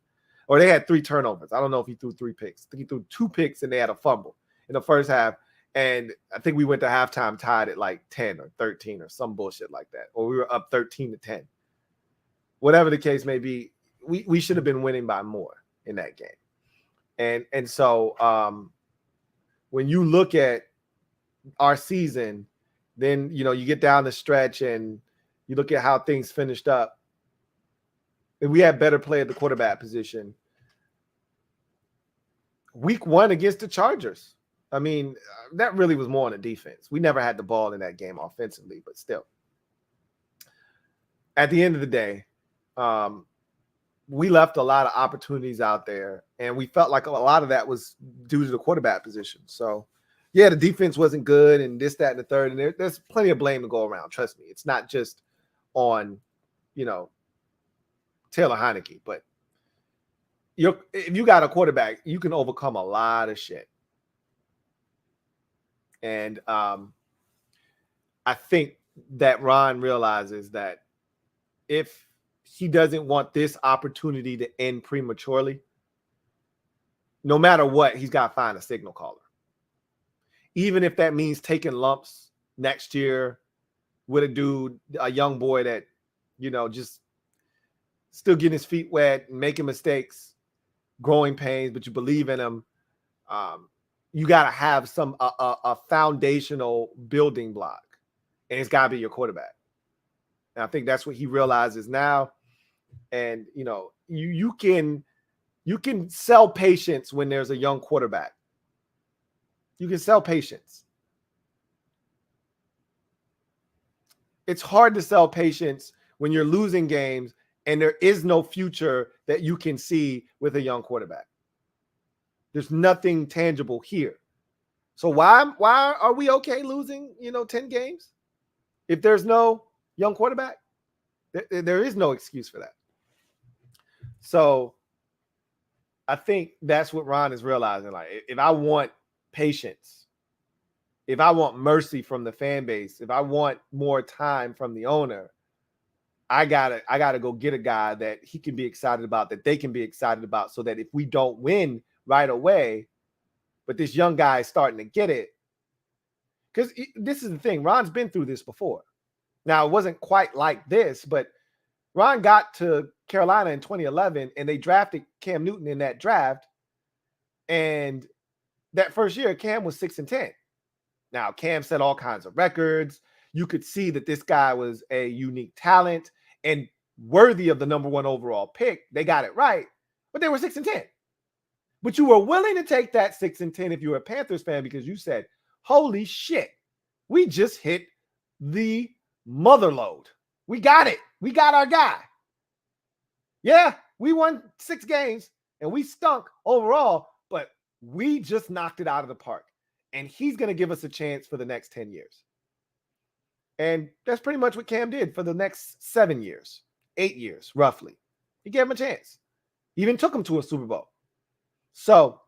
Or they had 3 turnovers. I don't know if he threw 3 picks. I think he threw 2 picks and they had a fumble in the first half. And I think we went to halftime tied at like 10 or 13 or some bullshit like that. Or we were up 13-10. Whatever the case may be, we should have been winning by more in that game. And so when you look at our season, then, you get down the stretch and you look at how things finished up. And we had better play at the quarterback position. Week 1 against the Chargers. I mean, that really was more on the defense. We never had the ball in that game offensively, but still. At the end of the day, we left a lot of opportunities out there, and we felt like a lot of that was due to the quarterback position. So, yeah, the defense wasn't good and this, that, and the third, and there's plenty of blame to go around. Trust me. It's not just on, Taylor Heineke, but if you got a quarterback, you can overcome a lot of shit. And I think that Ron realizes that if he doesn't want this opportunity to end prematurely, no matter what, he's got to find a signal caller. Even if that means taking lumps next year with a young boy that, just still getting his feet wet and making mistakes, growing pains, but you believe in him. You got to have a foundational building block, and it's got to be your quarterback. And I think that's what he realizes now. And, you can sell patience when there's a young quarterback. You can sell patience. It's hard to sell patience when you're losing games and there is no future that you can see with a young quarterback. There's nothing tangible here. So why are we okay losing, 10 games? If there's no young quarterback, there is no excuse for that. So I think that's what Ron is realizing. Like, if I want patience, if I want mercy from the fan base, if I want more time from the owner, I gotta go get a guy that he can be excited about, that they can be excited about, so that if we don't win right away, but this young guy is starting to get it. Because this is the thing, Ron's been through this before. Now, it wasn't quite like this, but Ron got to Carolina in 2011, and they drafted Cam Newton in that draft. And that first year, Cam was 6-10. Now, Cam set all kinds of records. You could see that this guy was a unique talent and worthy of the number 1 overall pick. They got it right, but they were 6-10. But you were willing to take that 6-10 if you were a Panthers fan, because you said, holy shit, we just hit the mother load. We got it. We got our guy. Yeah, we won 6 games and we stunk overall, but we just knocked it out of the park. And he's going to give us a chance for the next 10 years. And that's pretty much what Cam did for the next 7 years, 8 years, roughly. He gave him a chance. He even took him to a Super Bowl. So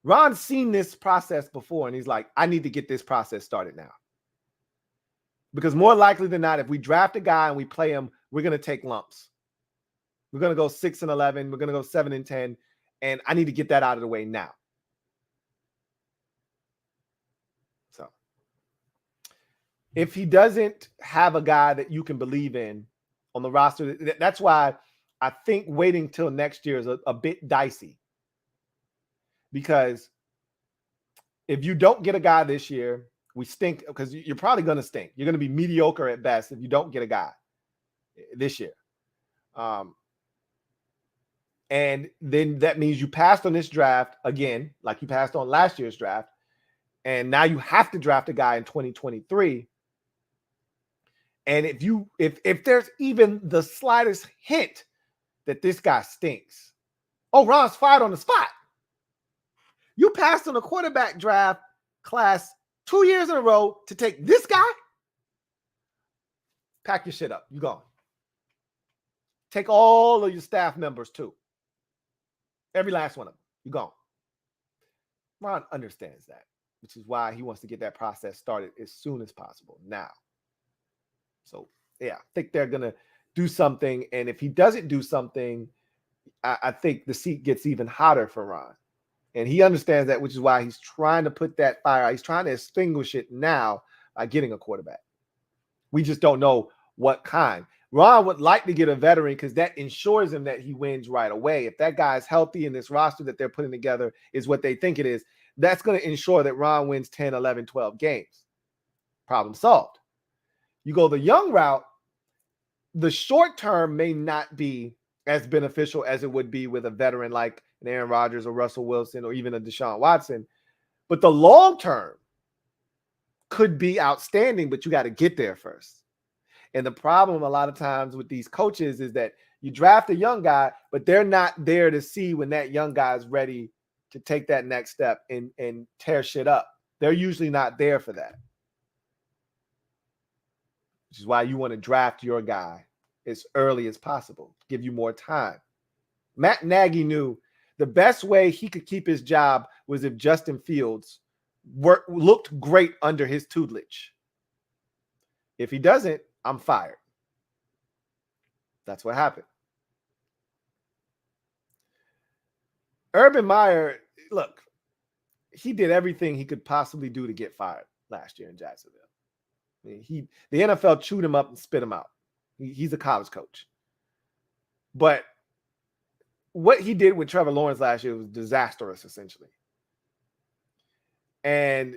Ron's seen this process before, and he's like, I need to get this process started now. Because more likely than not, if we draft a guy and we play him, we're going to take lumps. We're going to go 6-11. We're going to go 7-10. And I need to get that out of the way now. So if he doesn't have a guy that you can believe in on the roster, that's why I think waiting till next year is a bit dicey. Because if you don't get a guy this year, we stink, because you're probably going to stink. You're going to be mediocre at best if you don't get a guy this year. And then that means you passed on this draft again, like you passed on last year's draft. And now you have to draft a guy in 2023. And if there's even the slightest hint that this guy stinks, oh, Ron's fired on the spot. You passed on a quarterback draft class 2 years in a row to take this guy? Pack your shit up. You gone. Take all of your staff members too. Every last one of them. You gone. Ron understands that, which is why he wants to get that process started as soon as possible now. So, yeah, I think they're going to do something. And if he doesn't do something, I think the seat gets even hotter for Ron. And he understands that, which is why he's trying to put that fire out. He's trying to extinguish it now by getting a quarterback. We just don't know what kind. Ron would like to get a veteran because that ensures him that he wins right away. If that guy is healthy and this roster that they're putting together is what they think it is, that's going to ensure that Ron wins 10, 11, 12 games. Problem solved. You go the young route, the short term may not be as beneficial as it would be with a veteran like an Aaron Rodgers or Russell Wilson or even a Deshaun Watson. But the long term could be outstanding, but you got to get there first. And the problem a lot of times with these coaches is that you draft a young guy, but they're not there to see when that young guy is ready to take that next step and tear shit up. They're usually not there for that. Which is why you want to draft your guy as early as possible, give you more time. Matt Nagy knew the best way he could keep his job was if Justin Fields looked great under his tutelage. If he doesn't, I'm fired. That's what happened. Urban Meyer, look, he did everything he could possibly do to get fired last year in Jacksonville. I mean, the NFL chewed him up and spit him out. He's a college coach. But what he did with Trevor Lawrence last year was disastrous, essentially. And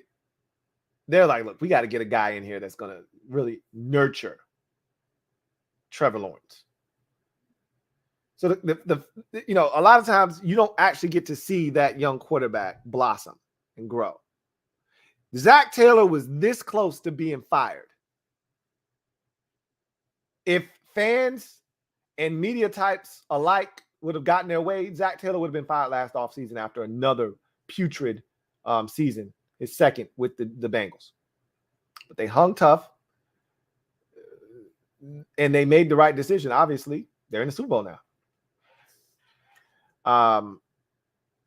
they're like, look, we got to get a guy in here that's going to really nurture Trevor Lawrence. So a lot of times you don't actually get to see that young quarterback blossom and grow. Zach Taylor was this close to being fired. If fans and media types alike would have gotten their way, Zach Taylor would have been fired last offseason after another putrid season, his second with the Bengals. But they hung tough, and they made the right decision. Obviously, they're in the Super Bowl now.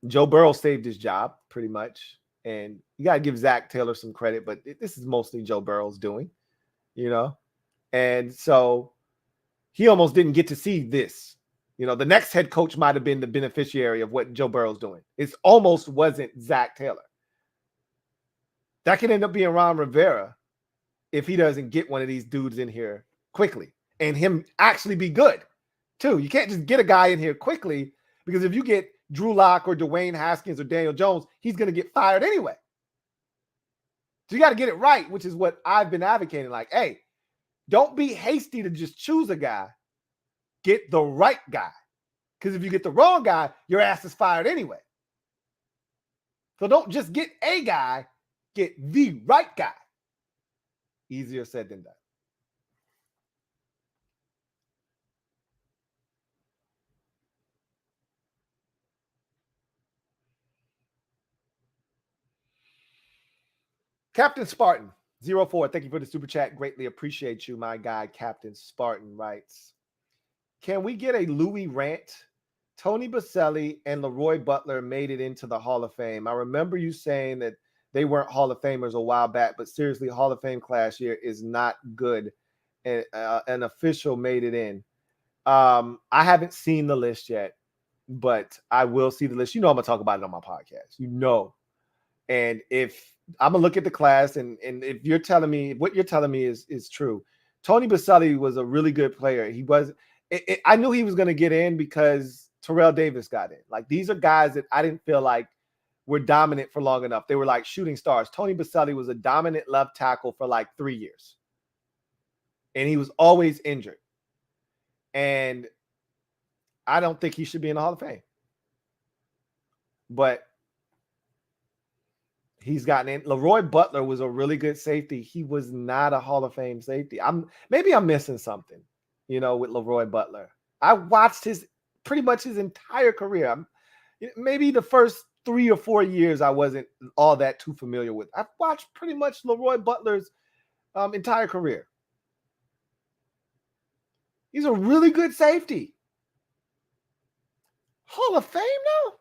Joe Burrow saved his job pretty much. And you got to give Zach Taylor some credit, but this is mostly Joe Burrow's doing, And so he almost didn't get to see this. The next head coach might have been the beneficiary of what Joe Burrow's doing. It almost wasn't Zach Taylor. That could end up being Ron Rivera if he doesn't get one of these dudes in here quickly and him actually be good too. You can't just get a guy in here quickly, because if you get Drew Lock or Dwayne Haskins or Daniel Jones, he's going to get fired anyway. So you got to get it right, which is what I've been advocating. Like, hey, don't be hasty to just choose a guy. Get the right guy. Because if you get the wrong guy, your ass is fired anyway. So don't just get a guy, get the right guy. Easier said than done. Captain Spartan 04, thank you for the super chat. Greatly appreciate you, my guy. Captain Spartan writes, can we get a Louie rant Tony Baselli and Leroy Butler made it into the Hall of Fame. I remember you saying that they weren't Hall of Famers a while back, but seriously, Hall of Fame class year is not good. And an official made it in. I haven't seen the list yet, but I will see the list. You know, I'm gonna talk about it on my podcast. You know, and if I'm gonna look at the class, and if you're telling me what you're telling me is true, Tony Baselli was a really good player. He was. I knew he was gonna get in because Terrell Davis got in. Like, these are guys that I didn't feel like were dominant for long enough. They were like shooting stars. Tony Baselli was a dominant left tackle for like 3 years, and he was always injured. And I don't think he should be in the Hall of Fame. But he's gotten in. Leroy Butler was a really good safety. He was not a Hall of Fame safety. Maybe I'm missing something, with Leroy Butler. I watched pretty much his entire career. Maybe the first 3 or 4 years I wasn't all that too familiar with. I've watched pretty much Leroy Butler's entire career. He's a really good safety. Hall of Fame, though?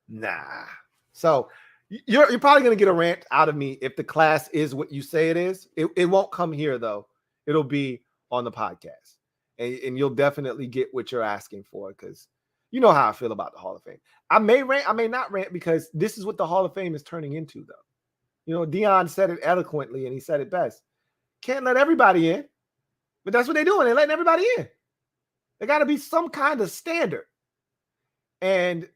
Nah. So you're probably going to get a rant out of me if the class is what you say it is. It won't come here, though. It'll be on the podcast. And you'll definitely get what you're asking for, because you know how I feel about the Hall of Fame. I may rant, I may not rant, because this is what the Hall of Fame is turning into, though. Dion said it eloquently, and he said it best. Can't let everybody in. But that's what they're doing. They're letting everybody in. There got to be some kind of standard. And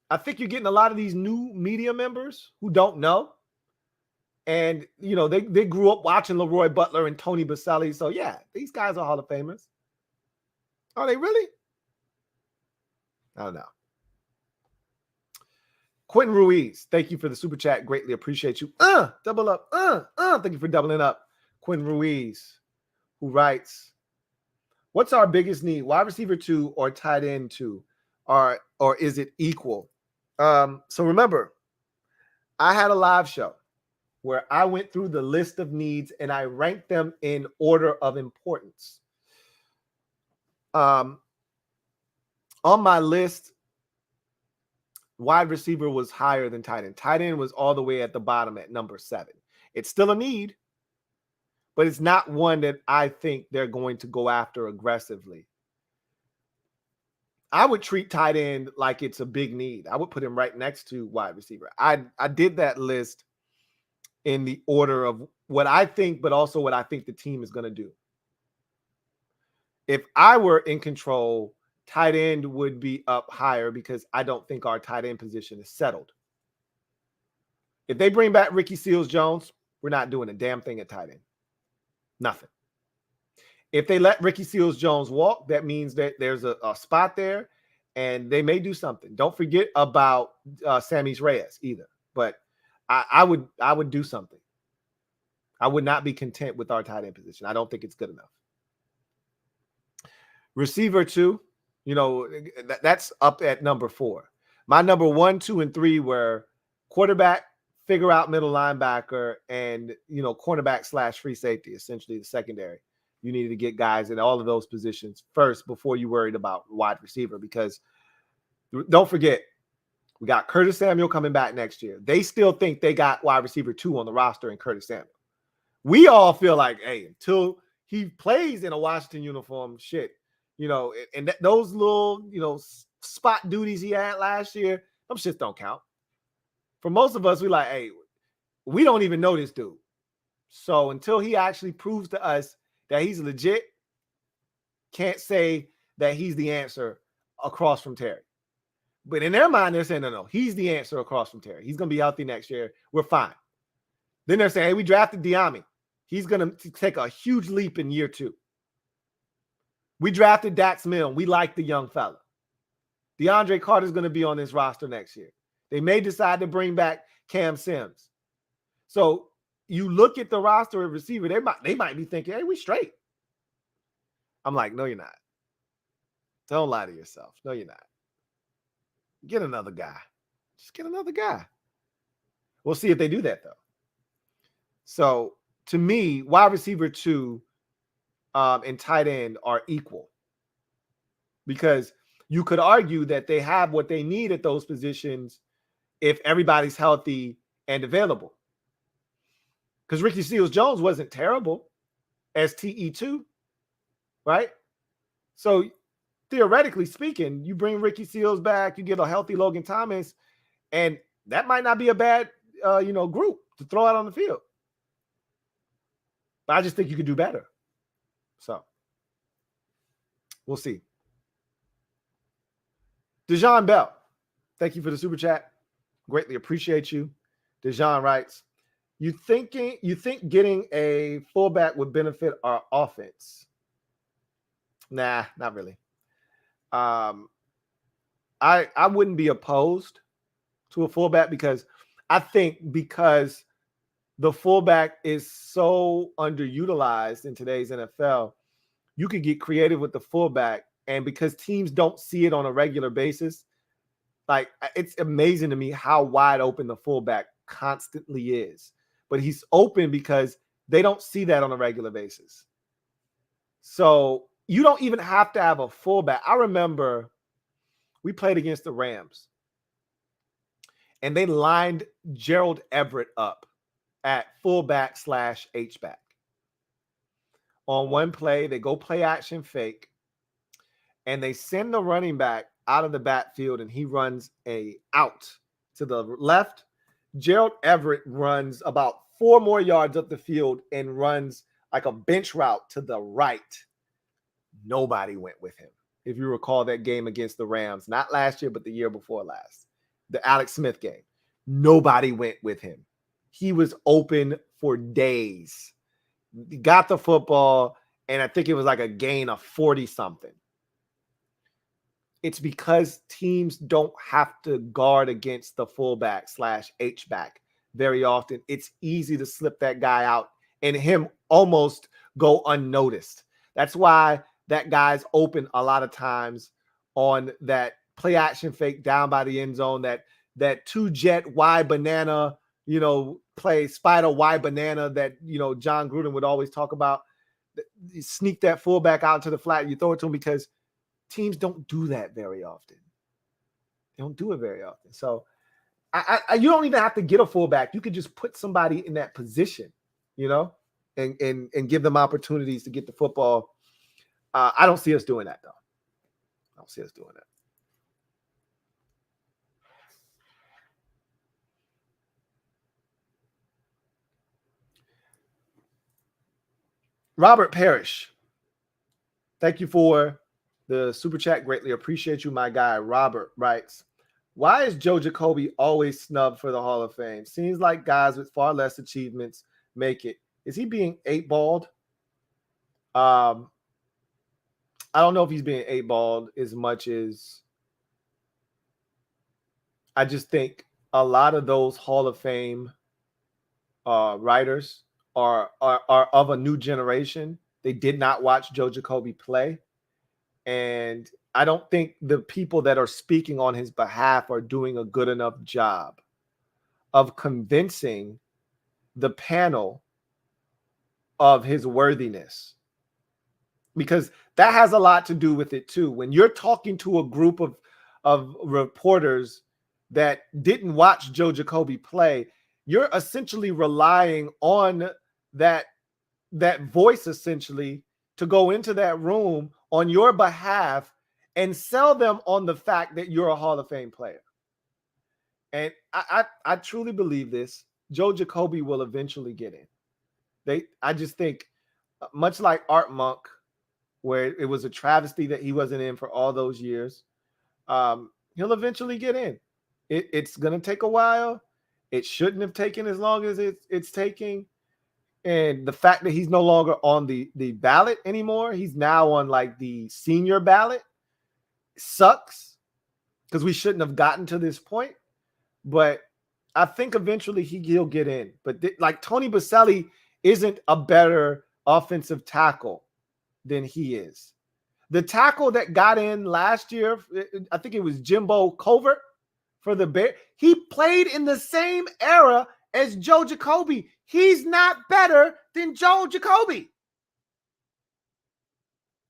I think you're getting a lot of these new media members who don't know. And, they grew up watching Leroy Butler and Tony Baselli. So, yeah, these guys are Hall of Famers. Are they really? I don't know. Quentin Ruiz, thank you for the super chat. Greatly appreciate you. Double up. Thank you for doubling up. Quentin Ruiz, who writes, what's our biggest need? Wide receiver 2 or tight end 2? Or is it equal? So remember, I had a live show where I went through the list of needs and I ranked them in order of importance. On my list, wide receiver was higher than tight end. Tight end was all the way at the bottom at number 7. It's still a need, but it's not one that I think they're going to go after aggressively. I would treat tight end like it's a big need. I would put him right next to wide receiver. I did that list in the order of what I think, but also what I think the team is going to do. If I were in control, tight end would be up higher, because I don't think our tight end position is settled. If they bring back Ricky Seals-Jones, we're not doing a damn thing at tight end. Nothing. If they let Ricky Seals-Jones walk, that means that there's a spot there, and they may do something. Don't forget about Sammy Reyes either. But I would do something. I would not be content with our tight end position. I don't think it's good enough. Receiver 2, that's up at number 4. My number 1, 2, and 3 were quarterback, figure out middle linebacker, and cornerback / free safety, essentially the secondary. You needed to get guys in all of those positions first before you worried about wide receiver, because don't forget, we got Curtis Samuel coming back next year. They still think they got wide receiver 2 on the roster in Curtis Samuel. We all feel like, hey, until he plays in a Washington uniform, shit, and those little, spot duties he had last year, them shits don't count. For most of us, we like, hey, we don't even know this dude. So until he actually proves to us that he's legit, can't say that he's the answer across from Terry. But in their mind, they're saying, no, he's the answer across from Terry. He's going to be healthy next year. We're fine. Then they're saying, hey, we drafted Diami. He's going to take a huge leap in year 2. We drafted Dax Milne. We like the young fella. DeAndre Carter's going to be on this roster next year. They may decide to bring back Cam Sims. So you look at the roster of receiver, they might be thinking, hey, we straight. I'm like, no, you're not. Don't lie to yourself. No, you're not. Get another guy. Just get another guy. We'll see if they do that, though. So to me, wide receiver 2 and tight end are equal, because you could argue that they have what they need at those positions if everybody's healthy and available. Because Ricky Seals-Jones wasn't terrible as TE2, right? So theoretically speaking, you bring Ricky Seals back, you get a healthy Logan Thomas, and that might not be a bad group to throw out on the field. But I just think you could do better. So we'll see. Dejan Bell, thank you for the super chat. Greatly appreciate you. Dejan writes, you think getting a fullback would benefit our offense? Nah, not really. I wouldn't be opposed to a fullback because the fullback is so underutilized in today's NFL, you could get creative with the fullback, and because teams don't see it on a regular basis, like, it's amazing to me how wide open the fullback constantly is. But he's open because they don't see that on a regular basis. So you don't even have to have a fullback. I remember we played against the Rams, and they lined Gerald Everett up at fullback / H-back. On one play, they go play action fake, and they send the running back out of the backfield, and he runs a out to the left. Gerald Everett runs about 4 more yards up the field and runs like a bench route to the right. Nobody went with him. If you recall that game against the Rams, not last year, but the year before last, the Alex Smith game, nobody went with him. He was open for days. He got the football, and I think it was like a gain of 40-something. It's because teams don't have to guard against the fullback / H-back very often. It's easy to slip that guy out and him almost go unnoticed. That's why that guy's open a lot of times on that play action fake down by the end zone, that 2-jet Y banana, play spider Y banana that, John Gruden would always talk about. You sneak that fullback out to the flat, you throw it to him, because teams don't do that very often. They don't do it very often. So you don't even have to get a fullback. You could just put somebody in that position, and give them opportunities to get the football. I don't see us doing that, though. I don't see us doing that. Robert Parrish, thank you for the super chat. Greatly appreciate you, my guy. Robert writes, why is Joe Jacoby always snubbed for the Hall of Fame? Seems like guys with far less achievements make it. Is he being 8-balled? I don't know if he's being 8-balled as much as I just think a lot of those Hall of Fame writers are of a new generation. They did not watch Joe Jacoby play. And I don't think the people that are speaking on his behalf are doing a good enough job of convincing the panel of his worthiness, because that has a lot to do with it too. When you're talking to a group of reporters that didn't watch Joe Jacoby play, you're essentially relying on that voice essentially to go into that room on your behalf and sell them on the fact that you're a Hall of Fame player. And I truly believe this. Joe Jacoby will eventually get in. I just think, much like Art Monk, where it was a travesty that he wasn't in for all those years, he'll eventually get in. It's going to take a while. It shouldn't have taken as long as it's taking. And the fact that he's no longer on the ballot anymore, he's now on like the senior ballot, sucks, because we shouldn't have gotten to this point. But I think eventually he'll get in. But like Tony Boselli isn't a better offensive tackle than he is. The tackle that got in last year, I think it was Jimbo Covert for the Bears. He played in the same era as Joe Jacoby. He's not better than Joe Jacoby.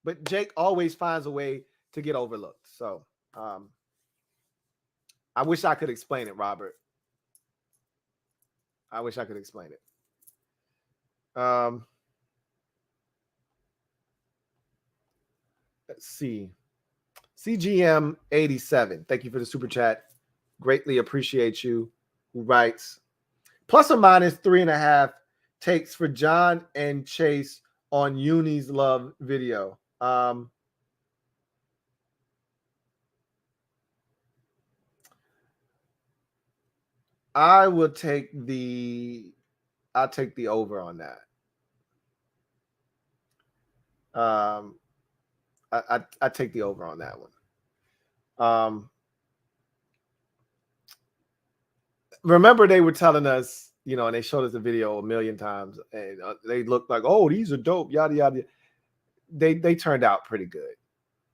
But Jake always finds a way to get overlooked. So I wish I could explain it, Robert. I wish I could explain it. Let's see. CGM 87. Thank you for the super chat. Greatly appreciate you. Who writes plus or minus 3.5 takes for John and Chase on Uni's Love video. I'll take the over on that. I take the over on that one. Remember they were telling us, you know, and they showed us the video a million times, and they looked like, oh, these are dope, yada yada. They turned out pretty good.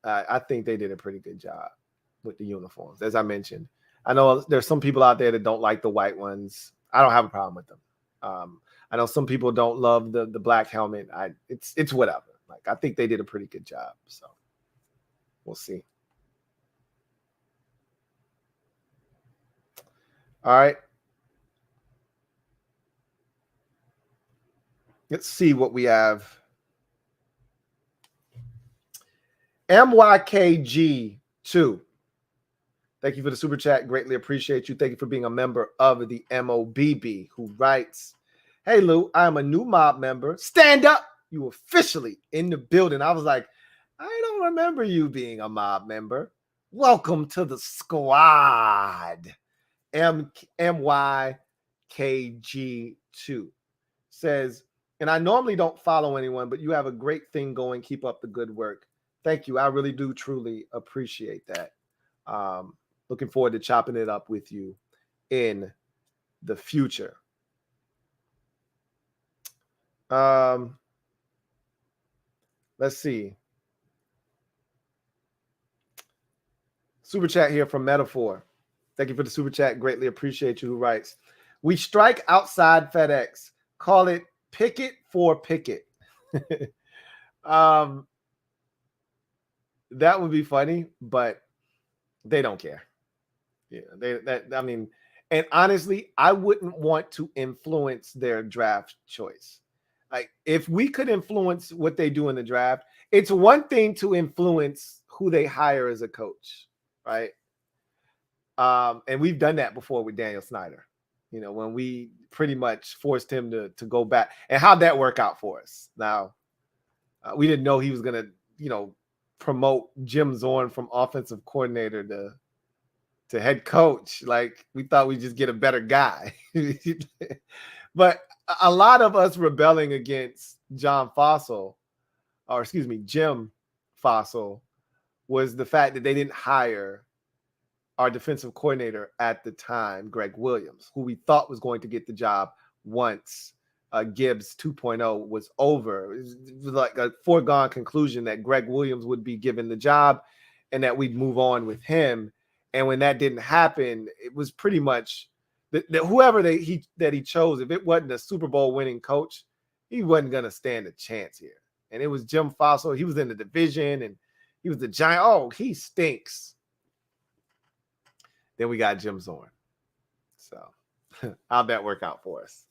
I think they did a pretty good job with the uniforms, as I mentioned. I know there's some people out there that don't like the white ones. I don't have a problem with them. I know some people don't love the black helmet. It's whatever. Like, I think they did a pretty good job. So we'll see. All right. Let's see what we have. MYKG2. Thank you for the super chat. Greatly appreciate you. Thank you for being a member of the MOBB, who writes, hey, Lou, I am a new mob member. Stand up. You officially in the building. I was like, I don't remember you being a mob member. Welcome to the squad. MYKG2 says, and I normally don't follow anyone, but you have a great thing going. Keep up the good work. Thank you. I really do truly appreciate that. Looking forward to chopping it up with you in the future. Let's see. Super chat here from Metaphor. Thank you for the super chat. Greatly appreciate you. Who writes, we strike outside FedEx. Call it picket for picket. That would be funny, but they don't care. Yeah, I mean, and honestly, I wouldn't want to influence their draft choice. Like, if we could influence what they do in the draft, it's one thing to influence who they hire as a coach, right? And we've done that before with Daniel Snyder, you know, when we pretty much forced him to go back. And how'd that work out for us? Now, we didn't know he was going to, you know, promote Jim Zorn from offensive coordinator to head coach. Like, we thought we'd just get a better guy. But a lot of us rebelling against Jim Fossil was the fact that they didn't hire our defensive coordinator at the time, Greg Williams, who we thought was going to get the job once Gibbs 2.0 was over. It was like a foregone conclusion that Greg Williams would be given the job and that we'd move on with him. And when that didn't happen, it was pretty much that whoever he chose, if it wasn't a Super Bowl winning coach, he wasn't going to stand a chance here. And it was Jim Fossil. He was in the division and he was the giant. Oh, he stinks. Then we got Jim Zorn. So how'd that work out for us?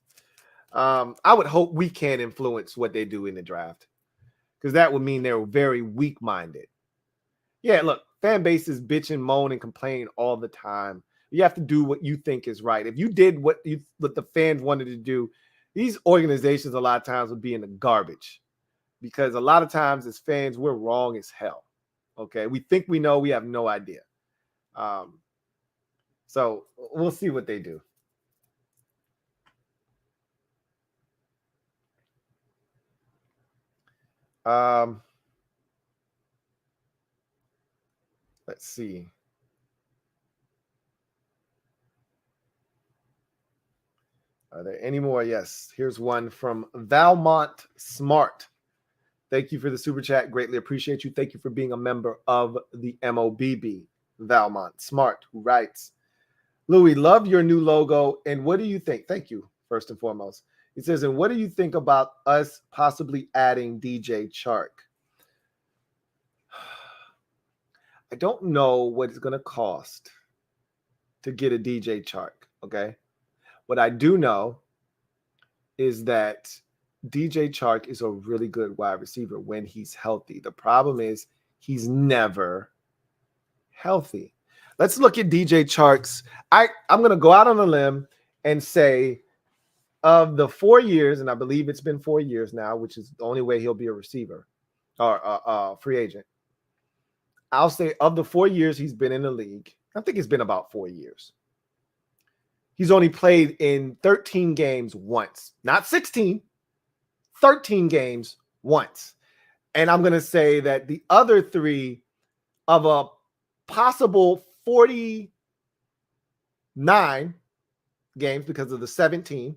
I would hope we can influence what they do in the draft, because that would mean they're very weak-minded. Yeah, look, fan bases bitch and moan and complain all the time. You have to do what you think is right. If you did what the fans wanted to do, these organizations a lot of times would be in the garbage, because a lot of times as fans, we're wrong as hell. Okay, we think we know, we have no idea. So we'll see what they do. Let's see. Are there any more? Yes. Here's one from Valmont Smart. Thank you for the super chat. Greatly appreciate you. Thank you for being a member of the MOBB. Valmont Smart, who writes, Louie, love your new logo. And what do you think? Thank you, first and foremost. He says, and what do you think about us possibly adding DJ Chark? I don't know what it's going to cost to get a DJ Chark, okay? What I do know is that DJ Chark is a really good wide receiver when he's healthy. The problem is he's never healthy. Let's look at DJ Chark's. I'm going to go out on a limb and say of the 4 years, and I believe it's been 4 years now, which is the only way he'll be a receiver or free agent. I'll say of the 4 years he's been in the league, I think it's been about 4 years. He's only played in 13 games once, not 16, 13 games once. And I'm going to say that the other 3 of a possible 49 games, because of the 17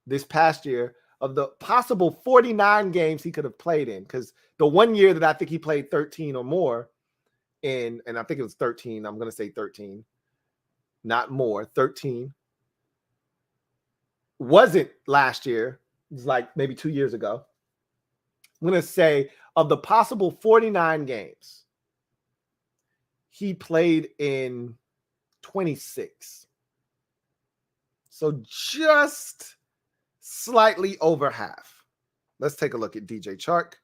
this past year, of the possible 49 games he could have played in, because the 1 year that I think he played 13 or more in, and I think it was 13, I'm going to say 13, not more, 13, wasn't last year. It was like maybe 2 years ago. I'm going to say of the possible 49 games, he played in 26. So just slightly over half. Let's take a look at DJ Chark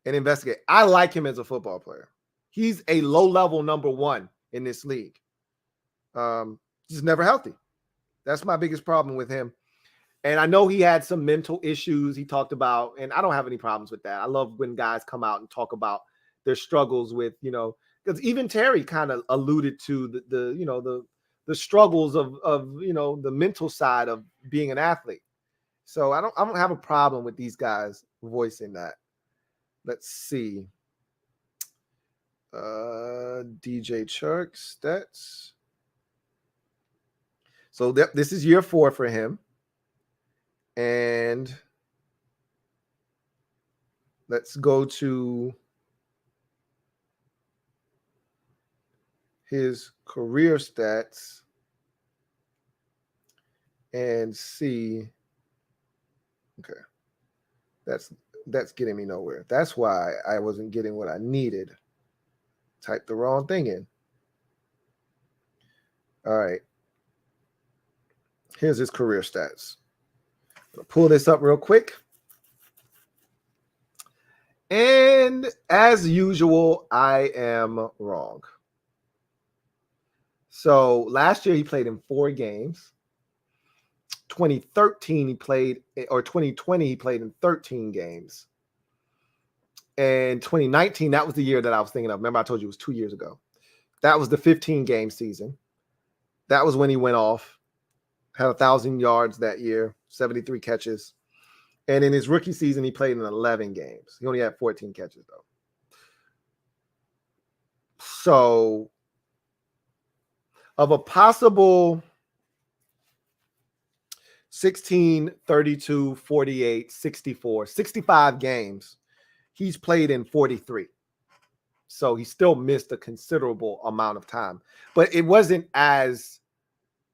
and investigate. I like him as a football player. He's a low-level number 1 in this league. He's never healthy. That's my biggest problem with him. And I know he had some mental issues he talked about, and I don't have any problems with that. I love when guys come out and talk about their struggles with, because even Terry kind of alluded to the struggles of the mental side of being an athlete. So I don't have a problem with these guys voicing that. Let's see. DJ Chark stats. So this is year 4 for him. And let's go to his career stats and see. Okay. That's getting me nowhere. That's why I wasn't getting what I needed. Typed the wrong thing in. All right. Here's his career stats. I'll pull this up real quick. And as usual, I am wrong. So last year he played in 4 games. 2013 he played, or 2020 he played in 13 games. And 2019, that was the year that I was thinking of. Remember, I told you it was 2 years ago. That was the 15-game season. That was when he went off. Had 1,000 yards that year, 73 catches. And in his rookie season, he played in 11 games. He only had 14 catches, though. So, of a possible 16, 32, 48, 64, 65 games, he's played in 43. So he still missed a considerable amount of time. But it wasn't as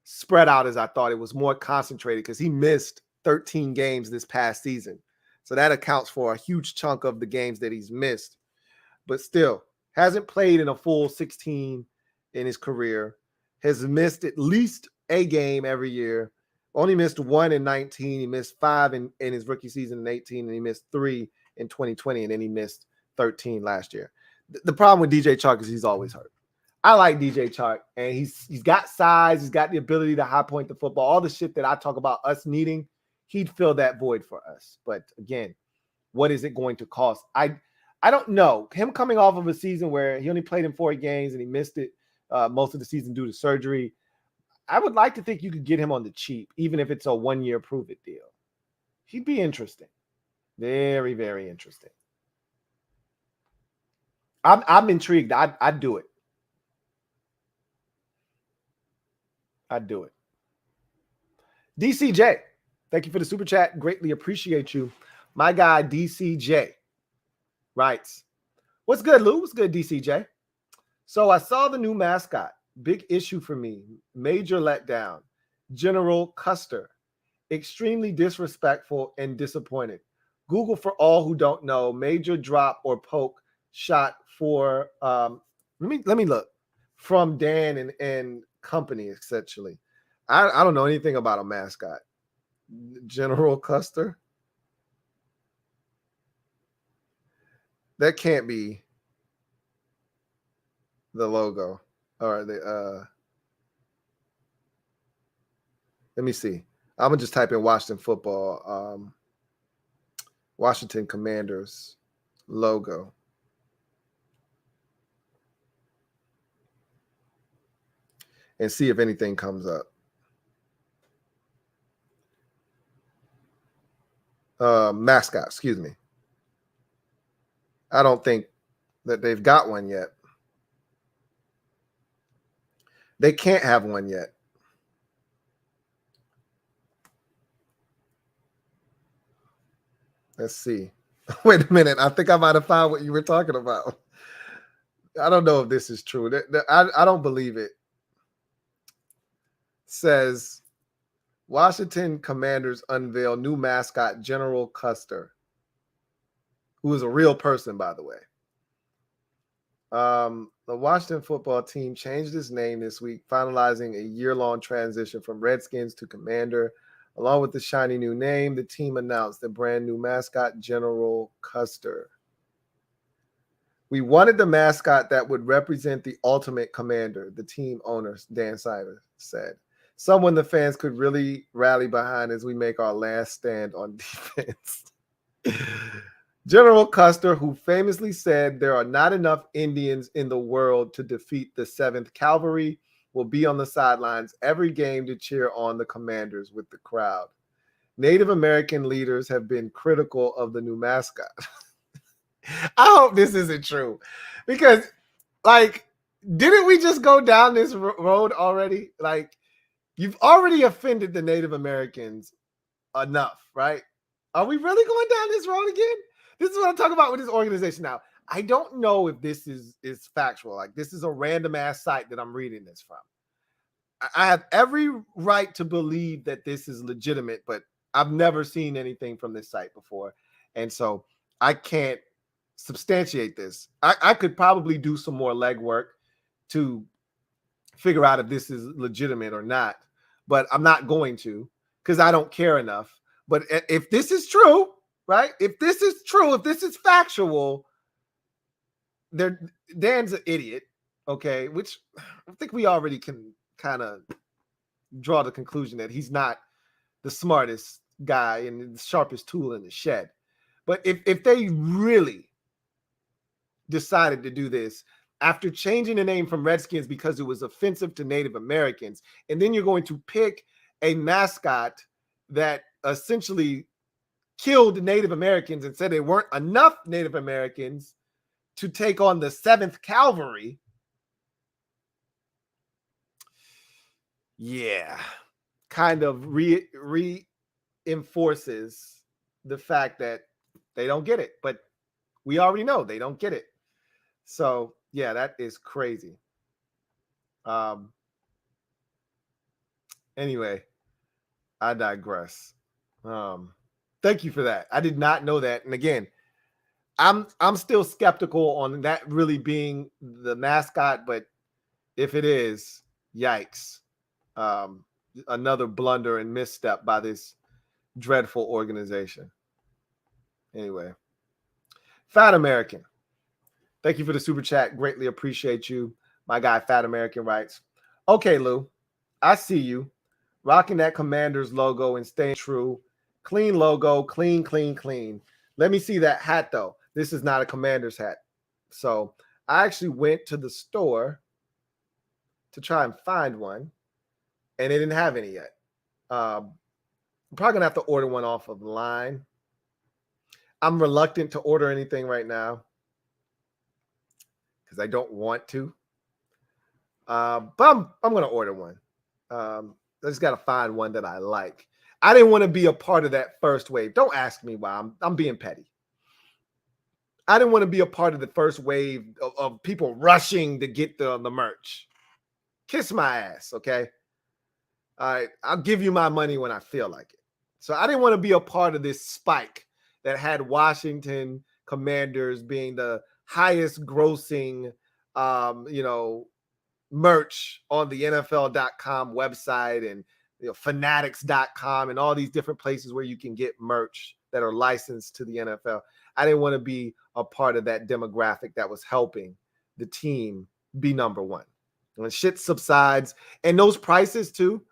spread out as I thought. It was more concentrated because he missed 13 games this past season. So that accounts for a huge chunk of the games that he's missed. But still, hasn't played in a full 16 in his career. Has missed at least a game every year. Only missed 1 in 19. He missed 5 in his rookie season in 18, and he missed 3 in 2020, and then he missed 13 last year. The problem with DJ Chark is he's always hurt. I like DJ Chark, and he's got size. He's got the ability to high point the football. All the shit that I talk about us needing, he'd fill that void for us. But again, what is it going to cost? I don't know. Him coming off of a season where he only played in 4 games and he missed it most of the season due to surgery, I would like to think you could get him on the cheap, even if it's a 1-year prove-it deal. He'd be interesting. Very, very interesting. I'm intrigued. I'd do it. I'd do it. DCJ, thank you for the super chat. Greatly appreciate you. My guy, DCJ, writes, what's good, Lou? What's good, DCJ? So I saw the new mascot. Big issue for me. Major letdown. General Custer. Extremely disrespectful and disappointed. Google for all who don't know. Major drop or poke shot for let me look from Dan and company essentially. I don't know anything about a mascot. General Custer. That can't be the logo. All right, let me see. I'm gonna just type in Washington football, Washington Commanders logo. And see if anything comes up. Mascot, excuse me. I don't think that they've got one yet. They can't have one yet. Let's see. Wait a minute. I think I might have found what you were talking about. I don't know if this is true. I don't believe it. Says Washington Commanders unveil new mascot General Custer, who is a real person, by the way. The Washington football team changed its name this week, finalizing a year-long transition from Redskins to Commander. Along with the shiny new name, the team announced the brand new mascot, General Custer. We wanted the mascot that would represent the ultimate commander, the team owner, Dan Snyder, said. Someone the fans could really rally behind as we make our last stand on defense. General Custer, who famously said there are not enough Indians in the world to defeat the 7th Cavalry, will be on the sidelines every game to cheer on the Commanders with the crowd. Native American leaders have been critical of the new mascot. I hope this isn't true because, like, didn't we just go down this road already? Like, you've already offended the Native Americans enough, right? Are we really going down this road again? This is what I'm talking about with this organization now. I don't know if this is factual. Like, this is a random ass site that I'm reading this from. I have every right to believe that this is legitimate, but I've never seen anything from this site before. And so I can't substantiate this. I could probably do some more legwork to figure out if this is legitimate or not, but I'm not going to because I don't care enough. But if this is true, right? If this is true, if this is factual, Dan's an idiot, okay? Which I think we already can kind of draw the conclusion that he's not the smartest guy and the sharpest tool in the shed. But if they really decided to do this after changing the name from Redskins because it was offensive to Native Americans, and then you're going to pick a mascot that essentially killed Native Americans and said there weren't enough Native Americans to take on the 7th Cavalry. Yeah, kind of reinforces the fact that they don't get it, but we already know they don't get it. So yeah, that is crazy. Anyway, I digress. Thank you for that. I did not know that. And again, I'm still skeptical on that really being the mascot, but if it is, yikes. Another blunder and misstep by this dreadful organization. Anyway, Fat American. Thank you for the super chat. Greatly appreciate you. My guy, Fat American, writes, okay, Lou, I see you. Rocking that Commanders logo and staying true. Clean logo, clean, clean, clean. Let me see that hat, though. This is not a Commanders hat. So I actually went to the store to try and find one, and they didn't have any yet. I'm probably going to have to order one off of the line. I'm reluctant to order anything right now because I don't want to. But I'm going to order one. I just got to find one that I like. I didn't want to be a part of that first wave. Don't ask me why. I'm being petty. I didn't want to be a part of the first wave of people rushing to get the merch. Kiss my ass, okay? All right, I'll give you my money when I feel like it. So I didn't want to be a part of this spike that had Washington Commanders being the highest grossing, merch on the NFL.com website and fanatics.com and all these different places where you can get merch that are licensed to the NFL. I didn't want to be a part of that demographic that was helping the team be number one. When shit subsides, and those prices too,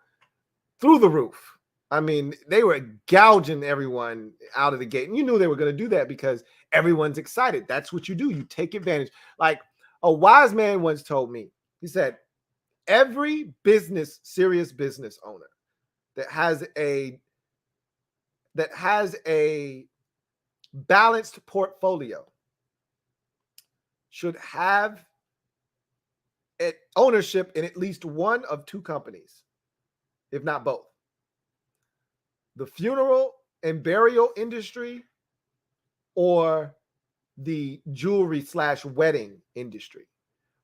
through the roof. I mean, they were gouging everyone out of the gate. And you knew they were going to do that because everyone's excited. That's what you do. You take advantage. Like a wise man once told me, he said, every serious business owner that has a balanced portfolio should have ownership in at least one of two companies, if not both. The funeral and burial industry or the jewelry/wedding industry.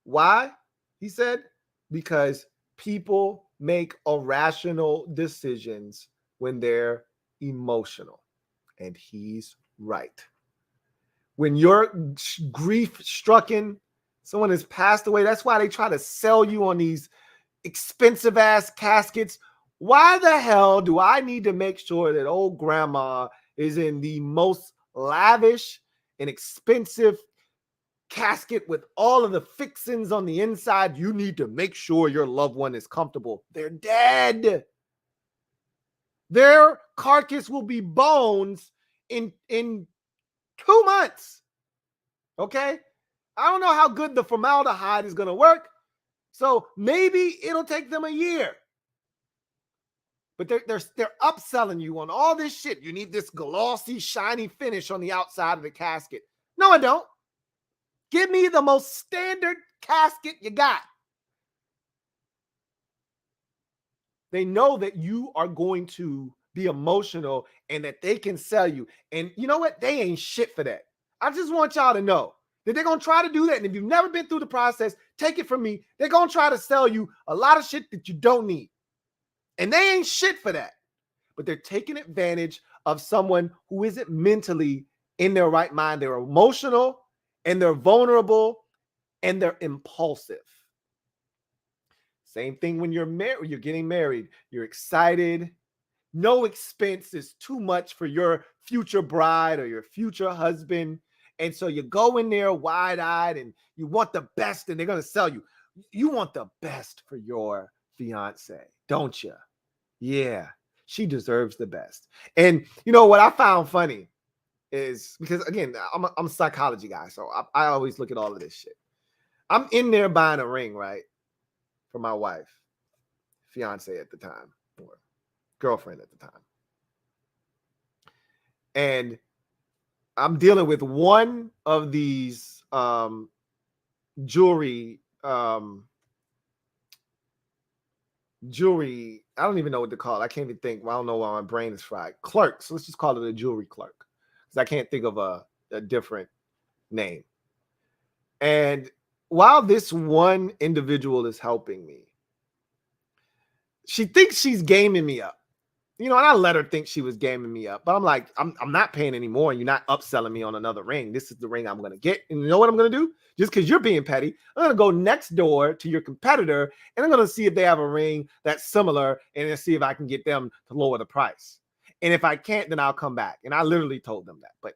Why? He said, because people make irrational decisions when they're emotional. And he's right. When you're grief-stricken, someone has passed away, that's why they try to sell you on these expensive ass caskets. Why the hell do I need to make sure that old grandma is in the most lavish and expensive casket with all of the fixings on the inside? You need to make sure your loved one is comfortable. They're dead. Their carcass will be bones in 2 months. Okay? I don't know how good the formaldehyde is going to work. So maybe it'll take them a year. But they're upselling you on all this shit. You need this glossy, shiny finish on the outside of the casket. No, I don't. Give me the most standard casket you got. They know that you are going to be emotional and that they can sell you. And you know what? They ain't shit for that. I just want y'all to know that they're going to try to do that. And if you've never been through the process, take it from me. They're going to try to sell you a lot of shit that you don't need. And they ain't shit for that. But they're taking advantage of someone who isn't mentally in their right mind. They're emotional and they're vulnerable and they're impulsive. Same thing when you're married, you're getting married, you're excited. No expense is too much for your future bride or your future husband. And so you go in there wide-eyed and you want the best and they're going to sell you. You want the best for your fiance, don't you? Yeah, she deserves the best. And you know what I found funny is, because again, I'm a psychology guy, so I always look at all of this shit. I'm in there buying a ring, right, for my wife, fiance at the time, or girlfriend at the time. And I'm dealing with one of these jewelry, I don't even know what to call it. I can't even think. Well, I don't know why my brain is fried. Clerks. Let's just call it a jewelry clerk, because I can't think of a different name. And while this one individual is helping me, she thinks she's gaming me up. You know, and I let her think she was gaming me up. But I'm like, I'm not paying any more, and you're not upselling me on another ring. This is the ring I'm going to get. And you know what I'm going to do? Just because you're being petty, I'm going to go next door to your competitor, and I'm going to see if they have a ring that's similar, and then see if I can get them to lower the price. And if I can't, then I'll come back. And I literally told them that. But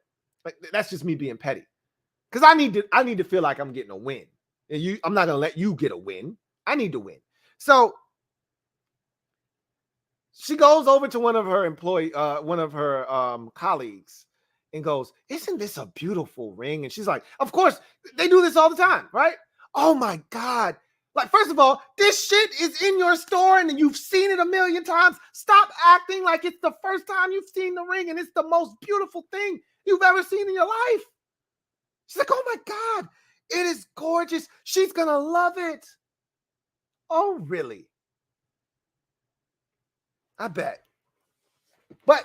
that's just me being petty. Because I need to feel like I'm getting a win. And I'm not going to let you get a win. I need to win. So she goes over to one of her colleagues and goes, "Isn't this a beautiful ring?" And she's like, "Of course, they do this all the time, right? Oh my God. Like, first of all, this shit is in your store and you've seen it a million times. Stop acting like it's the first time you've seen the ring and it's the most beautiful thing you've ever seen in your life." She's like, "Oh my God, it is gorgeous. She's going to love it." Oh, really? I bet. But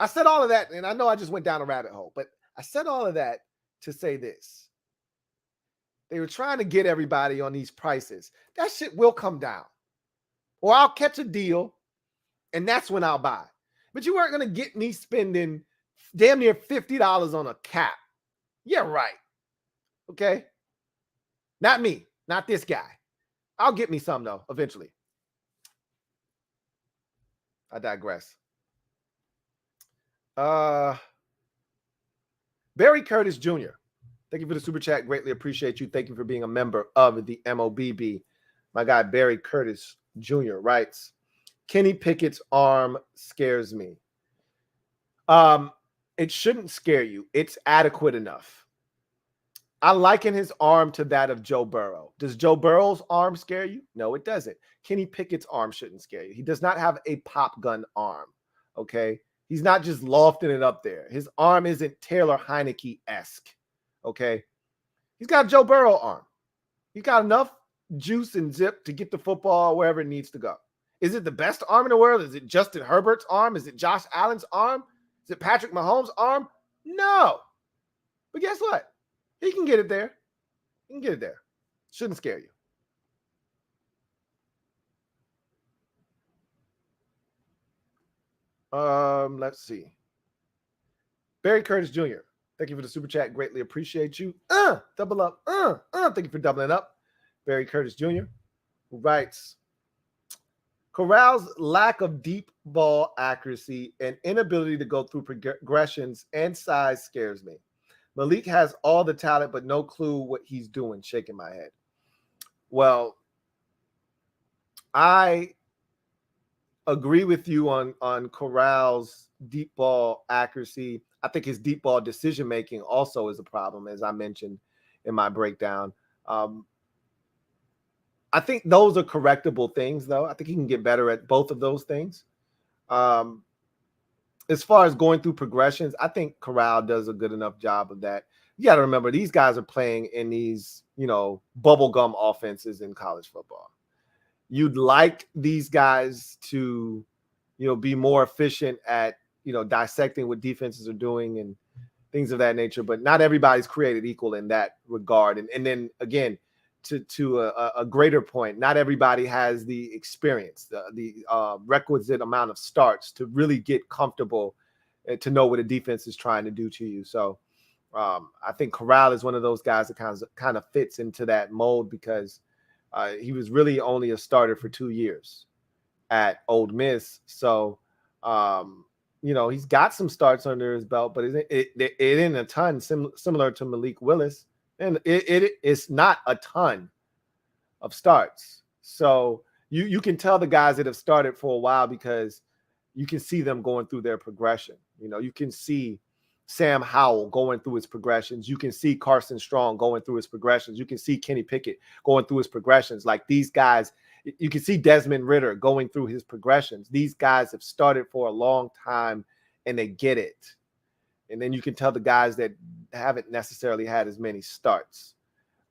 I said all of that, and I know I just went down a rabbit hole, but I said all of that to say this. They were trying to get everybody on these prices. That shit will come down. Or I'll catch a deal, and that's when I'll buy. But you weren't going to get me spending damn near $50 on a cap. Yeah, right. Okay. Not me. Not this guy. I'll get me some, though, eventually. I digress. Barry Curtis Jr. Thank you for the super chat. Greatly appreciate you. Thank you for being a member of the MOBB. My guy, Barry Curtis Jr. writes, Kenny Pickett's arm scares me. It shouldn't scare you. It's adequate enough. I liken his arm to that of Joe Burrow. Does Joe Burrow's arm scare you? No, it doesn't. Kenny Pickett's arm shouldn't scare you. He does not have a pop gun arm, okay? He's not just lofting it up there. His arm isn't Taylor Heineke-esque, okay? He's got a Joe Burrow arm. He's got enough juice and zip to get the football wherever it needs to go. Is it the best arm in the world? Is it Justin Herbert's arm? Is it Josh Allen's arm? Is it Patrick Mahomes' arm? No. But guess what? He can get it there. He can get it there. Shouldn't scare you. Let's see. Barry Curtis Jr. Thank you for the super chat. Greatly appreciate you. Double up. Thank you for doubling up. Barry Curtis Jr. who writes, Corral's lack of deep ball accuracy and inability to go through progressions and size scares me. Malik has all the talent, but no clue what he's doing. Shaking my head. Well, I agree with you on Corral's deep ball accuracy. I think his deep ball decision making also is a problem, as I mentioned in my breakdown. I think those are correctable things, though. I think he can get better at both of those things. As far as going through progressions, I think Corral does a good enough job of that. You got to remember, these guys are playing in these, bubblegum offenses in college football. You'd like these guys to, be more efficient at, dissecting what defenses are doing and things of that nature. But not everybody's created equal in that regard. And then again, to a greater point, not everybody has the experience, the requisite amount of starts to really get comfortable to know what a defense is trying to do to you. So I think Corral is one of those guys that kind of fits into that mold because he was really only a starter for 2 years at Ole Miss. So, he's got some starts under his belt, but it isn't a ton similar to Malik Willis. And it's not a ton of starts. So you can tell the guys that have started for a while because you can see them going through their progression. You can see Sam Howell going through his progressions. You can see Carson Strong going through his progressions. You can see Kenny Pickett going through his progressions. Like these guys, you can see Desmond Ridder going through his progressions. These guys have started for a long time and they get it. And then you can tell the guys that haven't necessarily had as many starts.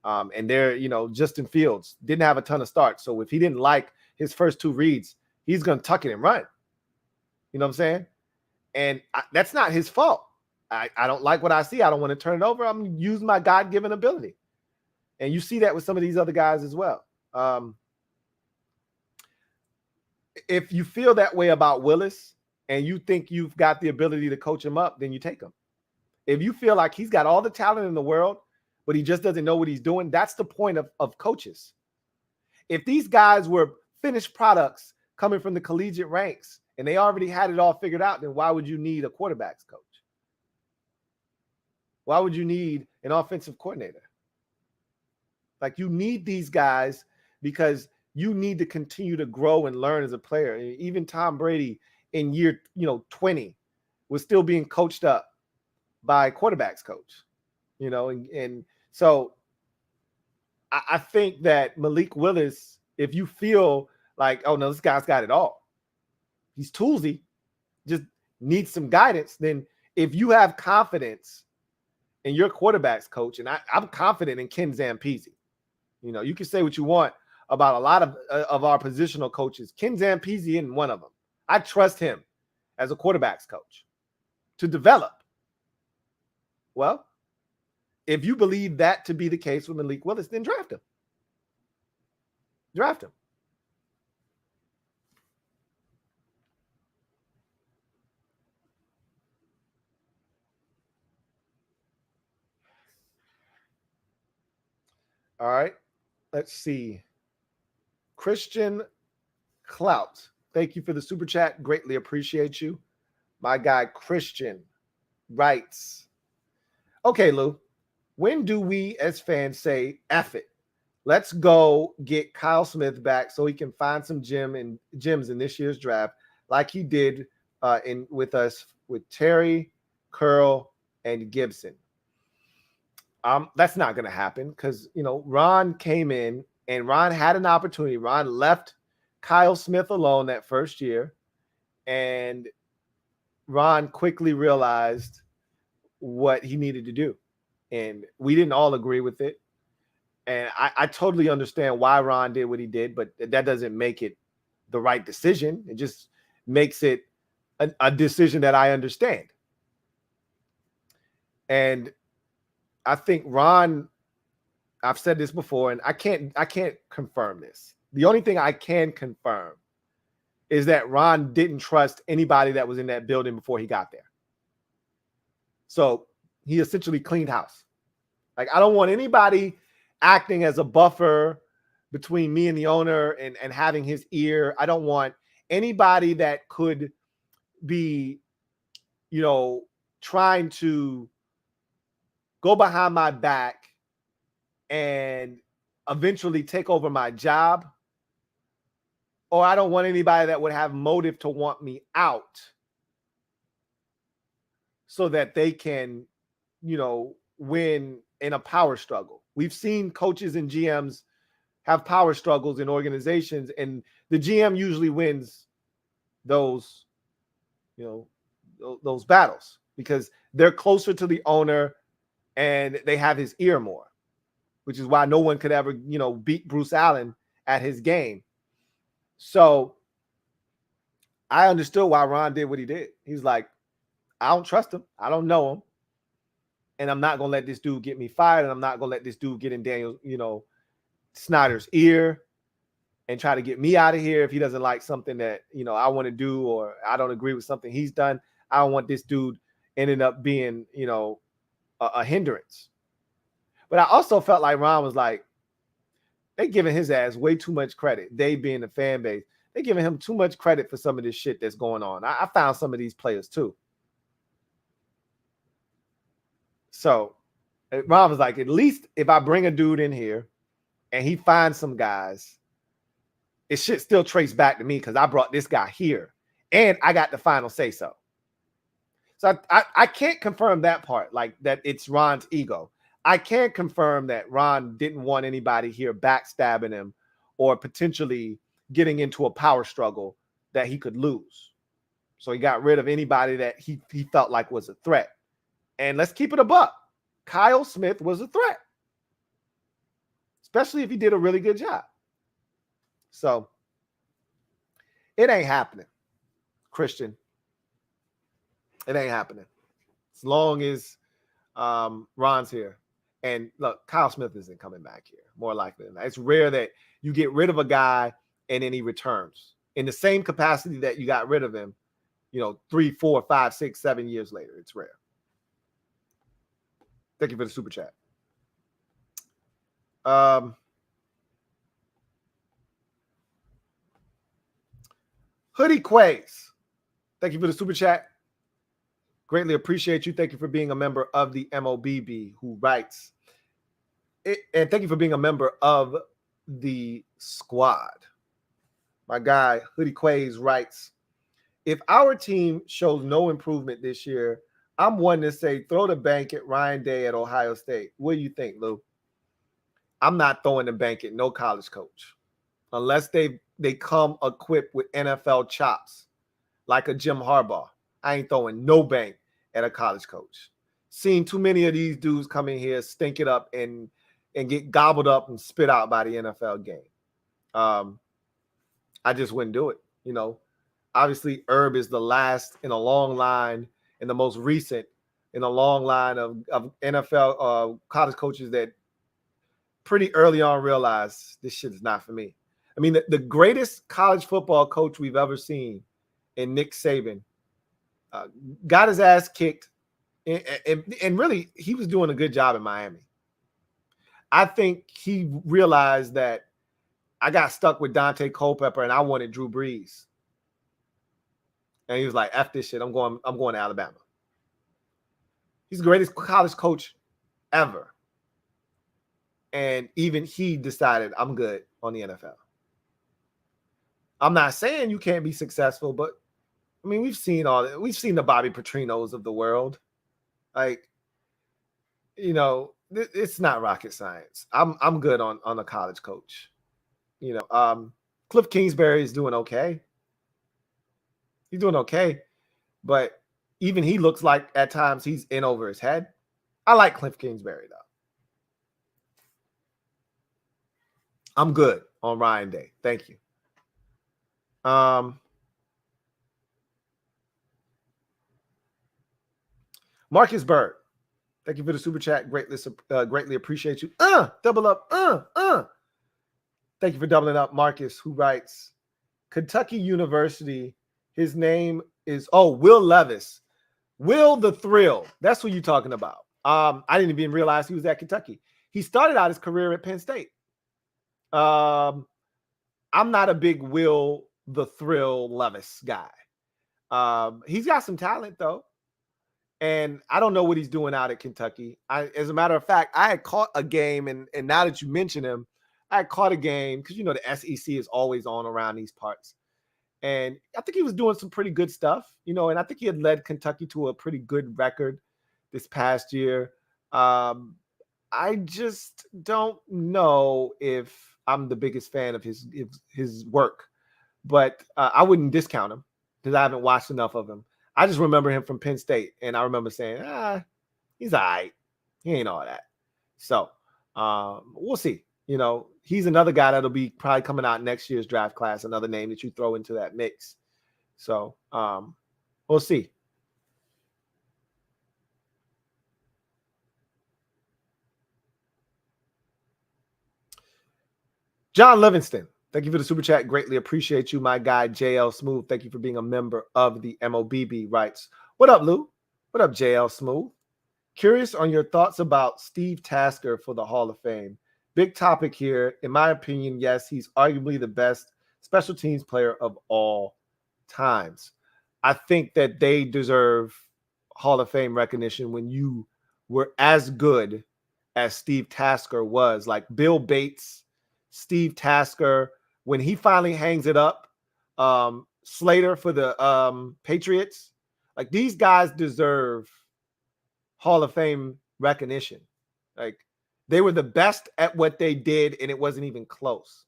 And they're, Justin Fields didn't have a ton of starts. So if he didn't like his first 2 reads, he's going to tuck it and run. You know what I'm saying? And that's not his fault. I don't like what I see. I don't want to turn it over. I'm using my God-given ability. And you see that with some of these other guys as well. If you feel that way about Willis and you think you've got the ability to coach him up, then you take him. If you feel like he's got all the talent in the world, but he just doesn't know what he's doing, that's the point of coaches. If these guys were finished products coming from the collegiate ranks and they already had it all figured out, then why would you need a quarterback's coach? Why would you need an offensive coordinator? Like, you need these guys because you need to continue to grow and learn as a player. Even Tom Brady in year 20 was still being coached up by a quarterback's coach, and so I think that Malik Willis, if you feel like, oh no, this guy's got it all, he's toolsy, just needs some guidance, then if you have confidence in your quarterback's coach, and I'm confident in Ken Zampese, you can say what you want about a lot of our positional coaches. Ken Zampese isn't one of them. I trust him as a quarterback's coach to develop. Well, if you believe that to be the case with Malik Willis, then draft him. Draft him. All right. Let's see. Christian Clout. Thank you for the super chat. Greatly appreciate you. My guy Christian writes, okay, Lou, when do we as fans say F it? Let's go get Kyle Smith back so he can find some gems in this year's draft, like he did with us with Terry, Curl, and Gibson. That's not going to happen because, Ron came in and Ron had an opportunity. Ron left Kyle Smith alone that first year, and Ron quickly realized what he needed to do. And we didn't all agree with it. And I totally understand why Ron did what he did, but that doesn't make it the right decision. It just makes it a decision that I understand. And I think Ron, I've said this before, and I can't confirm this. The only thing I can confirm is that Ron didn't trust anybody that was in that building before he got there. So he essentially cleaned house. Like, I don't want anybody acting as a buffer between me and the owner and having his ear. I don't want anybody that could be, trying to go behind my back and eventually take over my job. Or I don't want anybody that would have motive to want me out so that they can, win in a power struggle. We've seen coaches and GMs have power struggles in organizations, and the GM usually wins those, those battles because they're closer to the owner and they have his ear more, which is why no one could ever, beat Bruce Allen at his game. So I understood why Ron did what he did. He's like, I don't trust him. I don't know him. And I'm not going to let this dude get me fired. And I'm not going to let this dude get in Daniel, Snyder's ear and try to get me out of here if he doesn't like something that, I want to do, or I don't agree with something he's done. I don't want this dude ending up being, a hindrance. But I also felt like Ron was like, they giving his ass way too much credit. They being the fan base, they giving him too much credit for some of this shit that's going on. I found some of these players too. So Ron was like, at least if I bring a dude in here and he finds some guys, it should still trace back to me because I brought this guy here and I got the final say so. So I can't confirm that part, like that it's Ron's ego. I can't confirm that Ron didn't want anybody here backstabbing him or potentially getting into a power struggle that he could lose. So he got rid of anybody that he felt like was a threat. And let's keep it a buck. Kyle Smith was a threat, especially if he did a really good job. So it ain't happening, Christian. It ain't happening. As long as Ron's here. And look, Kyle Smith isn't coming back here, more likely than not. It's rare that you get rid of a guy and then he returns in the same capacity that you got rid of him, 3, 4, 5, 6, 7 years later. It's rare. Thank you for the super chat. Hoodie Quays, thank you for the super chat. Greatly appreciate you. Thank you for being a member of the MOBB who writes. And thank you for being a member of the squad. My guy, Hoodie Quays, writes, if our team shows no improvement this year, I'm one to say throw the bank at Ryan Day at Ohio State. What do you think, Lou? I'm not throwing the bank at no college coach unless they come equipped with NFL chops like a Jim Harbaugh. I ain't throwing no bank at a college coach. Seen too many of these dudes come in here, stink it up, and get gobbled up and spit out by the NFL game. I just wouldn't do it. Obviously Herb is the last in a long line and the most recent in a long line of NFL college coaches that pretty early on realized this shit is not for me. I mean, the greatest college football coach we've ever seen in Nick Saban got his ass kicked, and really he was doing a good job in Miami. I think he realized that I got stuck with Dante Culpepper and I wanted Drew Brees. And he was like, F this shit. I'm going to Alabama. He's the greatest college coach ever. And even he decided I'm good on the NFL. I'm not saying you can't be successful, but I mean, we've seen the Bobby Petrinos of the world. Like, you know, it's not rocket science. I'm good on a college coach. You know, Cliff Kingsbury is doing okay. He's doing okay, but even he looks like at times he's in over his head. I like Cliff Kingsbury though. I'm good on Ryan Day. Thank you. Marcus Bird, thank you for the super chat. Greatly appreciate you. Double up. Thank you for doubling up, Marcus, who writes, Kentucky University. His name is Will Levis. Will the Thrill. That's who you're talking about. I didn't even realize he was at Kentucky. He started out his career at Penn State. I'm not a big Will the Thrill Levis guy. He's got some talent though. And I don't know what he's doing out at Kentucky. As a matter of fact, I had caught a game, and now that you mention him, I had caught a game because, you know, the SEC is always on around these parts. And I think he was doing some pretty good stuff, you know, and I think he had led Kentucky to a pretty good record this past year. I just don't know if I'm the biggest fan of his work, but I wouldn't discount him because I haven't watched enough of him. I just remember him from Penn State, and I remember saying, he's all right. He ain't all that. So we'll see. You know, he's another guy that'll be probably coming out next year's draft class, another name that you throw into that mix. So we'll see. John Livingston, thank you for the super chat. Greatly appreciate you. My guy, JL Smooth, thank you for being a member of the MOBB Writes. What up, Lou? What up, JL Smooth? Curious on your thoughts about Steve Tasker for the Hall of Fame. Big topic here. In my opinion, yes, he's arguably the best special teams player of all times. I think that they deserve Hall of Fame recognition when you were as good as Steve Tasker was. Like Bill Bates, Steve Tasker, when he finally hangs it up, Slater for the Patriots. Like, these guys deserve Hall of Fame recognition. Like, they were the best at what they did, and it wasn't even close,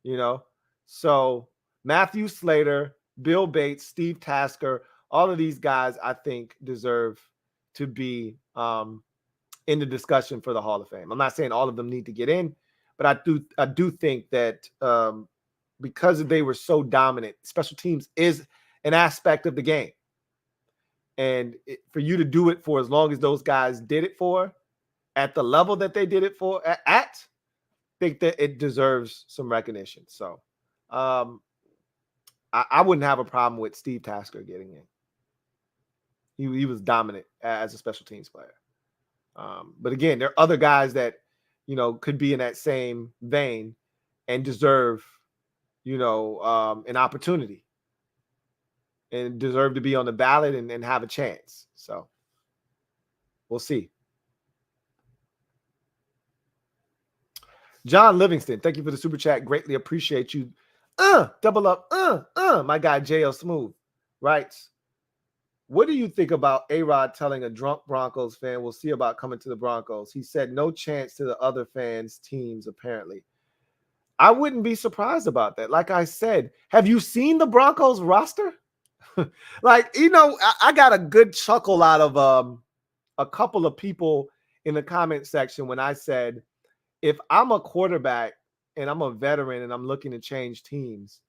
you know? So Matthew Slater, Bill Bates, Steve Tasker, all of these guys, I think, deserve to be in the discussion for the Hall of Fame. I'm not saying all of them need to get in, but I do think that because they were so dominant, special teams is an aspect of the game. And for you to do it for as long as those guys did it for, at the level that they did it for, I think that it deserves some recognition. So I wouldn't have a problem with Steve Tasker getting in. He was dominant as a special teams player. But again, there are other guys that, you know, could be in that same vein and deserve, you know, an opportunity and deserve to be on the ballot and have a chance. So we'll see. John Livingston, thank you for the super chat. Greatly appreciate you. Double up. My guy, JL Smooth, writes, what do you think about A-Rod telling a drunk Broncos fan we'll see about coming to the Broncos? He said no chance to the other fans' teams, apparently. I wouldn't be surprised about that. Like I said, have you seen the Broncos roster? Like, you know, I got a good chuckle out of a couple of people in the comment section when I said, if I'm a quarterback and I'm a veteran and I'm looking to change teams,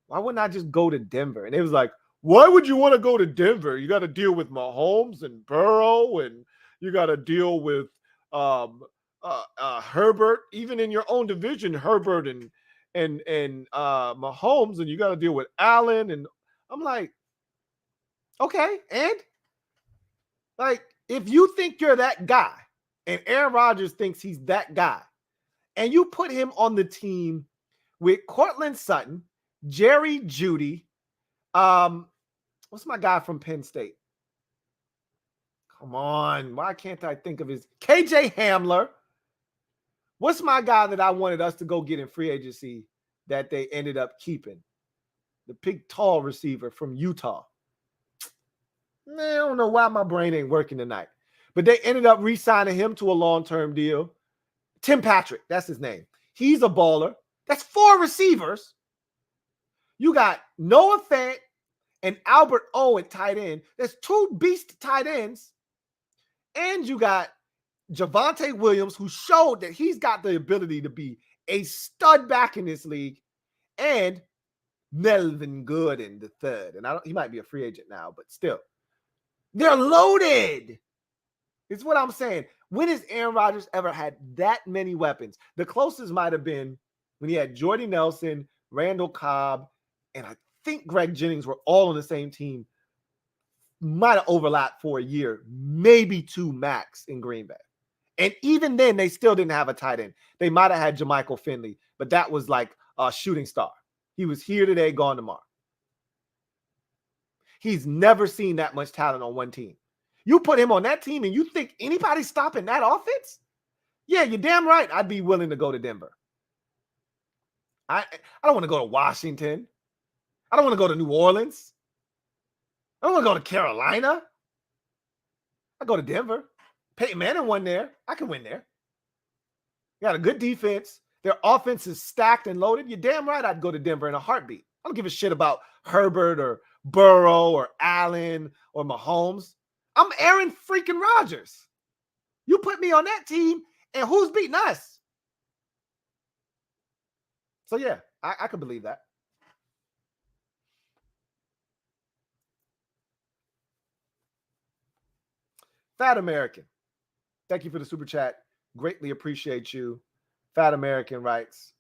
why wouldn't I just go to Denver? And it was like, why would you want to go to Denver? You got to deal with Mahomes and Burrow, and you got to deal with Herbert, even in your own division, Herbert and Mahomes, and you got to deal with Allen. And I'm like, okay, and like, if you think you're that guy, And Aaron Rodgers thinks he's that guy. And you put him on the team with Cortland Sutton, Jerry Jeudy, what's my guy from Penn State? Come on. Why can't I think of his KJ Hamler? What's my guy that I wanted us to go get in free agency that they ended up keeping? The big, tall receiver from Utah. Man, I don't know why my brain ain't working tonight. But they ended up re-signing him to a long-term deal. Tim Patrick, that's his name. He's a baller. That's 4 receivers. You got Noah Fant and Albert O at tight end. There's 2 beast tight ends. And you got Javonte Williams, who showed that he's got the ability to be a stud back in this league. And Melvin Gordon the third. And he might be a free agent now, but still. They're loaded. It's what I'm saying. When has Aaron Rodgers ever had that many weapons? The closest might have been when he had Jordy Nelson, Randall Cobb, and I think Greg Jennings were all on the same team. Might have overlapped for a year, maybe 2 max in Green Bay. And even then, they still didn't have a tight end. They might have had Jermichael Finley, but that was like a shooting star. He was here today, gone tomorrow. He's never seen that much talent on one team. You put him on that team and you think anybody's stopping that offense? Yeah, you're damn right. I'd be willing to go to Denver. I don't want to go to Washington. I don't want to go to New Orleans. I don't want to go to Carolina. I go to Denver. Peyton Manning won there. I can win there. You got a good defense. Their offense is stacked and loaded. You're damn right I'd go to Denver in a heartbeat. I don't give a shit about Herbert or Burrow or Allen or Mahomes. I'm Aaron freaking Rodgers. You put me on that team, and who's beating us? So, yeah, I could believe that. Fat American. Thank you for the super chat. Greatly appreciate you. Fat American writes,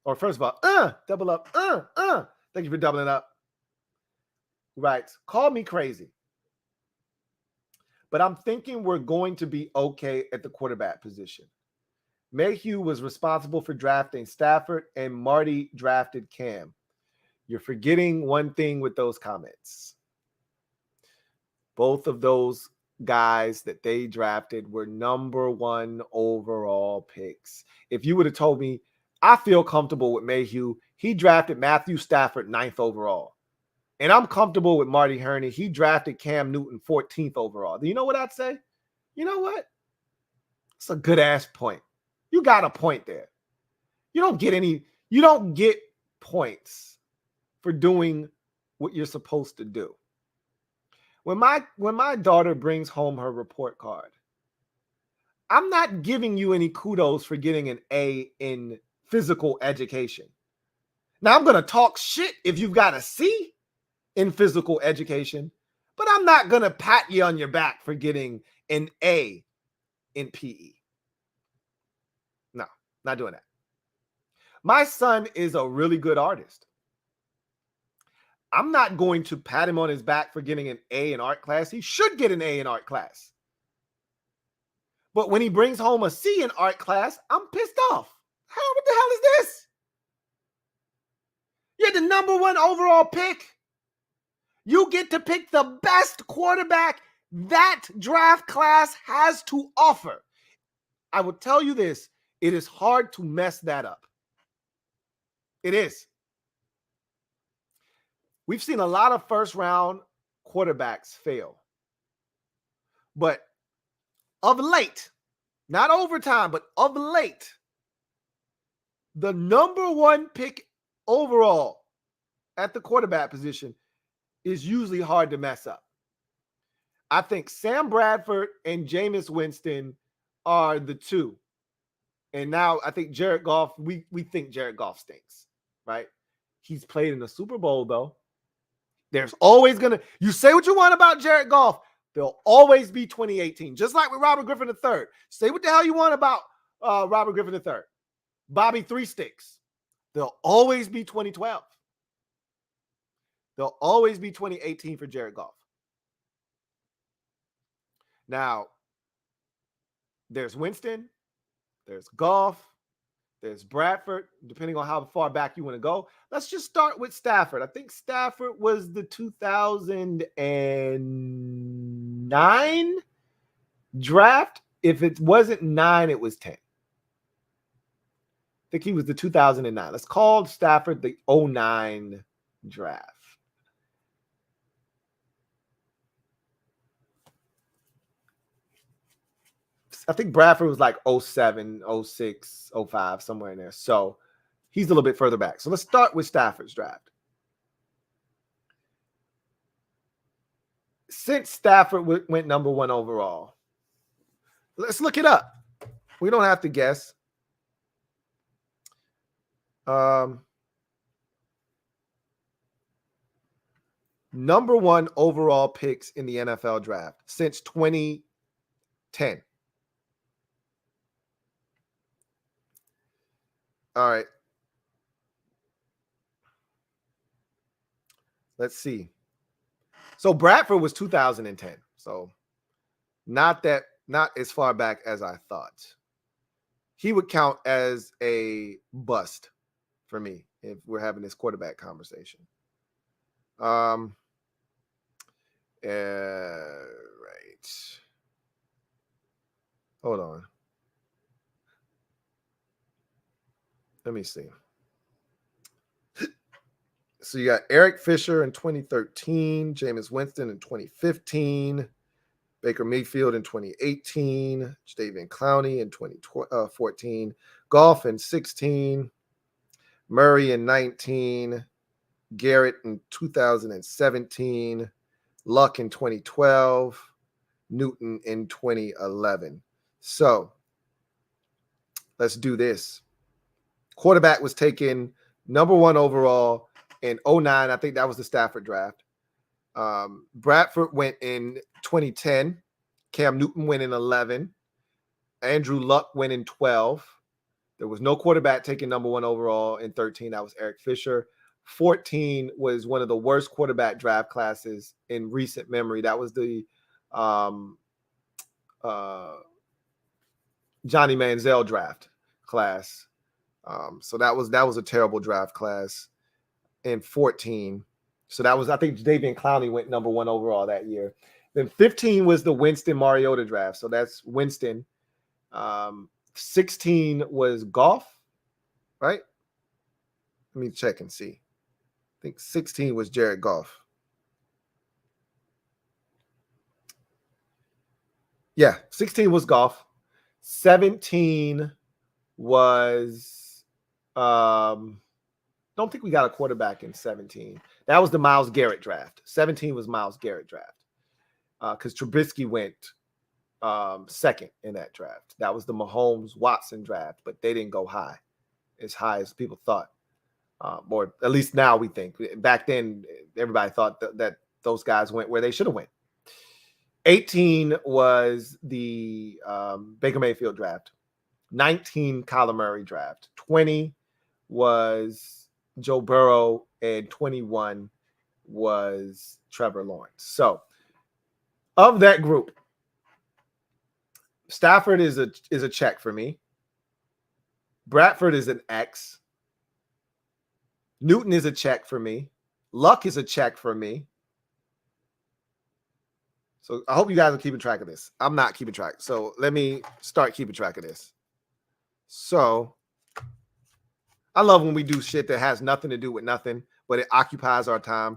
or first of all, double up, Thank you for doubling up. Writes, call me crazy, but I'm thinking we're going to be okay at the quarterback position. Mayhew was responsible for drafting Stafford, and Marty drafted Cam. You're forgetting one thing with those comments. Both of those guys that they drafted were number 1 overall picks. If you would have told me, I feel comfortable with Mayhew. He drafted Matthew Stafford 9th overall. And I'm comfortable with Marty Herney. He drafted Cam Newton 14th overall. Do you know what I'd say? You know what? It's a good ass point. You got a point there. You don't get points for doing what you're supposed to do. When my daughter brings home her report card, I'm not giving you any kudos for getting an A in physical education. Now, I'm going to talk shit if you've got a C in physical education, but I'm not going to pat you on your back for getting an A in PE. No, not doing that. My son is a really good artist. I'm not going to pat him on his back for getting an A in art class. He should get an A in art class. But when he brings home a C in art class, I'm pissed off. What the hell is this? You're the number 1 overall pick. You get to pick the best quarterback that draft class has to offer. I will tell you this. It is hard to mess that up. It is. We've seen a lot of first-round quarterbacks fail. But of late, not over time, but of late, the number 1 pick overall at the quarterback position is usually hard to mess up. I think Sam Bradford and Jameis Winston are the 2. And now I think Jared Goff, we think Jared Goff stinks, right? He's played in the Super Bowl, though. There's always you say what you want about Jared Goff, there'll always be 2018. Just like with Robert Griffin III. Say what the hell you want about Robert Griffin III. Bobby 3 Sticks. There'll always be 2012. There'll always be 2018 for Jared Goff. Now, There's Winston, there's Goff, there's Bradford, depending on how far back you want to go. Let's just start with Stafford. I think Stafford was the 2009 draft. If it wasn't 9, it was 10. I think he was the 2009. Let's call Stafford the 09 draft. I think Bradford was like 07, 06, 05, somewhere in there. So he's a little bit further back. So let's start with Stafford's draft. Since Stafford went number 1 overall, let's look it up. We don't have to guess. Number 1 overall picks in the NFL draft since 2010. All right. Let's see. So Bradford was 2010. So not as far back as I thought. He would count as a bust for me if we're having this quarterback conversation. Right. Hold on. Let me see. So you got Eric Fisher in 2013, Jameis Winston in 2015, Baker Mayfield in 2018, Jadeveon Clowney in 2014, Goff in 16, Murray in 19, Garrett in 2017, Luck in 2012, Newton in 2011. So let's do this. Quarterback was taken number 1 overall in 09. I think that was the Stafford draft. Bradford went in 2010. Cam Newton went in 11. Andrew Luck went in 12. There was no quarterback taken number 1 overall in 13. That was Eric Fisher. 14 was one of the worst quarterback draft classes in recent memory. That was the Johnny Manziel draft class. So that was a terrible draft class in 14. So that was, I think Jadeveon Clowney went number 1 overall that year. Then 15 was the Winston Mariota draft. So that's Winston. 16 was Goff, right? Let me check and see. I think 16 was Jared Goff. Yeah, 16 was Goff. 17 was don't think we got a quarterback in 17. That was the Myles Garrett draft. 17 was Myles Garrett draft. Because Trubisky went second in that draft. That was the Mahomes-Watson draft, but they didn't go as high as people thought. Or at least now we think. Back then, everybody thought that those guys went where they should have went. 18 was the Baker Mayfield draft. 19, Kyler Murray draft. 20 was Joe Burrow, and 21 was Trevor Lawrence. So, of that group, Stafford is a check for me. Bradford is an X. Newton is a check for me. Luck is a check for me. So I hope you guys are keeping track of this. I'm not keeping track. So let me start keeping track of this. So I love when we do shit that has nothing to do with nothing, but it occupies our time.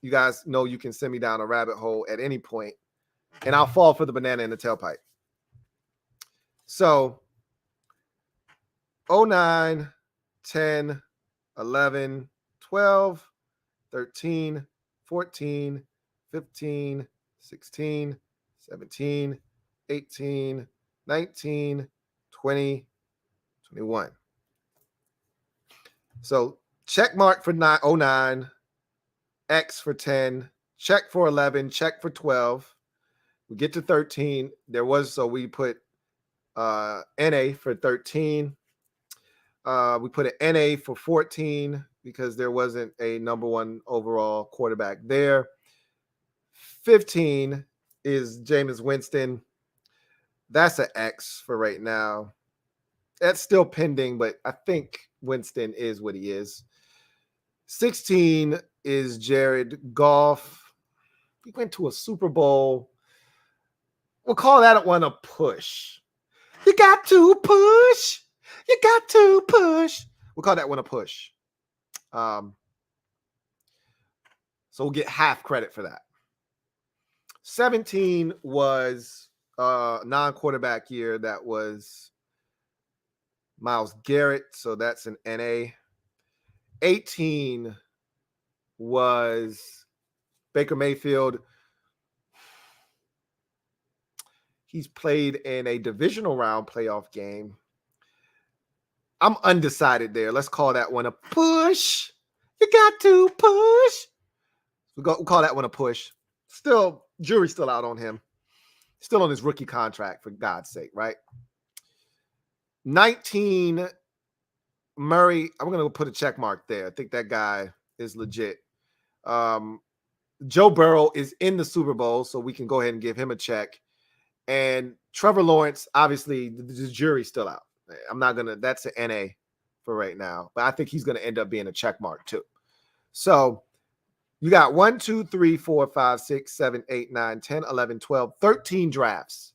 You guys know you can send me down a rabbit hole at any point, and I'll fall for the banana in the tailpipe. So 09, 10, 11, 12, 13, 14, 15, 16, 17, 18, 19, 20, 21. So check mark for 09, X for 10, check for 11, check for 12. We get to 13. So we put NA for 13. We put an NA for 14 because there wasn't a number 1 overall quarterback there. 15 is Jameis Winston. That's an X for right now. That's still pending, but I think Winston is what he is. 16 is Jared Goff. He went to a Super Bowl. We'll call that one a push. You got to push. You got to push. We'll call that one a push. So we'll get half credit for that. 17 was non-quarterback year. That was Myles Garrett. So that's an NA. 18 was Baker Mayfield. He's played in a divisional round playoff game. I'm undecided there. Let's call that one a push. You got to push. We'll call that one a push. Still, jury's still out on him. Still on his rookie contract, for God's sake, right? 19, Murray. I'm going to put a check mark there. I think that guy is legit. Joe Burrow is in the Super Bowl, so we can go ahead and give him a check. And Trevor Lawrence, obviously, the jury's still out. I'm not going to, that's an NA for right now. But I think he's going to end up being a check mark too. So you got 1, 2, 3, 4, 5, 6, 7, 8, 9, 10, 11, 12, 13 drafts.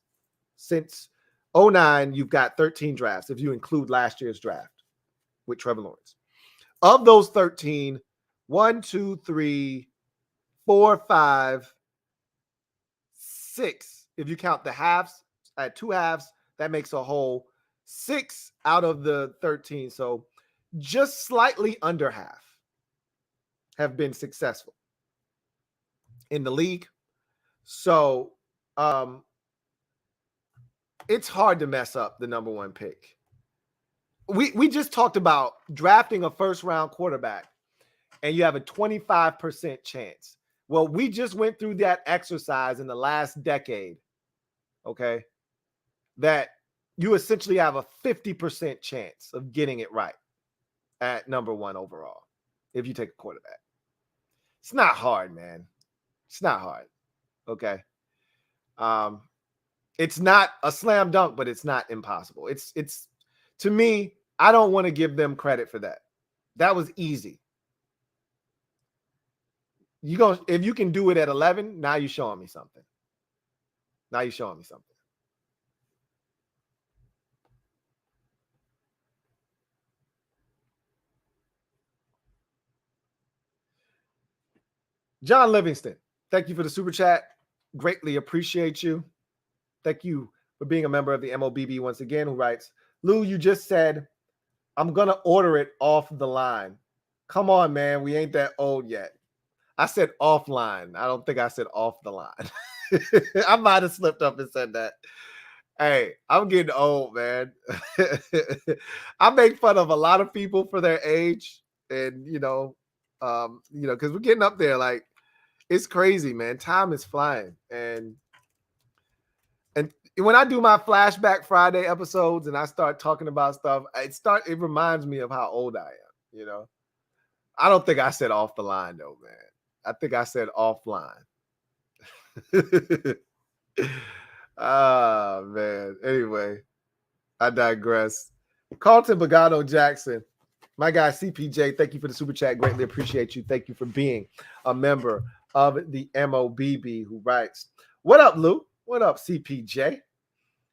Since 2009, you've got 13 drafts if you include last year's draft with Trevor Lawrence. Of those 13, 1, 2, 3, 4, 5, 6. If you count the halves, at 2 halves, that makes a whole 6 out of the 13. So just slightly under half have been successful in the league. So it's hard to mess up the number 1 pick. We just talked about drafting a first-round quarterback, and you have a 25% chance. Well, we just went through that exercise in the last decade, okay, that you essentially have a 50% chance of getting it right at number 1 overall if you take a quarterback. It's not hard, man. It's not hard, okay? It's not a slam dunk, but it's not impossible. It's to me, I don't want to give them credit for that. That was easy. If you can do it at 11, now you're showing me something. Now you're showing me something. John Livingston, thank you for the super chat. Greatly appreciate you. Thank you for being a member of the MOBB once again, who writes, Lou, you just said, I'm going to order it off the line. Come on, man. We ain't that old yet. I said offline. I don't think I said off the line. I might have slipped up and said that. Hey, I'm getting old, man. I make fun of a lot of people for their age, and because we're getting up there. Like, it's crazy, man. Time is flying, and when I do my Flashback Friday episodes and I start talking about stuff, it reminds me of how old I am. I don't think I said off the line though, man. I think I said offline. Ah, man. Anyway, I digress. Carlton Bogano Jackson, my guy CPJ, thank you for the super chat. Greatly appreciate you. Thank you for being a member of the MOBB, who writes, what up, Lou? What up, CPJ? He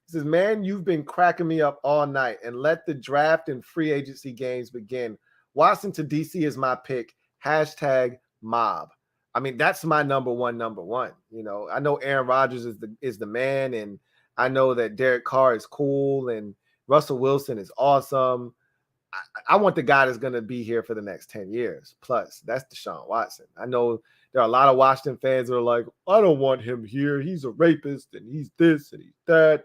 says, man, you've been cracking me up all night, and let the draft and free agency games begin. Watson to DC is my pick. # mob. I mean, that's my number one. I know Aaron Rodgers is the man, and I know that Derek Carr is cool, and Russell Wilson is awesome. I want the guy that's going to be here for the next 10 years. Plus, that's Deshaun Watson. I know there are a lot of Washington fans that are like, I don't want him here. He's a rapist, and he's this, and he's that.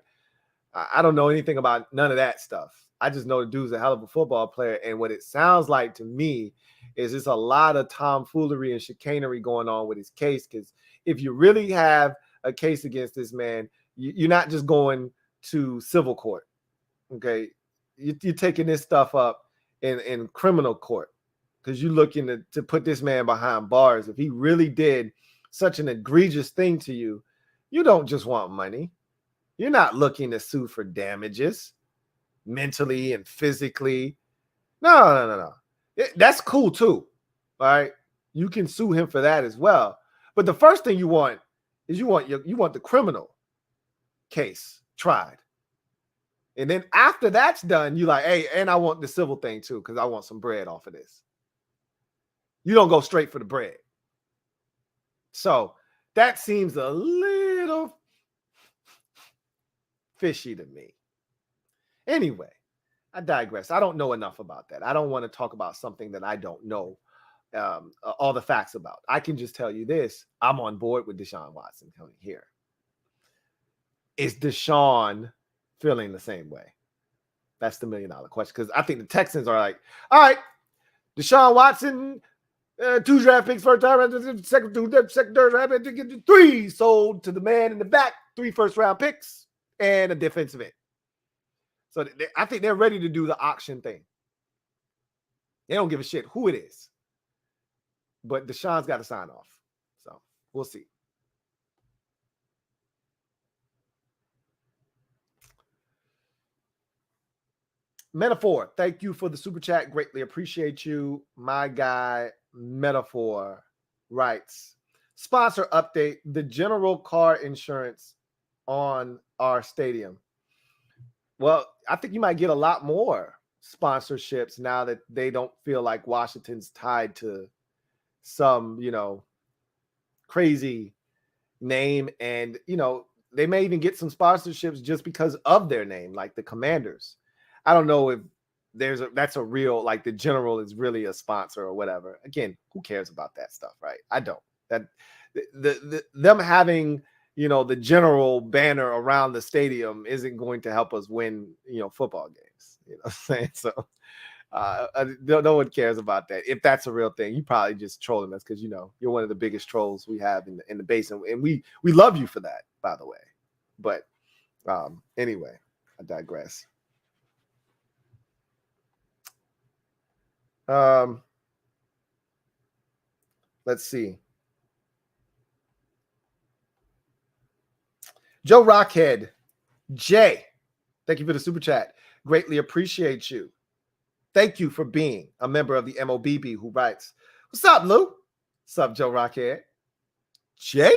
I don't know anything about none of that stuff. I just know the dude's a hell of a football player. And what it sounds like to me is just a lot of tomfoolery and chicanery going on with his case. Because if you really have a case against this man, you're not just going to civil court. Okay. You're taking this stuff up in criminal court, because you're looking to put this man behind bars. If he really did such an egregious thing to you, you don't just want money. You're not looking to sue for damages mentally and physically. No. That's cool too. All right. You can sue him for that as well. But the first thing you want is you want the criminal case tried. And then after that's done, you're like, hey, and I want the civil thing too, because I want some bread off of this. You don't go straight for the bread. So that seems a little fishy to me. Anyway, I digress. I don't know enough about that. I don't want to talk about something that I don't know all the facts about. I can just tell you this. I'm on board with Deshaun Watson coming here. Is Deshaun feeling the same way? That's the $1 million question. Because I think the Texans are like, all right, Deshaun Watson, 2 draft picks, first time, second, third draft pick, 3 sold to the man in the back, 3 first-round picks, and a defensive end. So I think they're ready to do the auction thing. They don't give a shit who it is. But Deshaun's got to sign off. So we'll see. Metaphor, thank you for the super chat. Greatly appreciate you. My guy, Metaphor, writes, sponsor update, the general car insurance on our stadium. Well, I think you might get a lot more sponsorships now that they don't feel like Washington's tied to some, crazy name. And, they may even get some sponsorships just because of their name, like the Commanders. I don't know if that's a real, like the general is really a sponsor or whatever. Again, who cares about that stuff, right? I don't. That them having, the general banner around the stadium isn't going to help us win, football games. You know what I'm saying? So no one cares about that. If that's a real thing, you probably just trolling us because you're one of the biggest trolls we have in the basin, and we love you for that, by the way. But anyway, I digress. Let's see. Joe Rockhead, Jay, thank you for the super chat. Greatly appreciate you. Thank you for being a member of the MOBB who writes, what's up, Lou? What's up, Joe Rockhead? Jay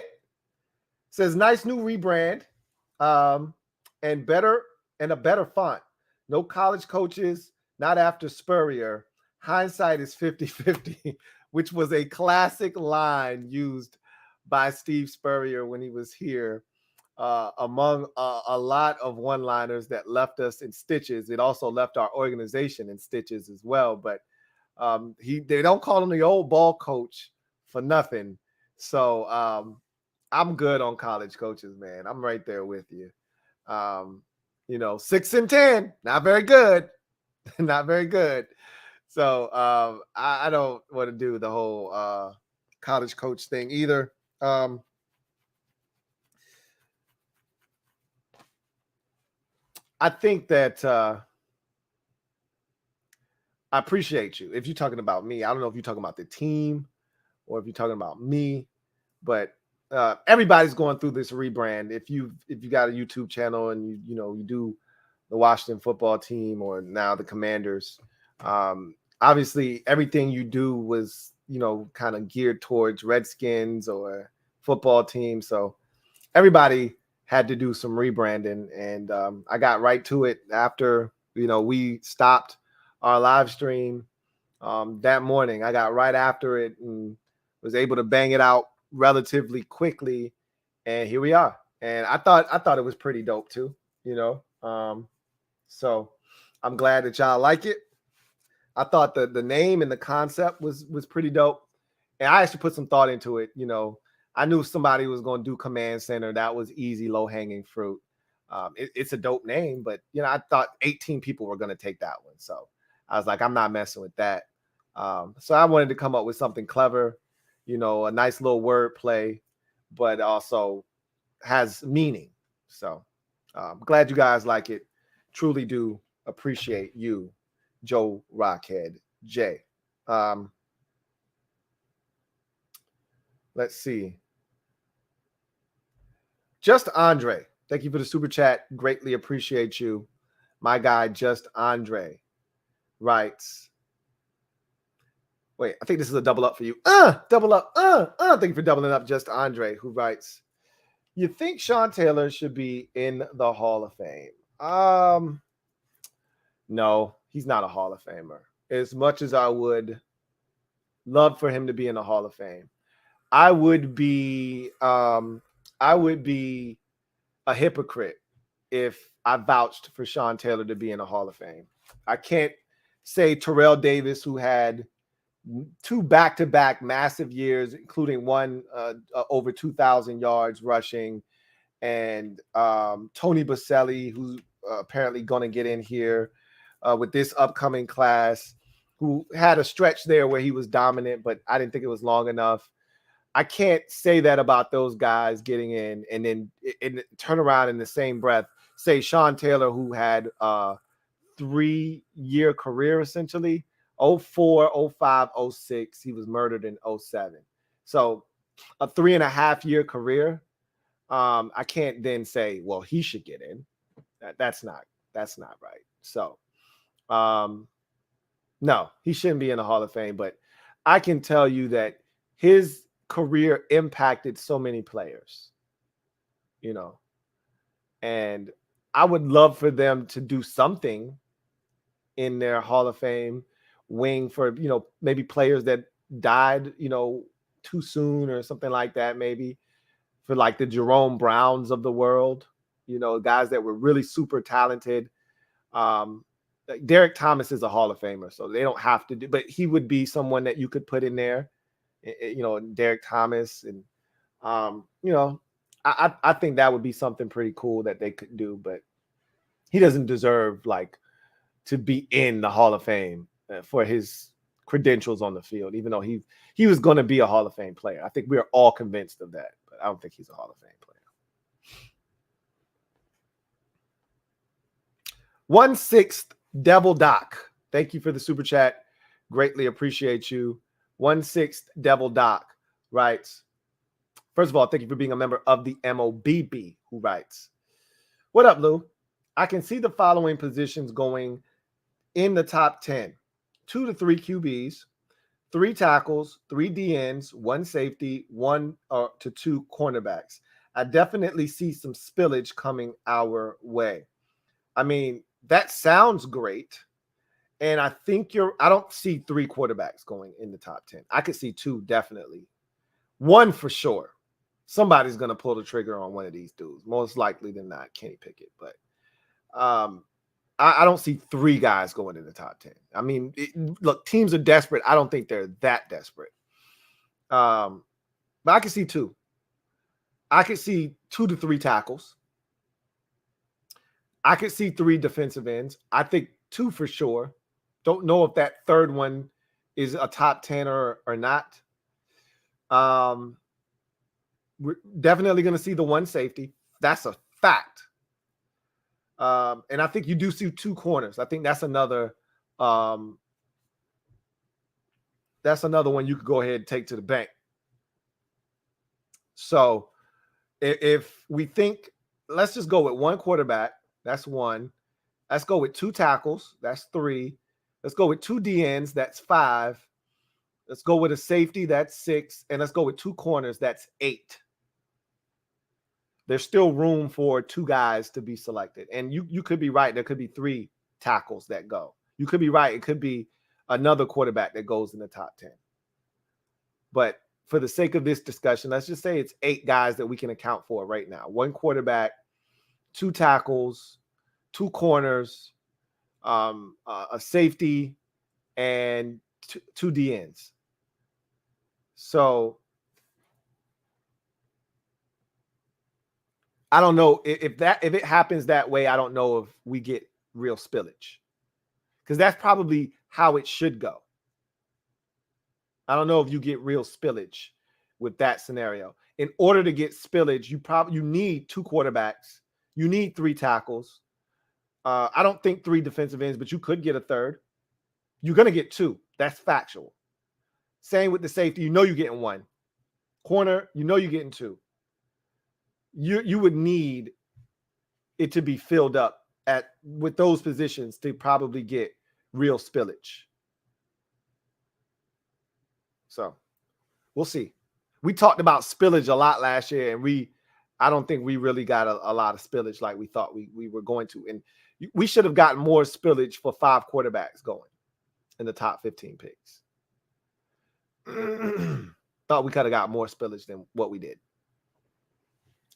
says, nice new rebrand and a better font. No college coaches, not after Spurrier. Hindsight is 50-50, which was a classic line used by Steve Spurrier when he was here. Among a lot of one-liners that left us in stitches. It also left our organization in stitches as well. But they don't call him the old ball coach for nothing. So I'm good on college coaches, man. I'm right there with you. 6 and 10, not very good, not very good. So I don't want to do the whole college coach thing either. I think that I appreciate you. If you're talking about me, I don't know if you're talking about the team or if you're talking about me, but everybody's going through this rebrand. If you got a YouTube channel and you do the Washington football team or now the Commanders, obviously everything you do was kind of geared towards Redskins or football team. So everybody had to do some rebranding, and I got right to it after we stopped our live stream that morning. I got right after it and was able to bang it out relatively quickly, and here we are. And I thought it was pretty dope too, so I'm glad that y'all like it. I thought the name and the concept was pretty dope, and I actually put some thought into it. I knew somebody was going to do Command Center. That was easy, low-hanging fruit. It's a dope name, but, I thought 18 people were going to take that one. So I was like, I'm not messing with that. So I wanted to come up with something clever, a nice little word play, but also has meaning. So I'm glad you guys like it. Truly do appreciate you, Joe Rockhead J. Let's see. Just Andre. Thank you for the super chat. Greatly appreciate you. My guy, Just Andre, writes, wait, I think this is a double up for you. Double up. Thank you for doubling up, Just Andre, who writes, you think Sean Taylor should be in the Hall of Fame? No, he's not a Hall of Famer. As much as I would love for him to be in the Hall of Fame, I would be a hypocrite if I vouched for Sean Taylor to be in the Hall of Fame. I can't say Terrell Davis, who had 2 back-to-back massive years, including one over 2,000 yards rushing, and Tony Baselli, who's apparently going to get in here with this upcoming class, who had a stretch there where he was dominant, but I didn't think it was long enough. I can't say that about those guys getting in and then turn around in the same breath, say Sean Taylor, who had a 3-year career essentially, 04, 05, 06. He was murdered in 07. So a 3.5-year career. I can't then say, well, he should get in. That's not right. So no, he shouldn't be in the Hall of Fame, but I can tell you that his career impacted so many players, and I would love for them to do something in their Hall of Fame wing for, maybe players that died, too soon or something like that, maybe for like the Jerome Browns of the world, guys that were really super talented. Derek Thomas is a Hall of Famer, so they don't have to do, but he would be someone that you could put in there, Derek Thomas. And, I think that would be something pretty cool that they could do, but he doesn't deserve to be in the Hall of Fame for his credentials on the field, even though he was going to be a Hall of Fame player. I think we're all convinced of that, but I don't think he's a Hall of Fame player. 1/6 Devil Doc. Thank you for the super chat. Greatly appreciate you. 1/6 Devil Doc writes, first of all, thank you for being a member of the MOBB, who writes, what up, Lou? I can see the following positions going in the top 10. 2 to 3 QBs, 3 tackles, 3 DNs, 1 safety, 1 to 2 cornerbacks. I definitely see some spillage coming our way. I mean, that sounds great. And I think I don't see 3 quarterbacks going in the top 10. I could see 2, definitely. 1 for sure. Somebody's going to pull the trigger on one of these dudes. Most likely than not, Kenny Pickett. But I don't see 3 guys going in the top 10. I mean, look, teams are desperate. I don't think they're that desperate. But I could see 2. I could see 2 to 3 tackles. I could see 3 defensive ends. I think 2 for sure. Don't know if that third one is a top 10 or not. We're definitely going to see the 1 safety. That's a fact. And I think you do see 2 corners. I think that's another one you could go ahead and take to the bank. So if we think, let's just go with 1 quarterback. That's 1. Let's go with 2 tackles. That's 3. Let's go with 2 DNs. That's 5. Let's go with a safety. That's 6. And let's go with 2 corners. That's 8. There's still room for 2 guys to be selected. And you could be right. There could be 3 tackles that go. You could be right. It could be another quarterback that goes in the top 10. But for the sake of this discussion, let's just say it's 8 guys that we can account for right now. 1 quarterback, 2 tackles, 2 corners, a safety, and 2 DNs. So I don't know if it happens that way. I don't know if we get real spillage, because that's probably how it should go. I don't know if you get real spillage with that scenario. In order to get spillage, you need 2 quarterbacks. You need 3 tackles. I don't think 3 defensive ends, but you could get a third. You're going to get 2. That's factual. Same with the safety. You're getting 1. Corner, you're getting 2. You would need it to be filled up with those positions to probably get real spillage. So we'll see. We talked about spillage a lot last year, and I don't think we really got a lot of spillage like we thought we were going to. And we should have gotten more spillage for 5 quarterbacks going in the top 15 picks. Thought we could have got more spillage than what we did.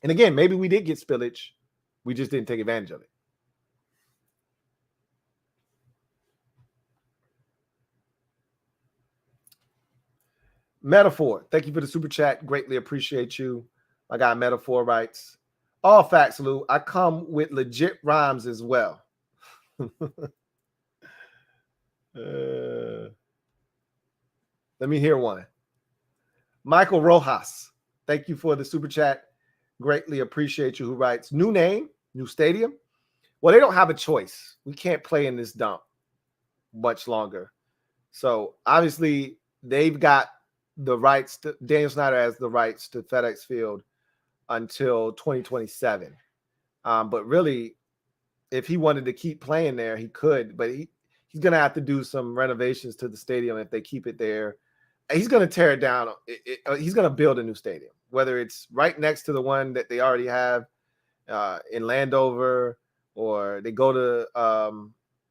And again, maybe we did get spillage. We just didn't take advantage of it. Metaphor, thank you for the super chat. Greatly appreciate you. My guy Metaphor writes, all facts, Lou. I come with legit rhymes as well. Let me hear one. Michael Rojas, thank you for the super chat. Greatly appreciate you. Who writes, new name, new stadium. Well, they don't have a choice. We can't play in this dump much longer. So obviously they've got the rights to, Daniel Snyder has the rights to FedEx Field until 2027. But really, if he wanted to keep playing there, he could, but he's going to have to do some renovations to the stadium if they keep it there. He's going to tear it down. He's going to build a new stadium, whether it's right next to the one that they already have in Landover, or they go to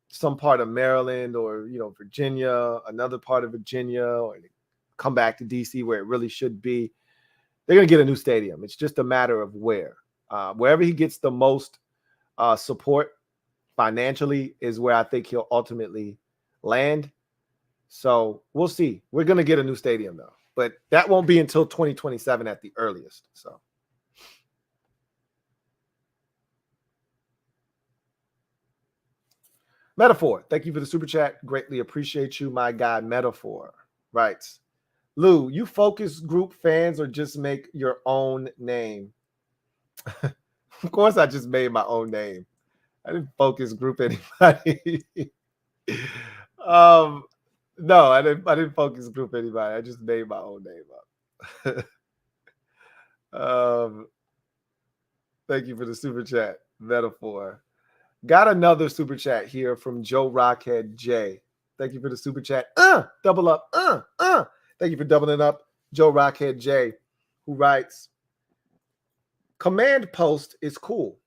some part of Maryland, or, Virginia, another part of Virginia, or they come back to DC where it really should be. They're going to get a new stadium. It's just a matter of where. Wherever he gets the most support financially is where I think he'll ultimately land. So we'll see. We're going to get a new stadium, though. But that won't be until 2027 at the earliest. So. Metaphor, thank you for the super chat. Greatly appreciate you, my guy Metaphor. Writes, Lou, you focus group fans or just make your own name? Of course, I just made my own name. I didn't focus group anybody. No, I didn't focus group anybody. I just made my own name up. Thank you for the super chat, Metaphor. Got another super chat here from Joe Rockhead J. Thank you for the super chat. Double up. Thank you for doubling up, Joe Rockhead J, who writes, command post is cool.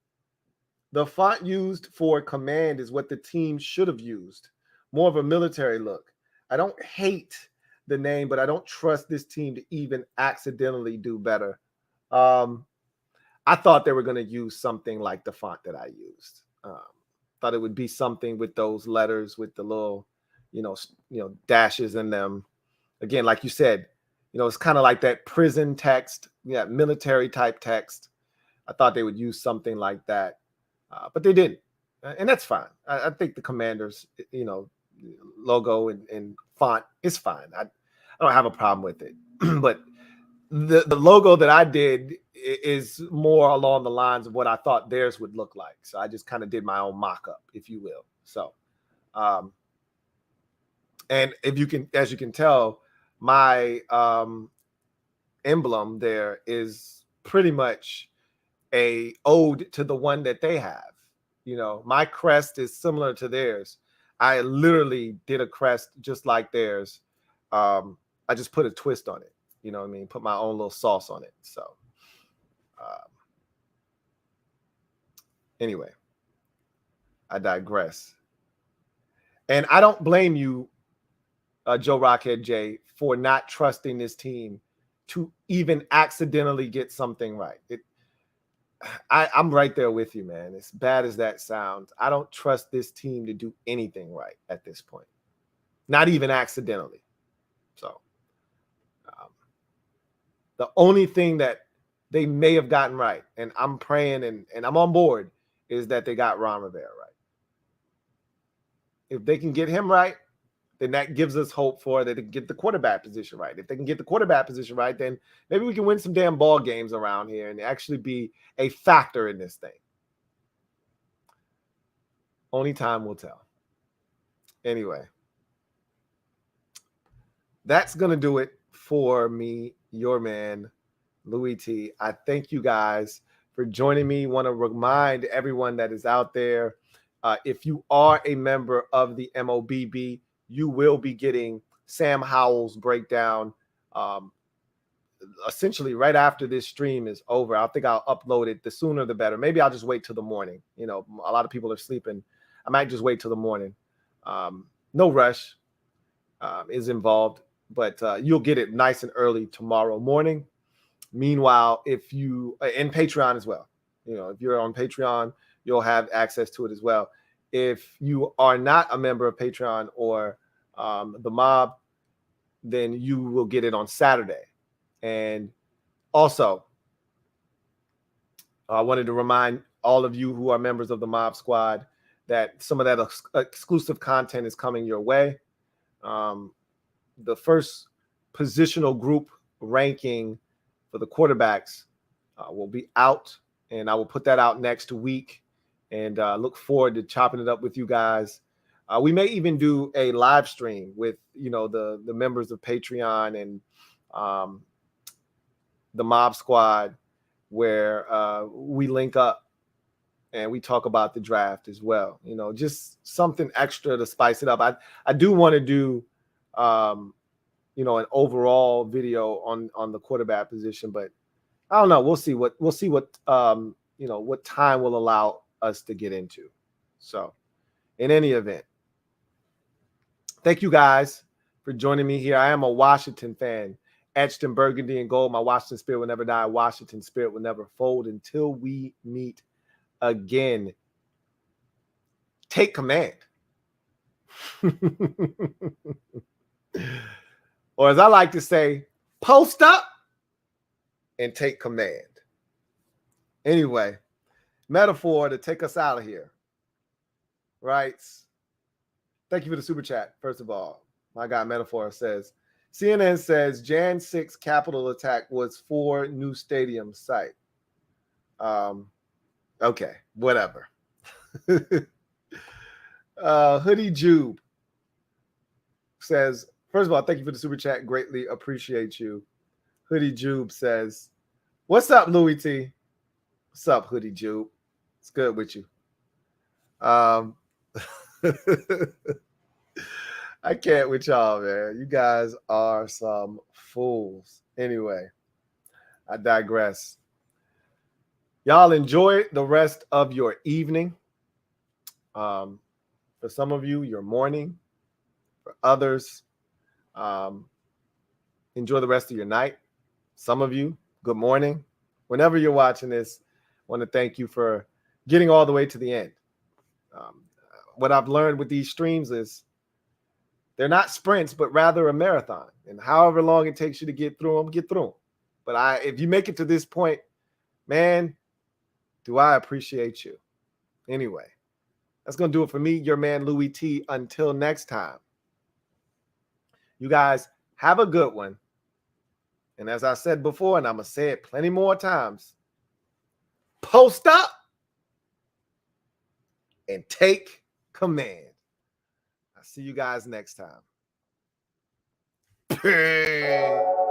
The font used for command is what the team should have used. More of a military look. I don't hate the name, but I don't trust this team to even accidentally do better. I thought they were going to use something like the font that I used. Thought it would be something with those letters with the little, dashes in them. Again, like you said, it's kind of like that prison text, military type text. I thought they would use something like that, but they didn't, and that's fine. I think the Commanders, logo and font is fine. I don't have a problem with it, but the logo that I did is more along the lines of what I thought theirs would look like. So I just kind of did my own mock-up, if you will. So, and as you can tell, my emblem there is pretty much a ode to the one that they have. My crest is similar to theirs. I literally did a crest just like theirs. I just put a twist on it. You know what I mean? Put my own little sauce on it. So, anyway, I digress. And I don't blame you, Joe Rockhead J, for not trusting this team to even accidentally get something right. I'm right there with you, man. As bad as that sounds, I don't trust this team to do anything right at this point. Not even accidentally. So, the only thing that they may have gotten right, and I'm praying and I'm on board, is that they got Ron Rivera right. If they can get him right, then that gives us hope for that they can get the quarterback position right. If they can get the quarterback position right, then maybe we can win some damn ball games around here and actually be a factor in this thing. Only time will tell. Anyway, that's going to do it for me, your man, Louie T. I thank you guys for joining me. Want to remind everyone that is out there, if you are a member of the MOBB, you will be getting Sam Howell's breakdown essentially right after this stream is over. I think I'll upload it. The sooner the better. Maybe I'll just wait till the morning. You know, a lot of people are sleeping. I might just wait till the morning. No rush is involved, but you'll get it nice and early tomorrow morning. Meanwhile, if you in Patreon as well, you know, if you're on Patreon, you'll have access to it as well. If you are not a member of Patreon or the mob, then you will get it on Saturday. And also, I wanted to remind all of you who are members of the Mob Squad that some of that exclusive content is coming your way. The first positional group ranking for the quarterbacks will be out, and I will put that out next week, and look forward to chopping it up with you guys. We may even do a live stream with, you know, the members of Patreon and the Mob Squad, where we link up and we talk about the draft as well. You know, just something extra to spice it up. I do want to do you know, an overall video on the quarterback position, but I don't know. We'll see what you know, what time will allow us to get into. So in any event, thank you guys for joining me here. I am a Washington fan, etched in burgundy and gold. My Washington spirit will never die. Washington spirit will never fold. Until we meet again, take command. Or as I like to say, post up and take command. Anyway, metaphor to take us out of here. Right? Thank you for the super chat, first of all. My guy Metaphor says, CNN says Jan 6 Capitol attack was for new stadium site. Okay, whatever. Hoodie Jube says, first of all, thank you for the super chat. Greatly appreciate you. Hoodie Jube says, what's up, Louie T? What's up, Hoodie Jube? It's good with you. I can't with y'all, man. You guys are some fools. Anyway, I digress. Y'all enjoy the rest of your evening. For some of you, your morning. For others, enjoy the rest of your night. Some of you, good morning. Whenever you're watching this, I want to thank you for getting all the way to the end. What I've learned with these streams is they're not sprints, but rather a marathon. And however long it takes you to get through them, get through them. But if you make it to this point, man, do I appreciate you. Anyway, that's going to do it for me, your man Louie T. Until next time, you guys have a good one. And as I said before, and I'm going to say it plenty more times, post up and take command. I'll see you guys next time. Peace.